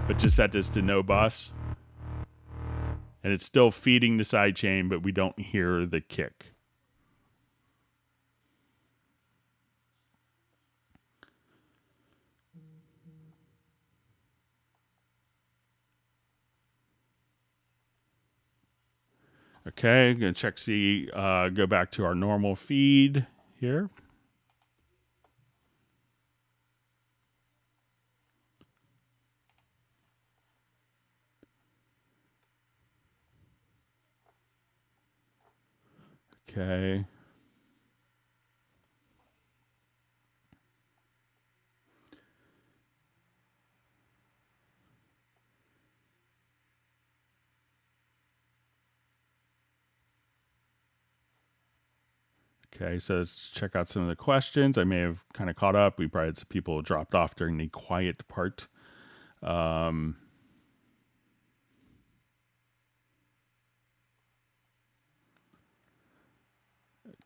But just set this to no bus. And it's still feeding the sidechain, but we don't hear the kick. Okay, I'm going to check, go back to our normal feed here. Okay. Okay, so let's check out some of the questions. I may have kind of caught up. We probably had some people dropped off during the quiet part.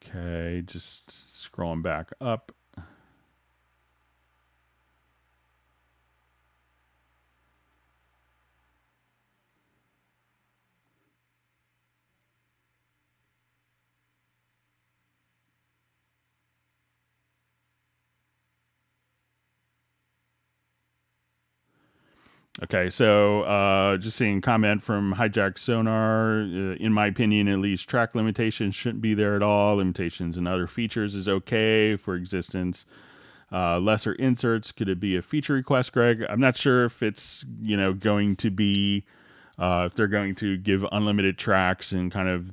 Okay, just scrolling back up. Okay, so just seeing comment from Hijack Sonar. In my opinion, at least, track limitations shouldn't be there at all. Limitations and other features is okay for existence. Lesser inserts, could it be a feature request, Greg? I'm not sure if it's going to be if they're going to give unlimited tracks and kind of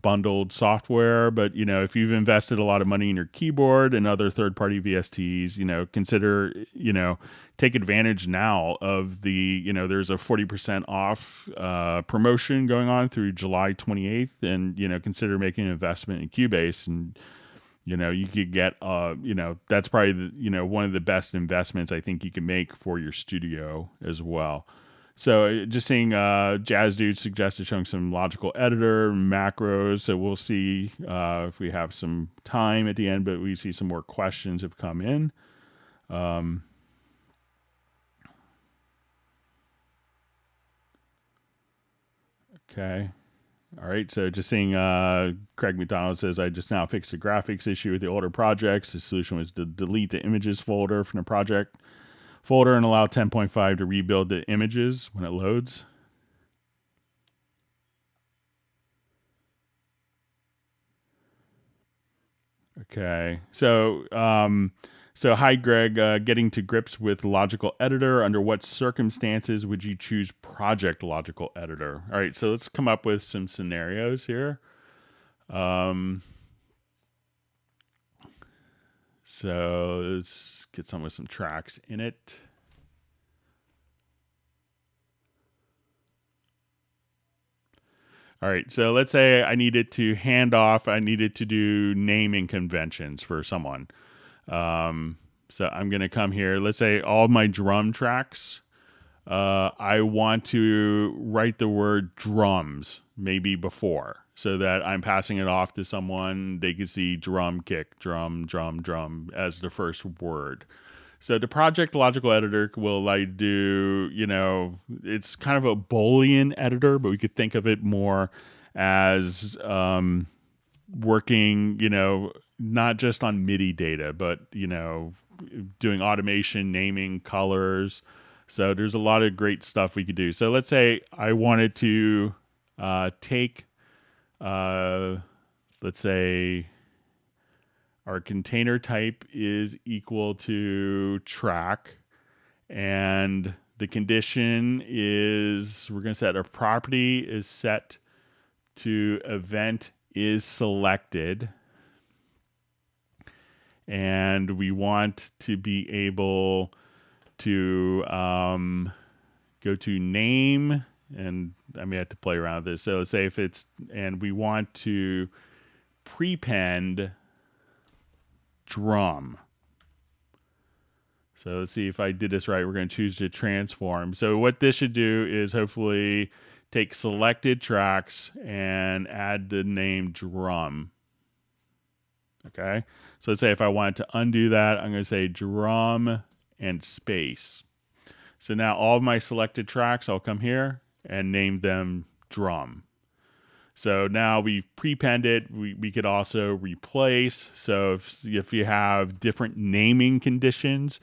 bundled software. But if you've invested a lot of money in your keyboard and other third-party VSTs, consider take advantage now of the there's a 40% off promotion going on through July 28th, and consider making an investment in Cubase and You could get, that's probably one of the best investments I think you can make for your studio as well. So just seeing Jazz Dude suggested showing some logical editor macros. So we'll see if we have some time at the end, but we see some more questions have come in. Okay. All right. So just seeing Craig McDonald says, I just now fixed a graphics issue with the older projects. The solution was to delete the images folder from the project folder and allow 10.5 to rebuild the images when it loads. Okay. So hi, Greg. Getting to grips with Logical Editor. Under what circumstances would you choose Project Logical Editor? All right. So let's come up with some scenarios here. So let's get some with some tracks in it. All right. So let's say I needed to do naming conventions for someone. So I'm going to come here. Let's say all my drum tracks, I want to write the word drums maybe before so that I'm passing it off to someone. They can see drum kick, drum, drum, drum as the first word. So the Project Logical Editor will allow you to do, it's kind of a Boolean editor, but we could think of it more as working, not just on MIDI data, but, doing automation, naming colors. So there's a lot of great stuff we could do. So let's say I wanted to take, let's say our container type is equal to track, and the condition is we're going to set a property is set to event is selected. And we want to be able to go to name, and I may have to play around with this. So let's say and we want to prepend drum. So let's see if I did this right. We're going to choose to transform. So what this should do is hopefully take selected tracks and add the name drum. Okay. So let's say if I wanted to undo that, I'm going to say drum and space. So now all of my selected tracks, I'll come here and name them drum. So now we've prepended it. We could also replace. So if you have different naming conditions,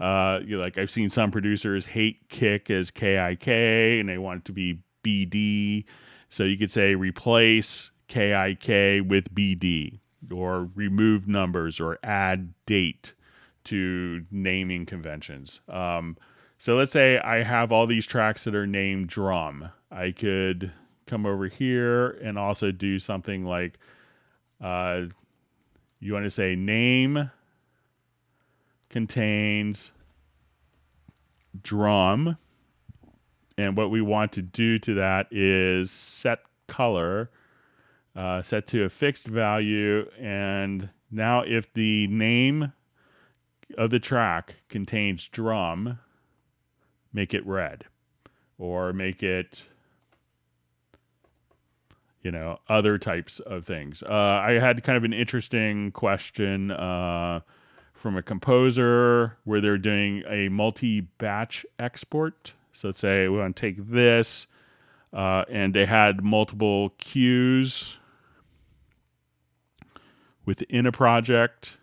like I've seen some producers hate kick as KIK and they want it to be BD. So you could say replace KIK with BD, or remove numbers or add date to naming conventions. So let's say I have all these tracks that are named drum. I could come over here and also do something like you want to say name contains drum. And what we want to do to that is set color, set to a fixed value. And now if the name of the track contains drum, make it red, or make it, other types of things. I had kind of an interesting question from a composer where they're doing a multi-batch export. So let's say we want to take this, and they had multiple cues within a project.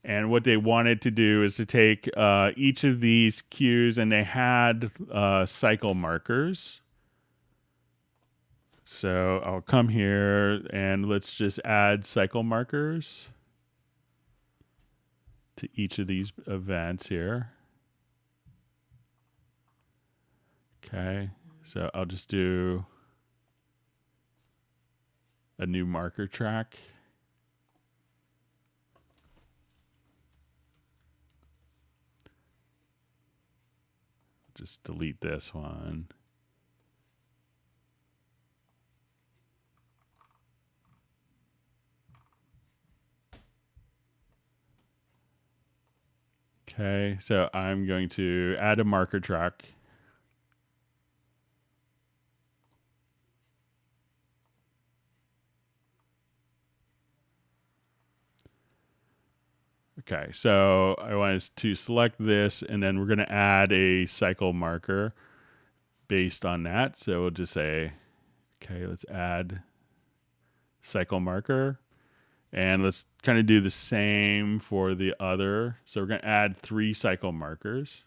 And what they wanted to do is to take each of these cues, and they had cycle markers. So I'll come here and let's just add cycle markers to each of these events here. Okay, so I'll just do a new marker track. just delete this one. Okay, so I'm going to add a marker track. Okay, so I want to select this, and then we're going to add a cycle marker based on that. So we'll just say, okay, let's add cycle marker. And let's kind of do the same for the other. So we're going to add 3 cycle markers.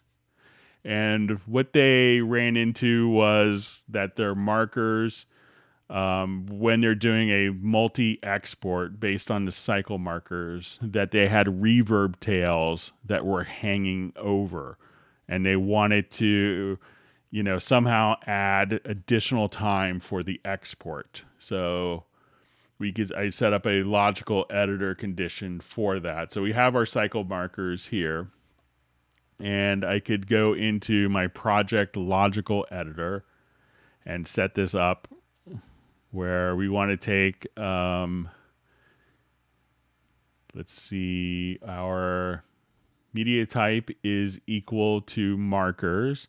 And what they ran into was that their markers, when they're doing a multi-export based on the cycle markers, that they had reverb tails that were hanging over. And they wanted to, somehow add additional time for the export. So I set up a logical editor condition for that. So we have our cycle markers here, and I could go into my project logical editor and set this up where we want to take, let's see, our media type is equal to markers,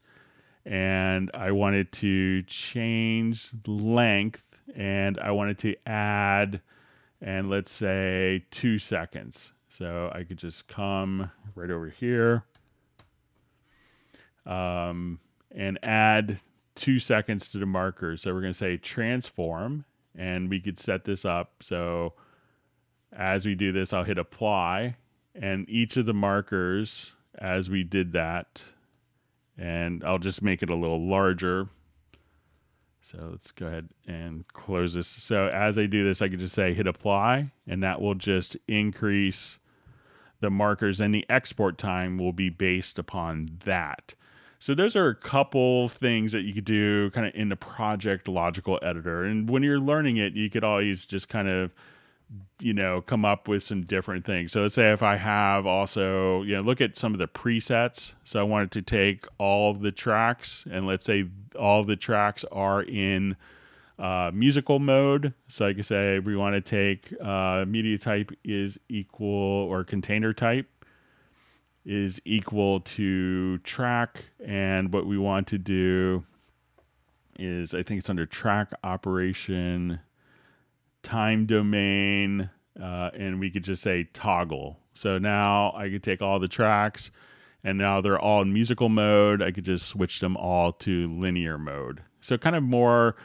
and I wanted to change length, and I wanted to add, and let's say 2 seconds. So I could just come right over here and add 2 seconds to the marker. So we're going to say transform, and we could set this up. So as we do this, I'll hit apply, and each of the markers, as we did that, and I'll just make it a little larger. So let's go ahead and close this. So as I do this, I can just say hit apply, and that will just increase the markers, and the export time will be based upon that. So those are a couple things that you could do kind of in the project logical editor. And when you're learning it, you could always just kind of, come up with some different things. So let's say if I have also, look at some of the presets. So I wanted to take all of the tracks, and let's say all of the tracks are in musical mode. So I can say we want to take media type is equal, or container type is equal to track. And what we want to do is, I think it's under track operation, time domain, and we could just say toggle. So now I could take all the tracks, and now they're all in musical mode. I could just switch them all to linear mode. So kind of more,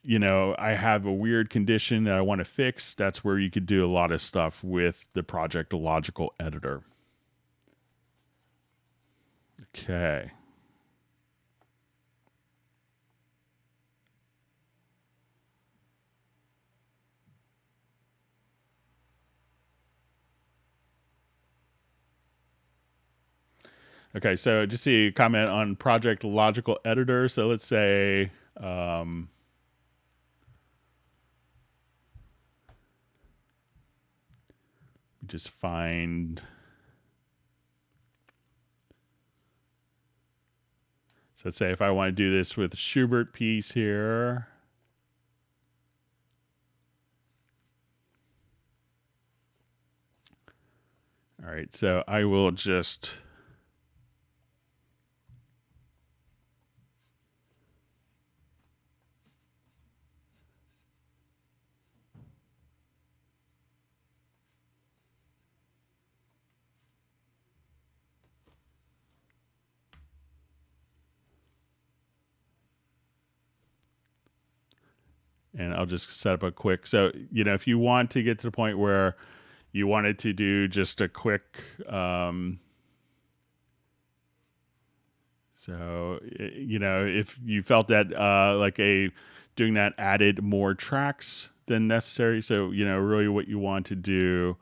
I have a weird condition that I want to fix. That's where you could do a lot of stuff with the project logical editor. Okay. Okay, so just see a comment on project logical editor. So let's say just find, so let's say if I want to do this with Schubert piece here. All right, so I will just and I'll just set up a quick, so, if you want to get to the point where you wanted to do just a quick, so, if you felt that doing that added more tracks than necessary. So, really what you want to do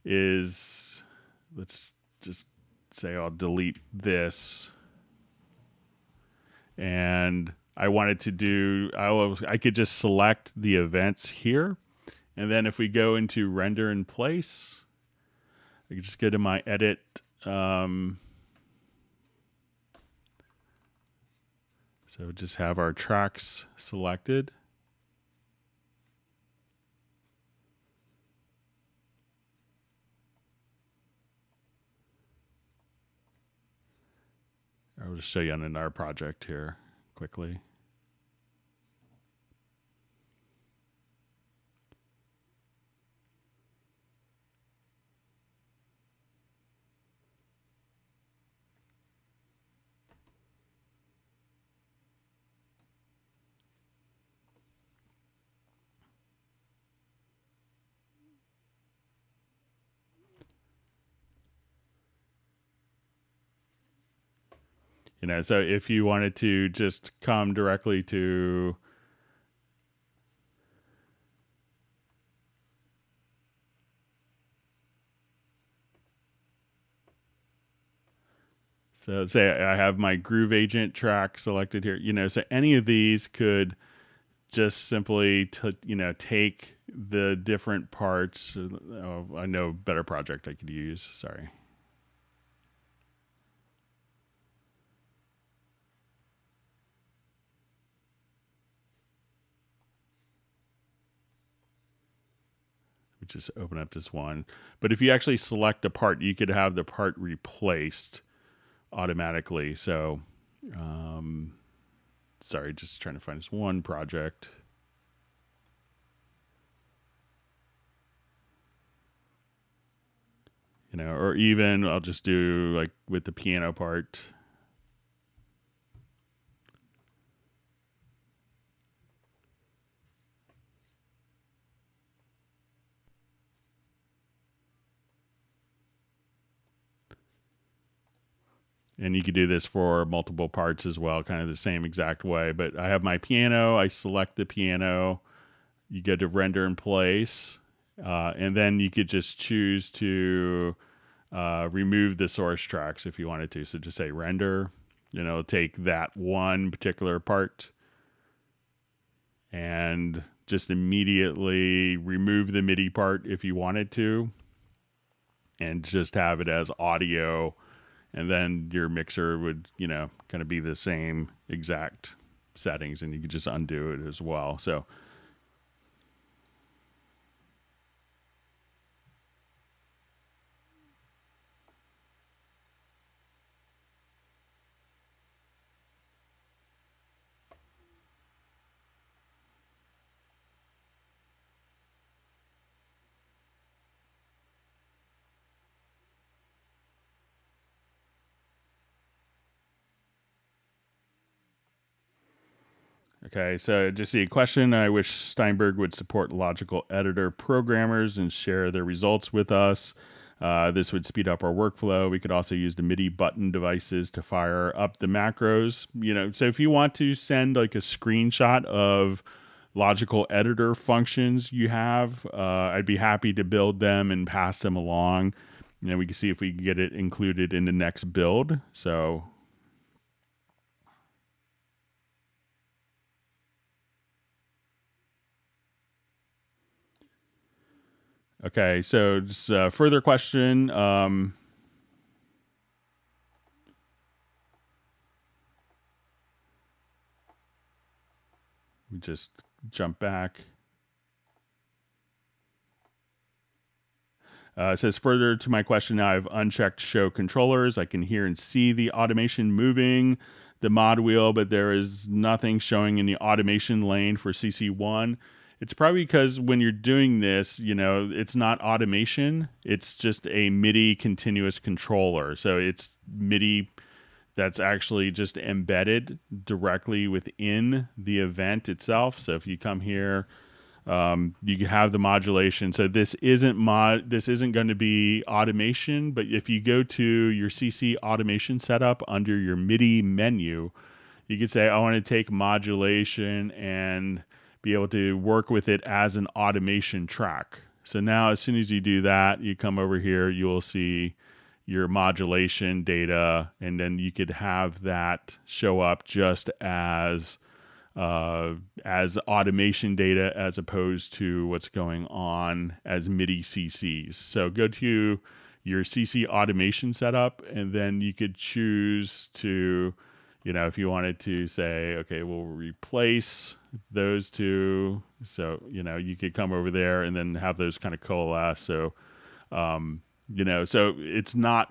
is, let's just say I'll delete this, and I wanted to do, I could just select the events here. And then if we go into render in place, I can just go to my edit. So just have our tracks selected. I'll just show you on another project here quickly. You know, so if you wanted to just come directly to so say I have my Groove Agent track selected here, you know, so any of these could just simply take the different parts. Oh, I know a better project I could use. Sorry. Just open up this one. But if you actually select a part, you could have the part replaced automatically. So, sorry, just trying to find this one project. You know, or even I'll just do like with the piano part. And you could do this for multiple parts as well, kind of the same exact way. But I have my piano. I select the piano. You go to render in place. And then you could just choose to remove the source tracks if you wanted to. So just say render. You know, take that one particular part and just immediately remove the MIDI part if you wanted to. And just have it as audio. And then your mixer would, you know, kind of be the same exact settings, and you could just undo it as well. So, okay, so just see a question. I wish Steinberg would support logical editor programmers and share their results with us. This would speed up our workflow. We could also use the MIDI button devices to fire up the macros. You know, so if you want to send like a screenshot of logical editor functions you have, I'd be happy to build them and pass them along. You know, we can see if we can get it included in the next build. So okay, so just a further question. We just jump back. It says, further to my question, I've unchecked show controllers. I can hear and see the automation moving the mod wheel, but there is nothing showing in the automation lane for CC1. It's probably because when you're doing this, you know, it's not automation. It's just a MIDI continuous controller. So it's MIDI that's actually just embedded directly within the event itself. So if you come here, you have the modulation. So this isn't going to be automation, but if you go to your CC automation setup under your MIDI menu, you could say, I want to take modulation and be able to work with it as an automation track. So now as soon as you do that, you come over here, you will see your modulation data, and then you could have that show up just as automation data as opposed to what's going on as MIDI CCs. So go to your CC automation setup, and then you could choose to, if you wanted to say, okay, we'll replace those two. So, you could come over there and then have those kind of coalesce. So, so it's not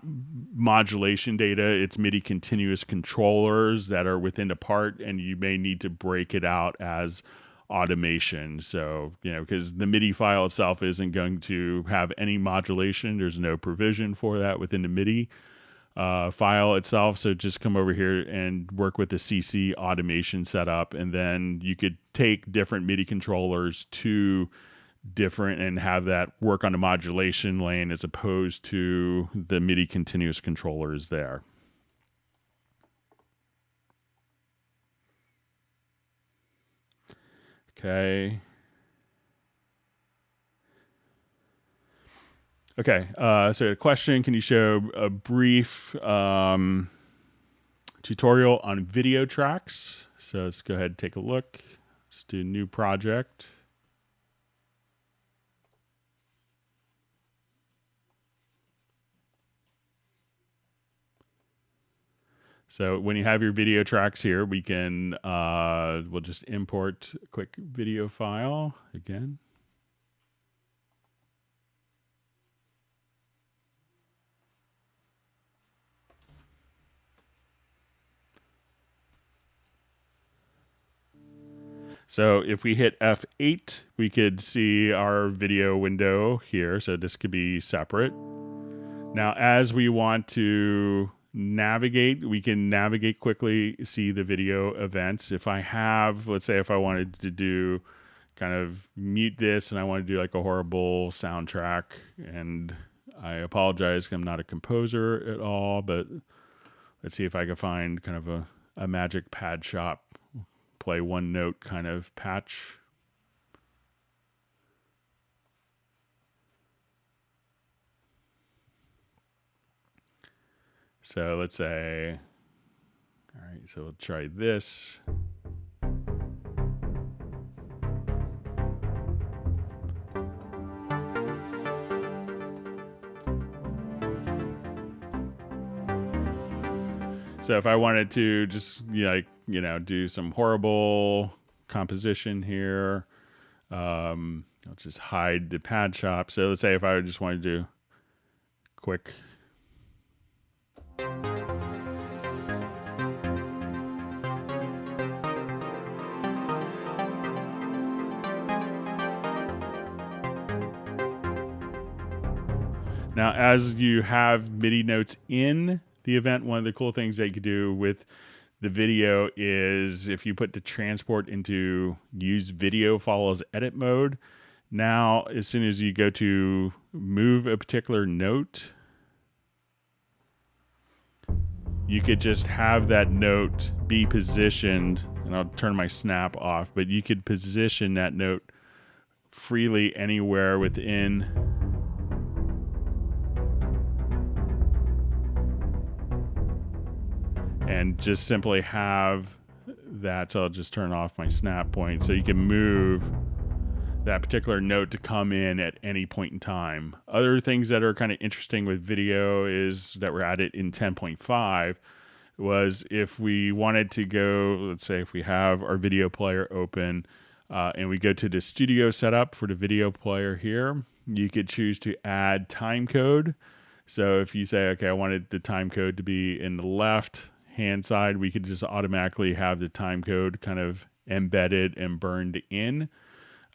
modulation data, it's MIDI continuous controllers that are within the part, and you may need to break it out as automation. So, because the MIDI file itself isn't going to have any modulation, there's no provision for that within the MIDI file itself. So just come over here and work with the CC automation setup, and then you could take different MIDI controllers to different and have that work on the modulation lane as opposed to the MIDI continuous controllers there. Okay. Okay, so a question, can you show a brief tutorial on video tracks? So let's go ahead and take a look. Just do a new project. So when you have your video tracks here, we can, we'll just import a quick video file again. So if we hit F8, we could see our video window here. So this could be separate. Now, as we want to navigate, we can navigate quickly, see the video events. If I have, let's say if I wanted to do kind of mute this and I want to do like a horrible soundtrack, and I apologize, I'm not a composer at all, but let's see if I can find kind of a magic pad shop, play one note kind of patch. So let's say, all right, so we'll try this. So if I wanted to just do some horrible composition here, I'll just hide the pad shop. So let's say if I just wanted to do quick. Now, as you have MIDI notes in the event, one of the cool things that you could do with the video is if you put the transport into use video follows edit mode. Now, as soon as you go to move a particular note, you could just have that note be positioned, and I'll turn my snap off, but you could position that note freely anywhere within and just simply have that. So I'll just turn off my snap point so you can move that particular note to come in at any point in time. Other things that are kind of interesting with video is that we're added in 10.5 was if we wanted to go, let's say if we have our video player open and we go to the studio setup for the video player here, you could choose to add time code. So if you say, okay, I wanted the time code to be in the left hand side, we could just automatically have the time code kind of embedded and burned in.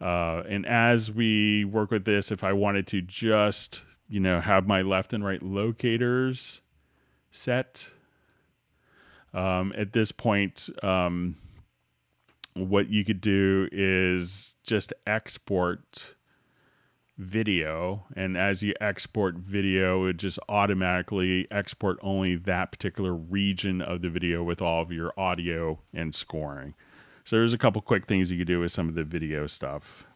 And as we work with this, if I wanted to just, have my left and right locators set, at this point, what you could do is just export video, and as you export video, it would just automatically export only that particular region of the video with all of your audio and scoring. So there's a couple quick things you could do with some of the video stuff.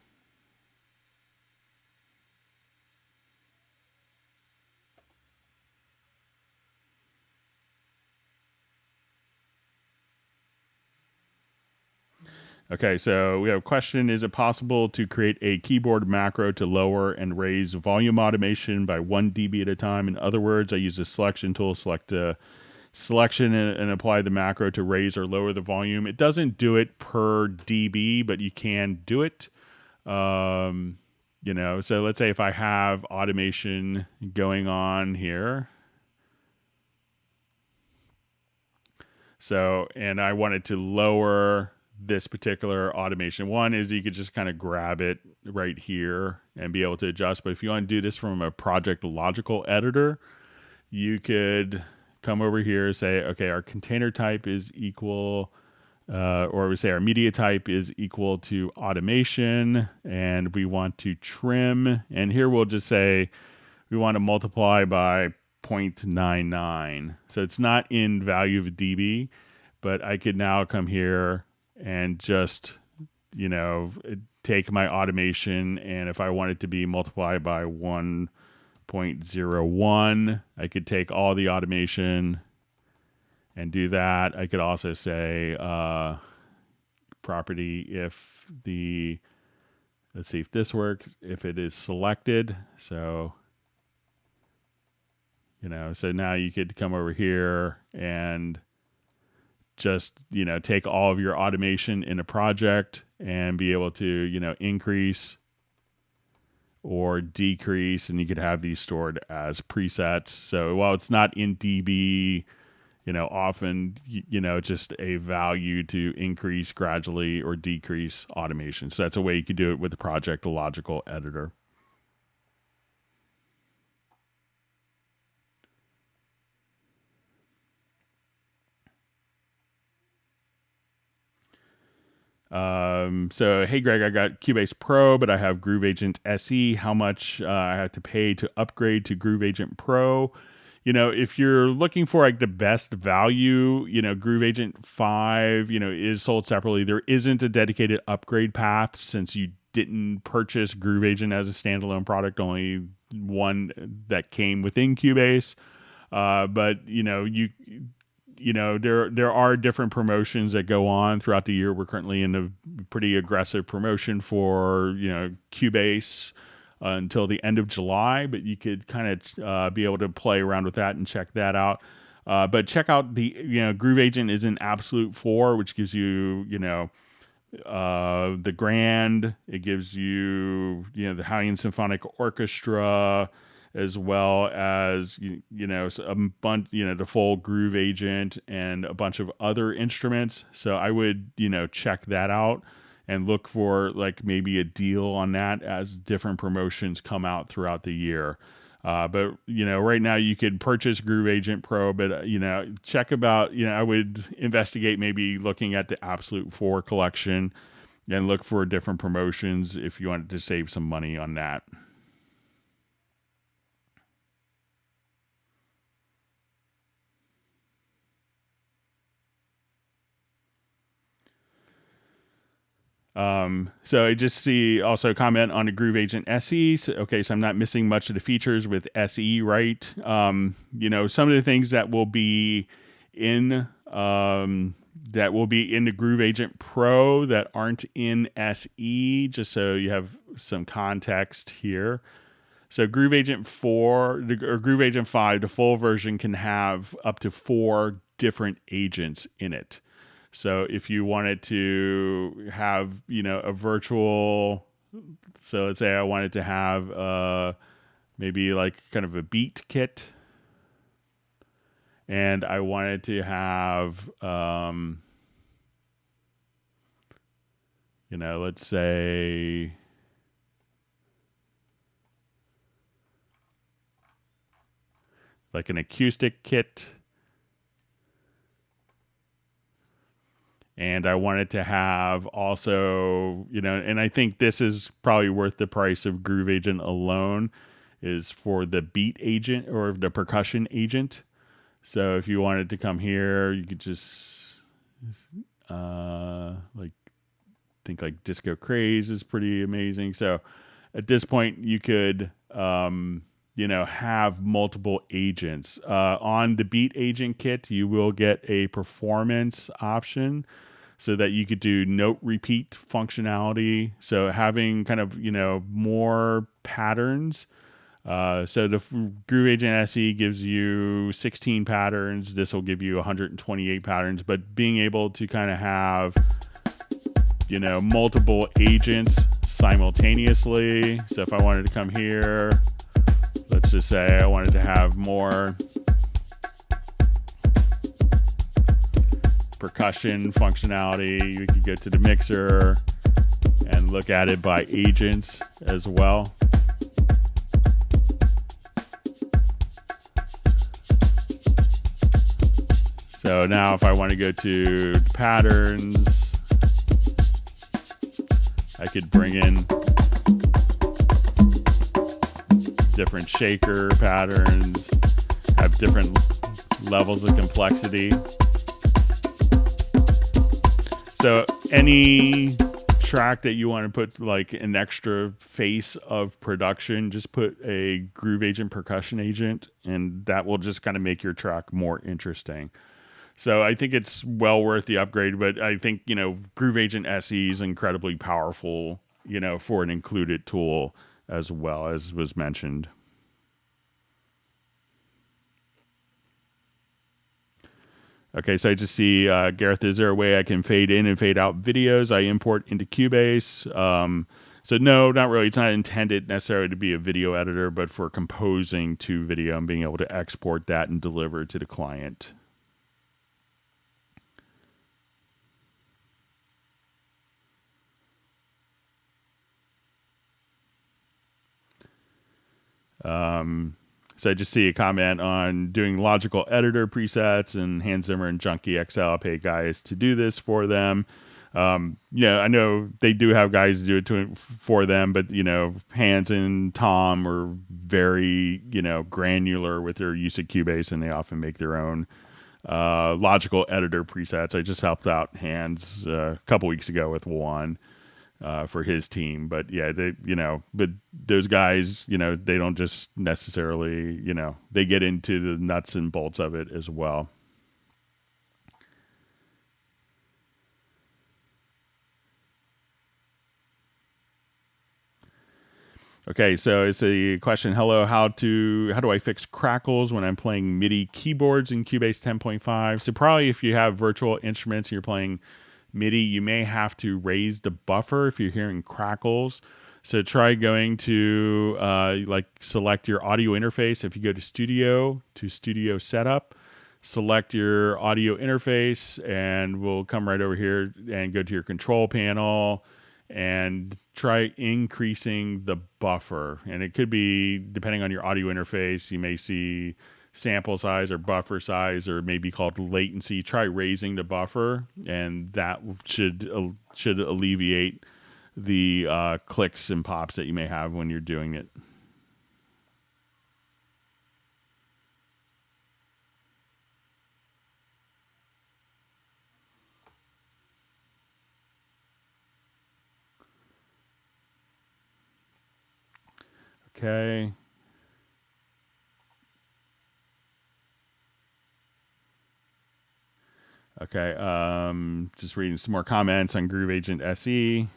Okay, so we have a question. Is it possible to create a keyboard macro to lower and raise volume automation by 1 dB at a time? In other words, I use the selection tool, select selection and apply the macro to raise or lower the volume. It doesn't do it per dB, but you can do it. So let's say if I have automation going on here. So, and I wanted to lower this particular automation. One is you could just kind of grab it right here and be able to adjust. But if you want to do this from a project logical editor, you could come over here and say, okay, our container type is equal, or we say our media type is equal to automation, and we want to trim. And here we'll just say we want to multiply by 0.99. So it's not in value of dB, but I could now come here and just, take my automation, and if I wanted to be multiplied by 1.01, I could take all the automation and do that. I could also say property if let's see if this works, if it is selected. So so now you could come over here and just, take all of your automation in a project and be able to, increase or decrease, and you could have these stored as presets. So while it's not in dB, often, just a value to increase gradually or decrease automation. So that's a way you could do it with the project logical editor. So, hey, Greg, I got Cubase Pro, but I have Groove Agent SE. How much I have to pay to upgrade to Groove Agent Pro? If you're looking for like the best value, Groove Agent 5, is sold separately. There isn't a dedicated upgrade path since you didn't purchase Groove Agent as a standalone product, only one that came within Cubase. But there are different promotions that go on throughout the year. We're currently in a pretty aggressive promotion for, Cubase until the end of July, but you could kind of be able to play around with that and check that out. But check out the, Groove Agent is in Absolute 4, which gives you, the Grand. It gives you, the Hawaiian Symphonic Orchestra, as well as a bunch, the full Groove Agent and a bunch of other instruments. So I would check that out and look for like maybe a deal on that as different promotions come out throughout the year. But right now you can purchase Groove Agent Pro, but check about I would investigate maybe looking at the Absolute 4 collection and look for different promotions if you wanted to save some money on that. So I just see also comment on the Groove Agent SE. So, okay, so I'm not missing much of the features with SE, right? Some of the things that will be in the Groove Agent Pro that aren't in SE, just so you have some context here. So Groove Agent 4 or Groove Agent 5, the full version can have up to 4 different agents in it. So if you wanted to have, a virtual, so let's say I wanted to have maybe like kind of a beat kit, and I wanted to have, let's say, like an acoustic kit. And I wanted to have also, and I think this is probably worth the price of Groove Agent alone, is for the beat agent or the percussion agent. So if you wanted to come here, you could just think like Disco Craze is pretty amazing. So at this point, you could have multiple agents. On the beat agent kit, you will get a performance option so that you could do note repeat functionality. So having kind of, more patterns So the Groove Agent SE gives you 16 patterns. This will give you 128 patterns, but being able to kind of have, multiple agents simultaneously. So if I wanted to come here, let's just say I wanted to have more percussion functionality, you could go to the mixer and look at it by agents as well. So now if I want to go to patterns, I could bring in different shaker patterns, have different levels of complexity. So any track that you want to put like an extra face of production, just put a Groove Agent percussion agent, and that will just kind of make your track more interesting. So I think it's well worth the upgrade, but I think, Groove Agent SE is incredibly powerful, for an included tool as well, as was mentioned. Okay, so I just see, Gareth, is there a way I can fade in and fade out videos I import into Cubase? So no, not really. It's not intended necessarily to be a video editor, but for composing to video and being able to export that and deliver it to the client. So I just see a comment on doing logical editor presets, and Hans Zimmer and Junkie XL pay guys to do this for them. I know they do have guys do it for them, but Hans and Tom are very granular with their use of Cubase, and they often make their own logical editor presets. I just helped out Hans a couple weeks ago with one. For his team, but yeah, but those guys, they don't just necessarily, they get into the nuts and bolts of it as well. Okay, so it's a question. Hello, how do I fix crackles when I'm playing MIDI keyboards in Cubase 10.5? So probably if you have virtual instruments and you're playing MIDI, you may have to raise the buffer if you're hearing crackles. So try going to select your audio interface. If you go to Studio Setup, select your audio interface, and we'll come right over here and go to your control panel and try increasing the buffer. And it could be, depending on your audio interface, you may see sample size or buffer size, or maybe called latency. Try raising the buffer, and that should alleviate the clicks and pops that you may have when you're doing it. Okay. Okay, just reading some more comments on Groove Agent SE.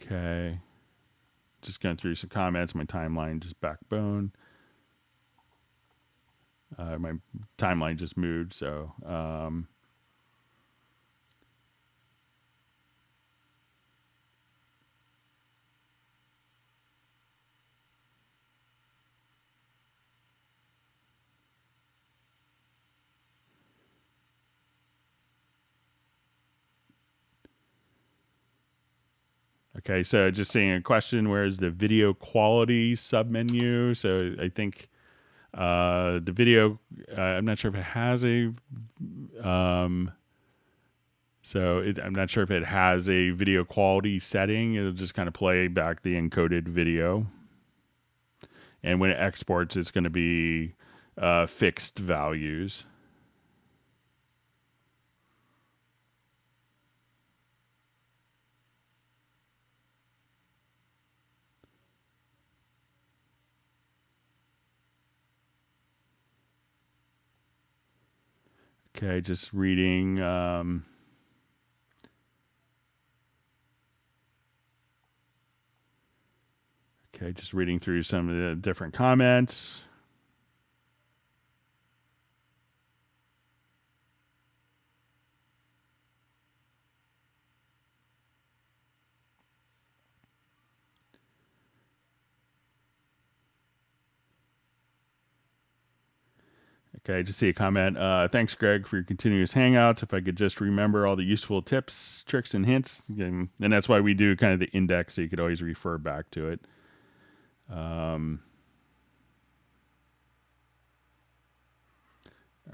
Okay, just going through some comments. My timeline just backbone. My timeline just moved, so okay, so just seeing a question, where's the video quality submenu? So I think the video, I'm not sure if it has a, I'm not sure if it has a video quality setting. It'll just kind of play back the encoded video. And when it exports, it's going to be fixed values. Okay, just reading. Okay, just reading through some of the different comments. Okay, just see a comment. Thanks, Greg, for your continuous hangouts. If I could just remember all the useful tips, tricks, and hints. And that's why we do kind of the index, so you could always refer back to it. All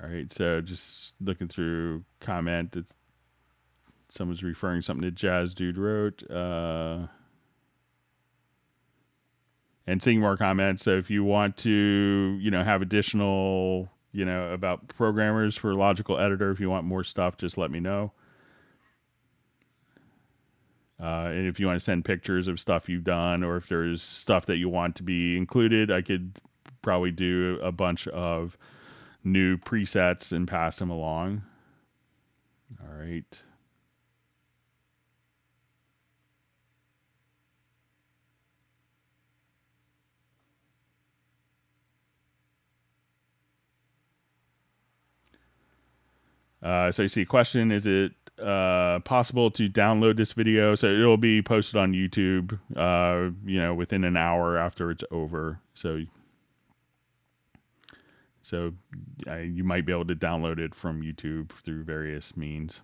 right, so just looking through comment. Someone's referring something to Jazz Dude wrote. And seeing more comments. So if you want to, have additional, about programmers for Logical Editor, if you want more stuff, just let me know. And if you want to send pictures of stuff you've done, or if there's stuff that you want to be included, I could probably do a bunch of new presets and pass them along. All right. So you see a question, is it possible to download this video? So it'll be posted on YouTube, within an hour after it's over. So you might be able to download it from YouTube through various means.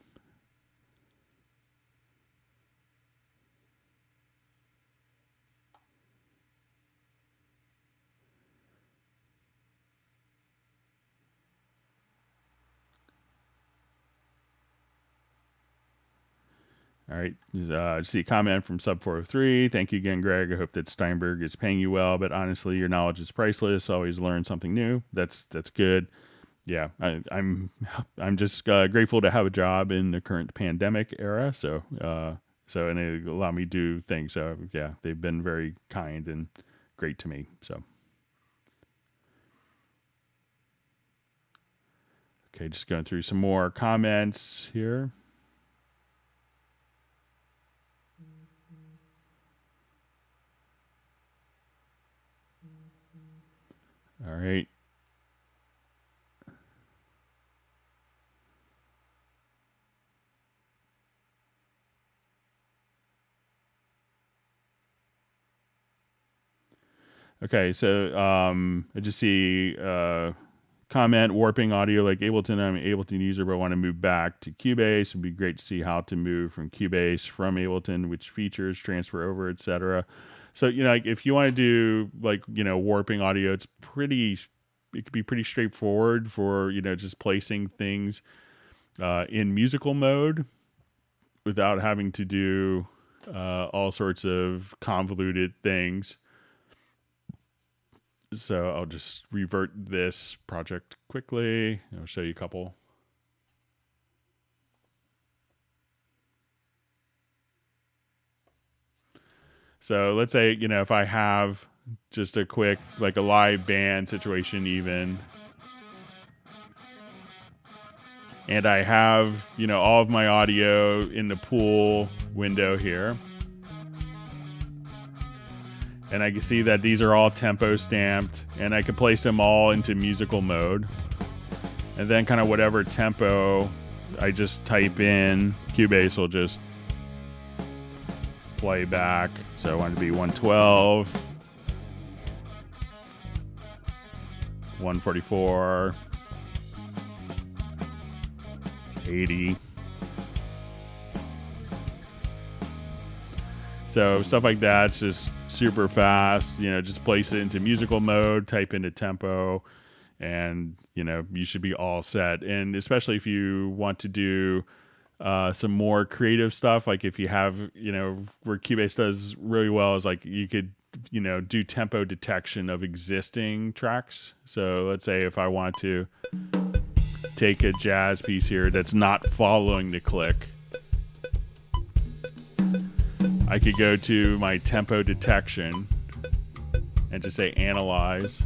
All right. See a comment from Sub403. Thank you again, Greg. I hope that Steinberg is paying you well, but honestly, your knowledge is priceless. Always learn something new. That's good. Yeah, I'm just grateful to have a job in the current pandemic era. So and it allowed me to do things. So yeah, they've been very kind and great to me. So okay, just going through some more comments here. All right. Okay, so I just see comment warping audio like Ableton. I'm an Ableton user, but I want to move back to Cubase. It'd be great to see how to move from Cubase from Ableton, which features transfer over, etc. So like if you want to do warping audio, it could be pretty straightforward for just placing things in musical mode without having to do all sorts of convoluted things. So I'll just revert this project quickly. I'll show you a couple. So let's say, if I have just a quick, a live band situation even, and I have, all of my audio in the pool window here. And I can see that these are all tempo stamped, and I can place them all into musical mode. And then kind of whatever tempo I just type in, Cubase will just play back. So I want it to be 112, 144, 80. So stuff like that's just super fast, just place it into musical mode, type into tempo, and, you should be all set. And especially if you want to do some more creative stuff, like if you have, where Cubase does really well is you could, do tempo detection of existing tracks. So let's say if I want to take a jazz piece here that's not following the click, I could go to my tempo detection and just say analyze.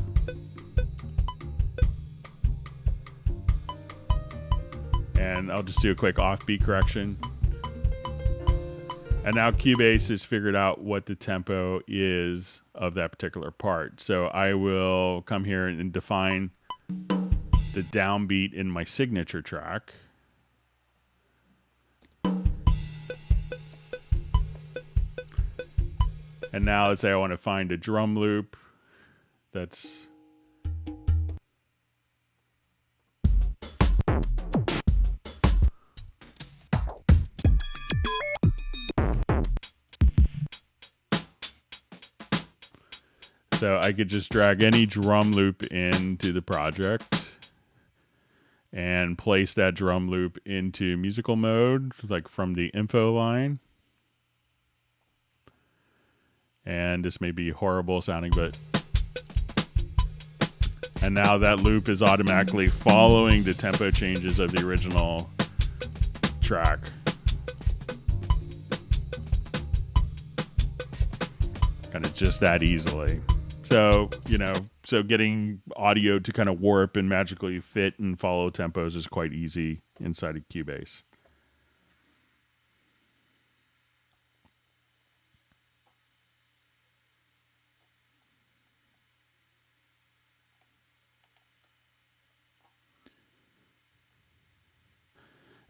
And I'll just do a quick offbeat correction. And now Cubase has figured out what the tempo is of that particular part. So I will come here and define the downbeat in my signature track. And now let's say I want to find a drum loop that's so I could just drag any drum loop into the project and place that drum loop into musical mode, like from the info line. And this may be horrible sounding, but... And now that loop is automatically following the tempo changes of the original track. Kind of just that easily. So, so getting audio to kind of warp and magically fit and follow tempos is quite easy inside of Cubase.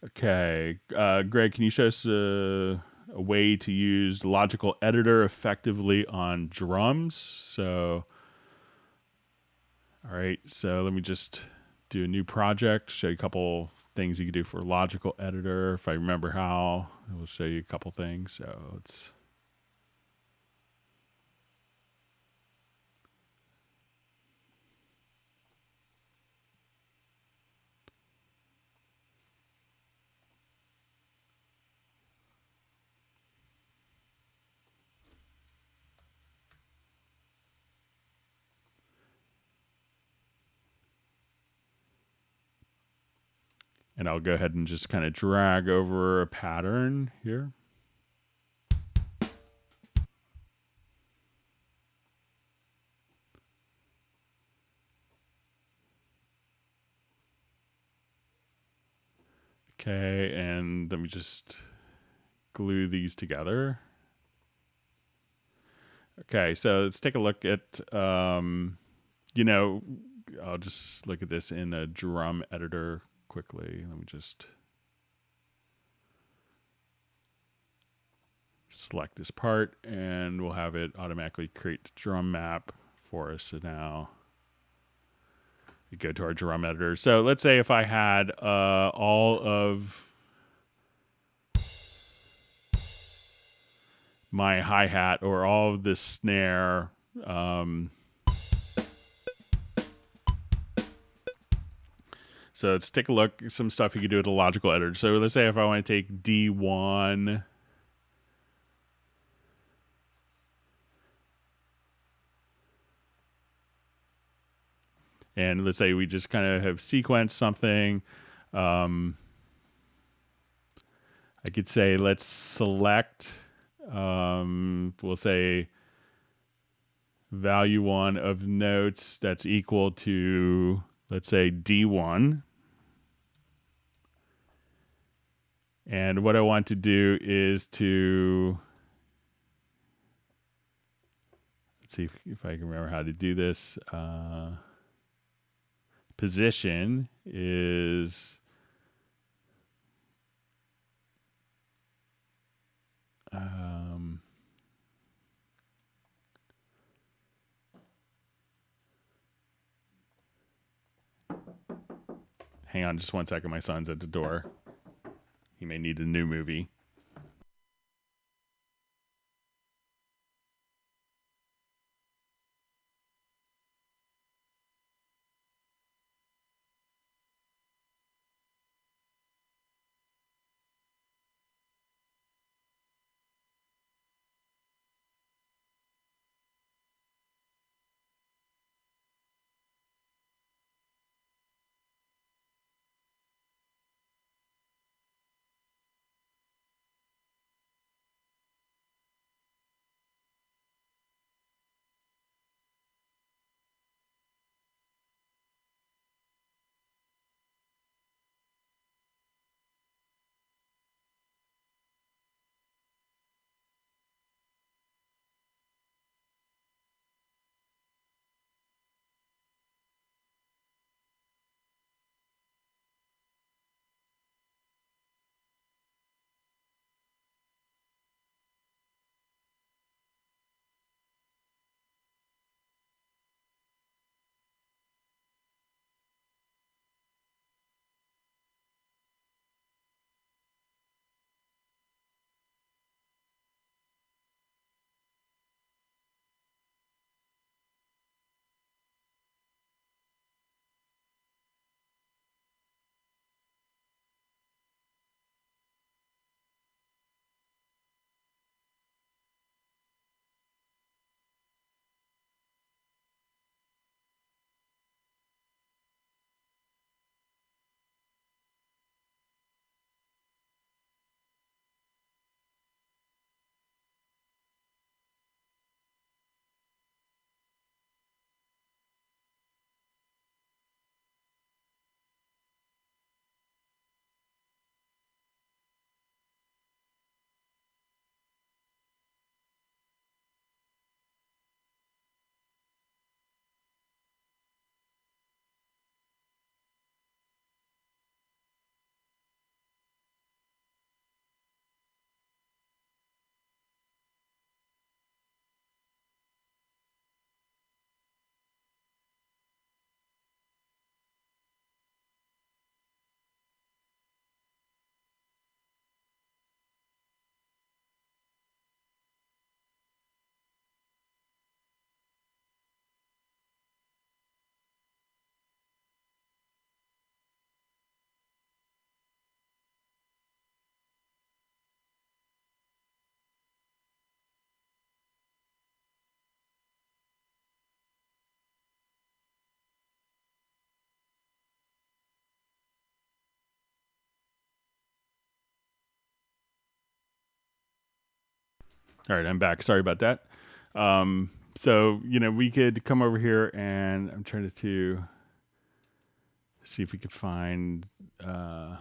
Okay, Greg, can you show us a way to use the logical editor effectively on drums? So, all right, so let me just do a new project, show you a couple things you can do for logical editor. If I remember how, I will show you a couple things. So let's... And I'll go ahead and just kind of drag over a pattern here. Okay, and let me just glue these together. Okay, so let's take a look at, I'll just look at this in a drum editor quickly. Let me just select this part and we'll have it automatically create the drum map for us. So now we go to our drum editor. So let's say if I had all of my hi-hat or all of this snare so let's take a look at some stuff you can do with the logical editor. So let's say if I want to take D1 and let's say we just kind of have sequenced something. I could say let's select, we'll say value 1 of notes that's equal to, let's say D1. And what I want to do is to, let's see if I can remember how to do this. Position is hang on just one second. My son's at the door. He may need a new movie. All right, I'm back. Sorry about that. So, we could come over here and I'm trying to see if we could find, and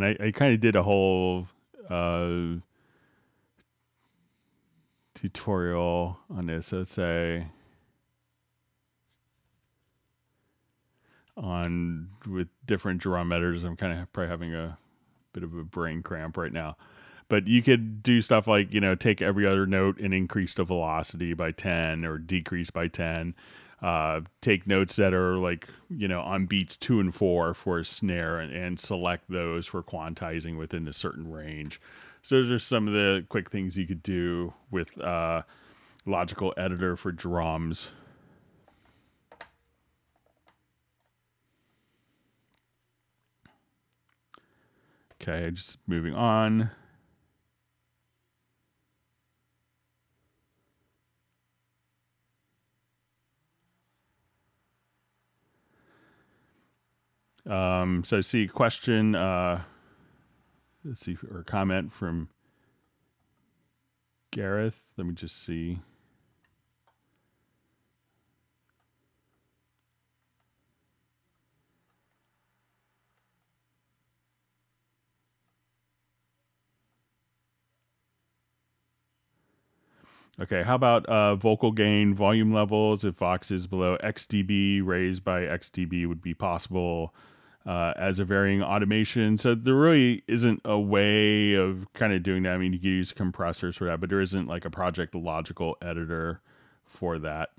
I kind of did a whole uh, tutorial on this. So let's say on with different drum editors, I'm kind of probably having a bit of a brain cramp right now. But you could do stuff like, take every other note and increase the velocity by 10 or decrease by 10. Take notes that are like, on beats 2 and 4 for a snare and select those for quantizing within a certain range. So those are some of the quick things you could do with Logical Editor for drums. Okay, just moving on. So I see a question, let's see, or a comment from Gareth. Let me just see. Okay, how about vocal gain, volume levels? If Vox is below X dB, raised by X dB would be possible as a varying automation. So there really isn't a way of kind of doing that. I mean, you can use compressors for that, but there isn't like a Project Logical editor for that.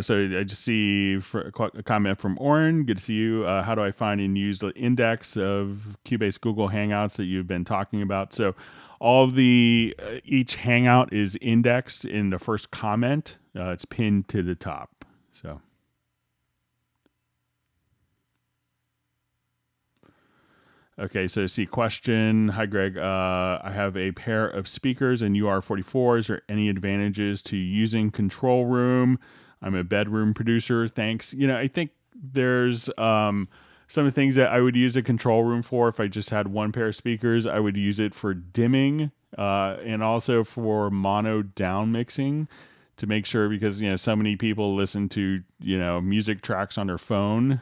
So I just see a comment from Oren. Good to see you. How do I find and use the index of Cubase Google Hangouts that you've been talking about? So all of the each Hangout is indexed in the first comment. It's pinned to the top. So. Okay, so see question. Hi, Greg. I have a pair of speakers and UR44. Is there any advantages to using Control Room? I'm a bedroom producer. Thanks. I think there's some of the things that I would use a Control Room for if I just had one pair of speakers. I would use it for dimming and also for mono down mixing to make sure, because so many people listen to music tracks on their phone.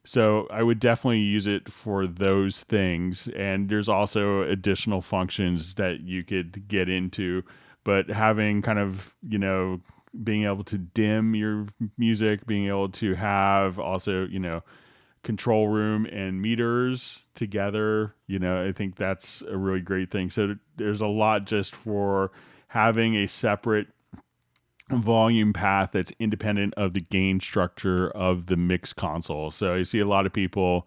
So I would definitely use it for those things. And there's also additional functions that you could get into, but having kind of, being able to dim your music, being able to have also, Control Room and meters together, I think that's a really great thing. So there's a lot just for having a separate volume path that's independent of the gain structure of the mix console. So I see a lot of people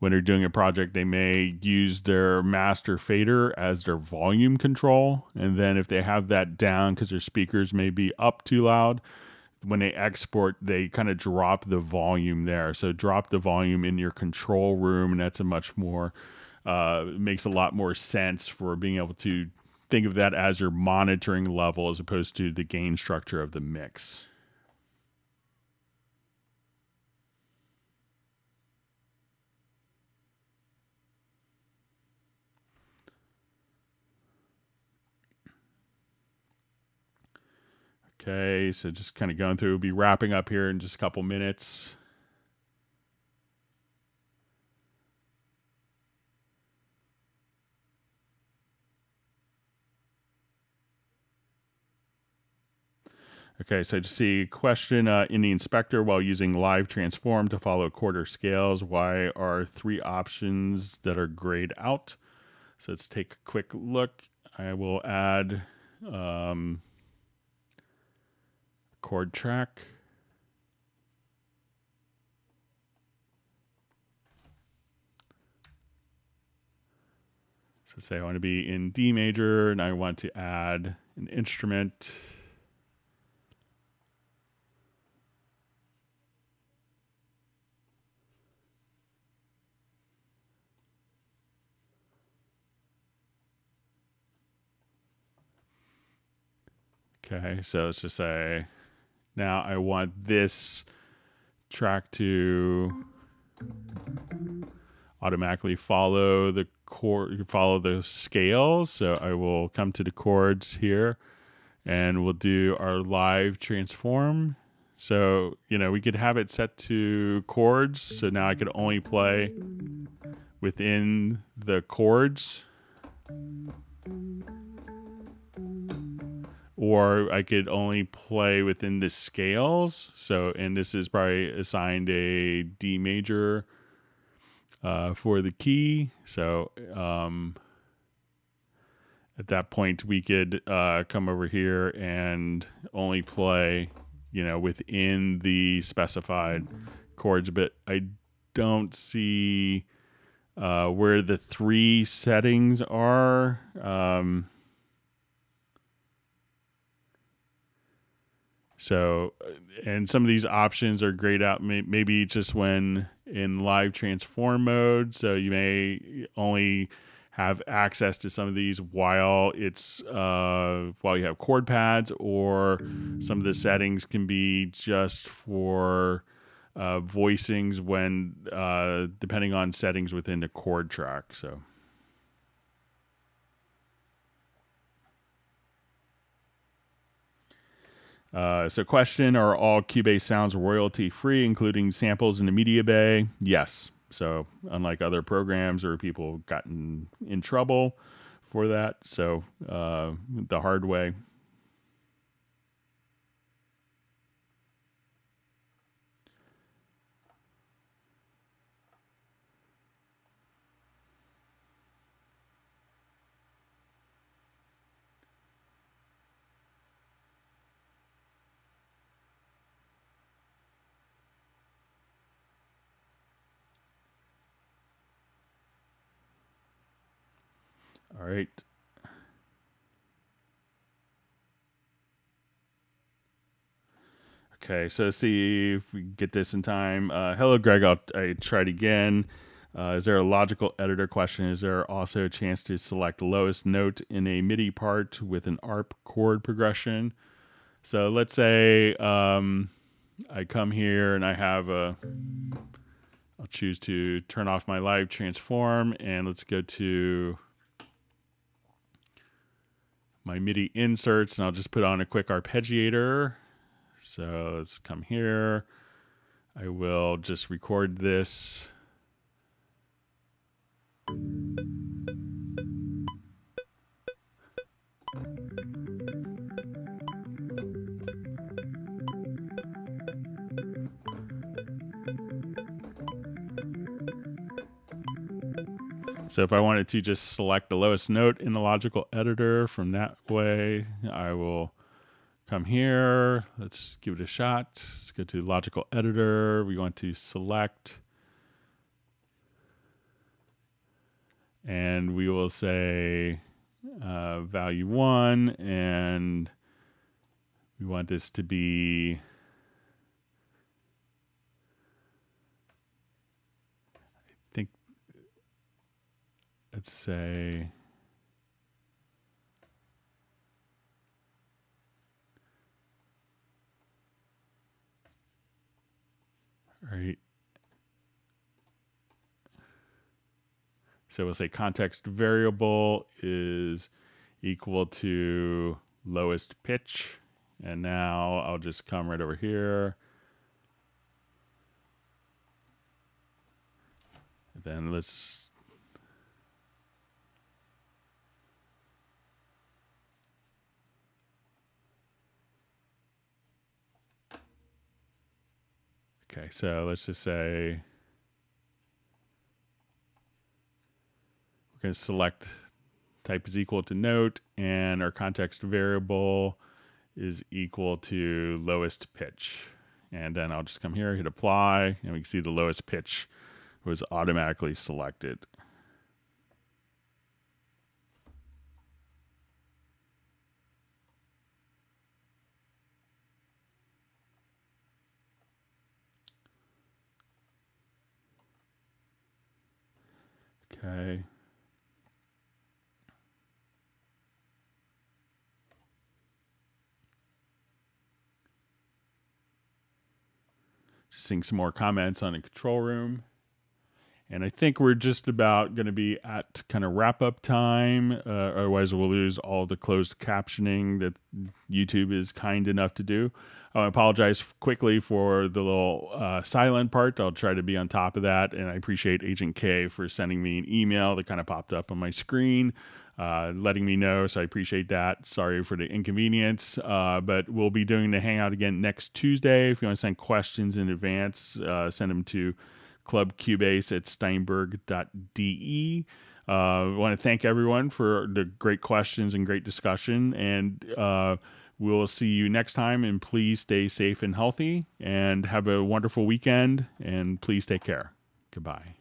when they're doing a project, they may use their master fader as their volume control. And then if they have that down because their speakers may be up too loud, when they export, they kind of drop the volume there. So drop the volume in your Control Room, and that's a much more, makes a lot more sense for being able to think of that as your monitoring level as opposed to the gain structure of the mix. Okay, so just kind of going through, we'll be wrapping up here in just a couple minutes. Okay, so to see a question in the inspector, while using live transform to follow quarter scales, why are 3 options that are grayed out? So let's take a quick look. I will add chord track. So say I want to be in D major and I want to add an instrument. Okay, so let's just say now I want this track to automatically follow the chord, follow the scales. So I will come to the chords here and we'll do our live transform. So, we could have it set to chords. So now I could only play within the chords. Or I could only play within the scales. So, and this is probably assigned a D major for the key. So, at that point, we could come over here and only play, within the specified chords. But I don't see where the 3 settings are. So, and some of these options are grayed out, maybe just when in live transform mode. So you may only have access to some of these while while you have chord pads, or some of the settings can be just for voicings when depending on settings within the chord track. So question, are all Cubase sounds royalty free, including samples in the media bay? Yes. So unlike other programs or people gotten in trouble for that, so the hard way. All right. Okay, so let's see if we get this in time. Hello, Greg. I tried again. Is there a logical editor question? Is there also a chance to select lowest note in a MIDI part with an ARP chord progression? So let's say I come here and I have I'll choose to turn off my live transform, and let's go to my MIDI inserts, and I'll just put on a quick arpeggiator. So let's come here. I will just record this. So if I wanted to just select the lowest note in the logical editor from that way, I will come here. Let's give it a shot. Let's go to logical editor. We want to select, and we will say value 1, and we want this to be, I think, let's say, all right. So we'll say context variable is equal to lowest pitch. And now I'll just come right over here. Then let's okay, so let's just say we're going to select type is equal to note, and our context variable is equal to lowest pitch. And then I'll just come here, hit apply, and we can see the lowest pitch was automatically selected. Okay. seeing some more comments on the control room. And I think we're just about going to be at kind of wrap up time. Otherwise, we'll lose all the closed captioning that YouTube is kind enough to do. I apologize quickly for the little silent part. I'll try to be on top of that. And I appreciate Agent K for sending me an email that kind of popped up on my screen, letting me know. So I appreciate that. Sorry for the inconvenience. But we'll be doing the Hangout again next Tuesday. If you want to send questions in advance, send them to clubcubase@steinberg.de. I want to thank everyone for the great questions and great discussion, and we'll see you next time, and please stay safe and healthy and have a wonderful weekend, and please take care. Goodbye.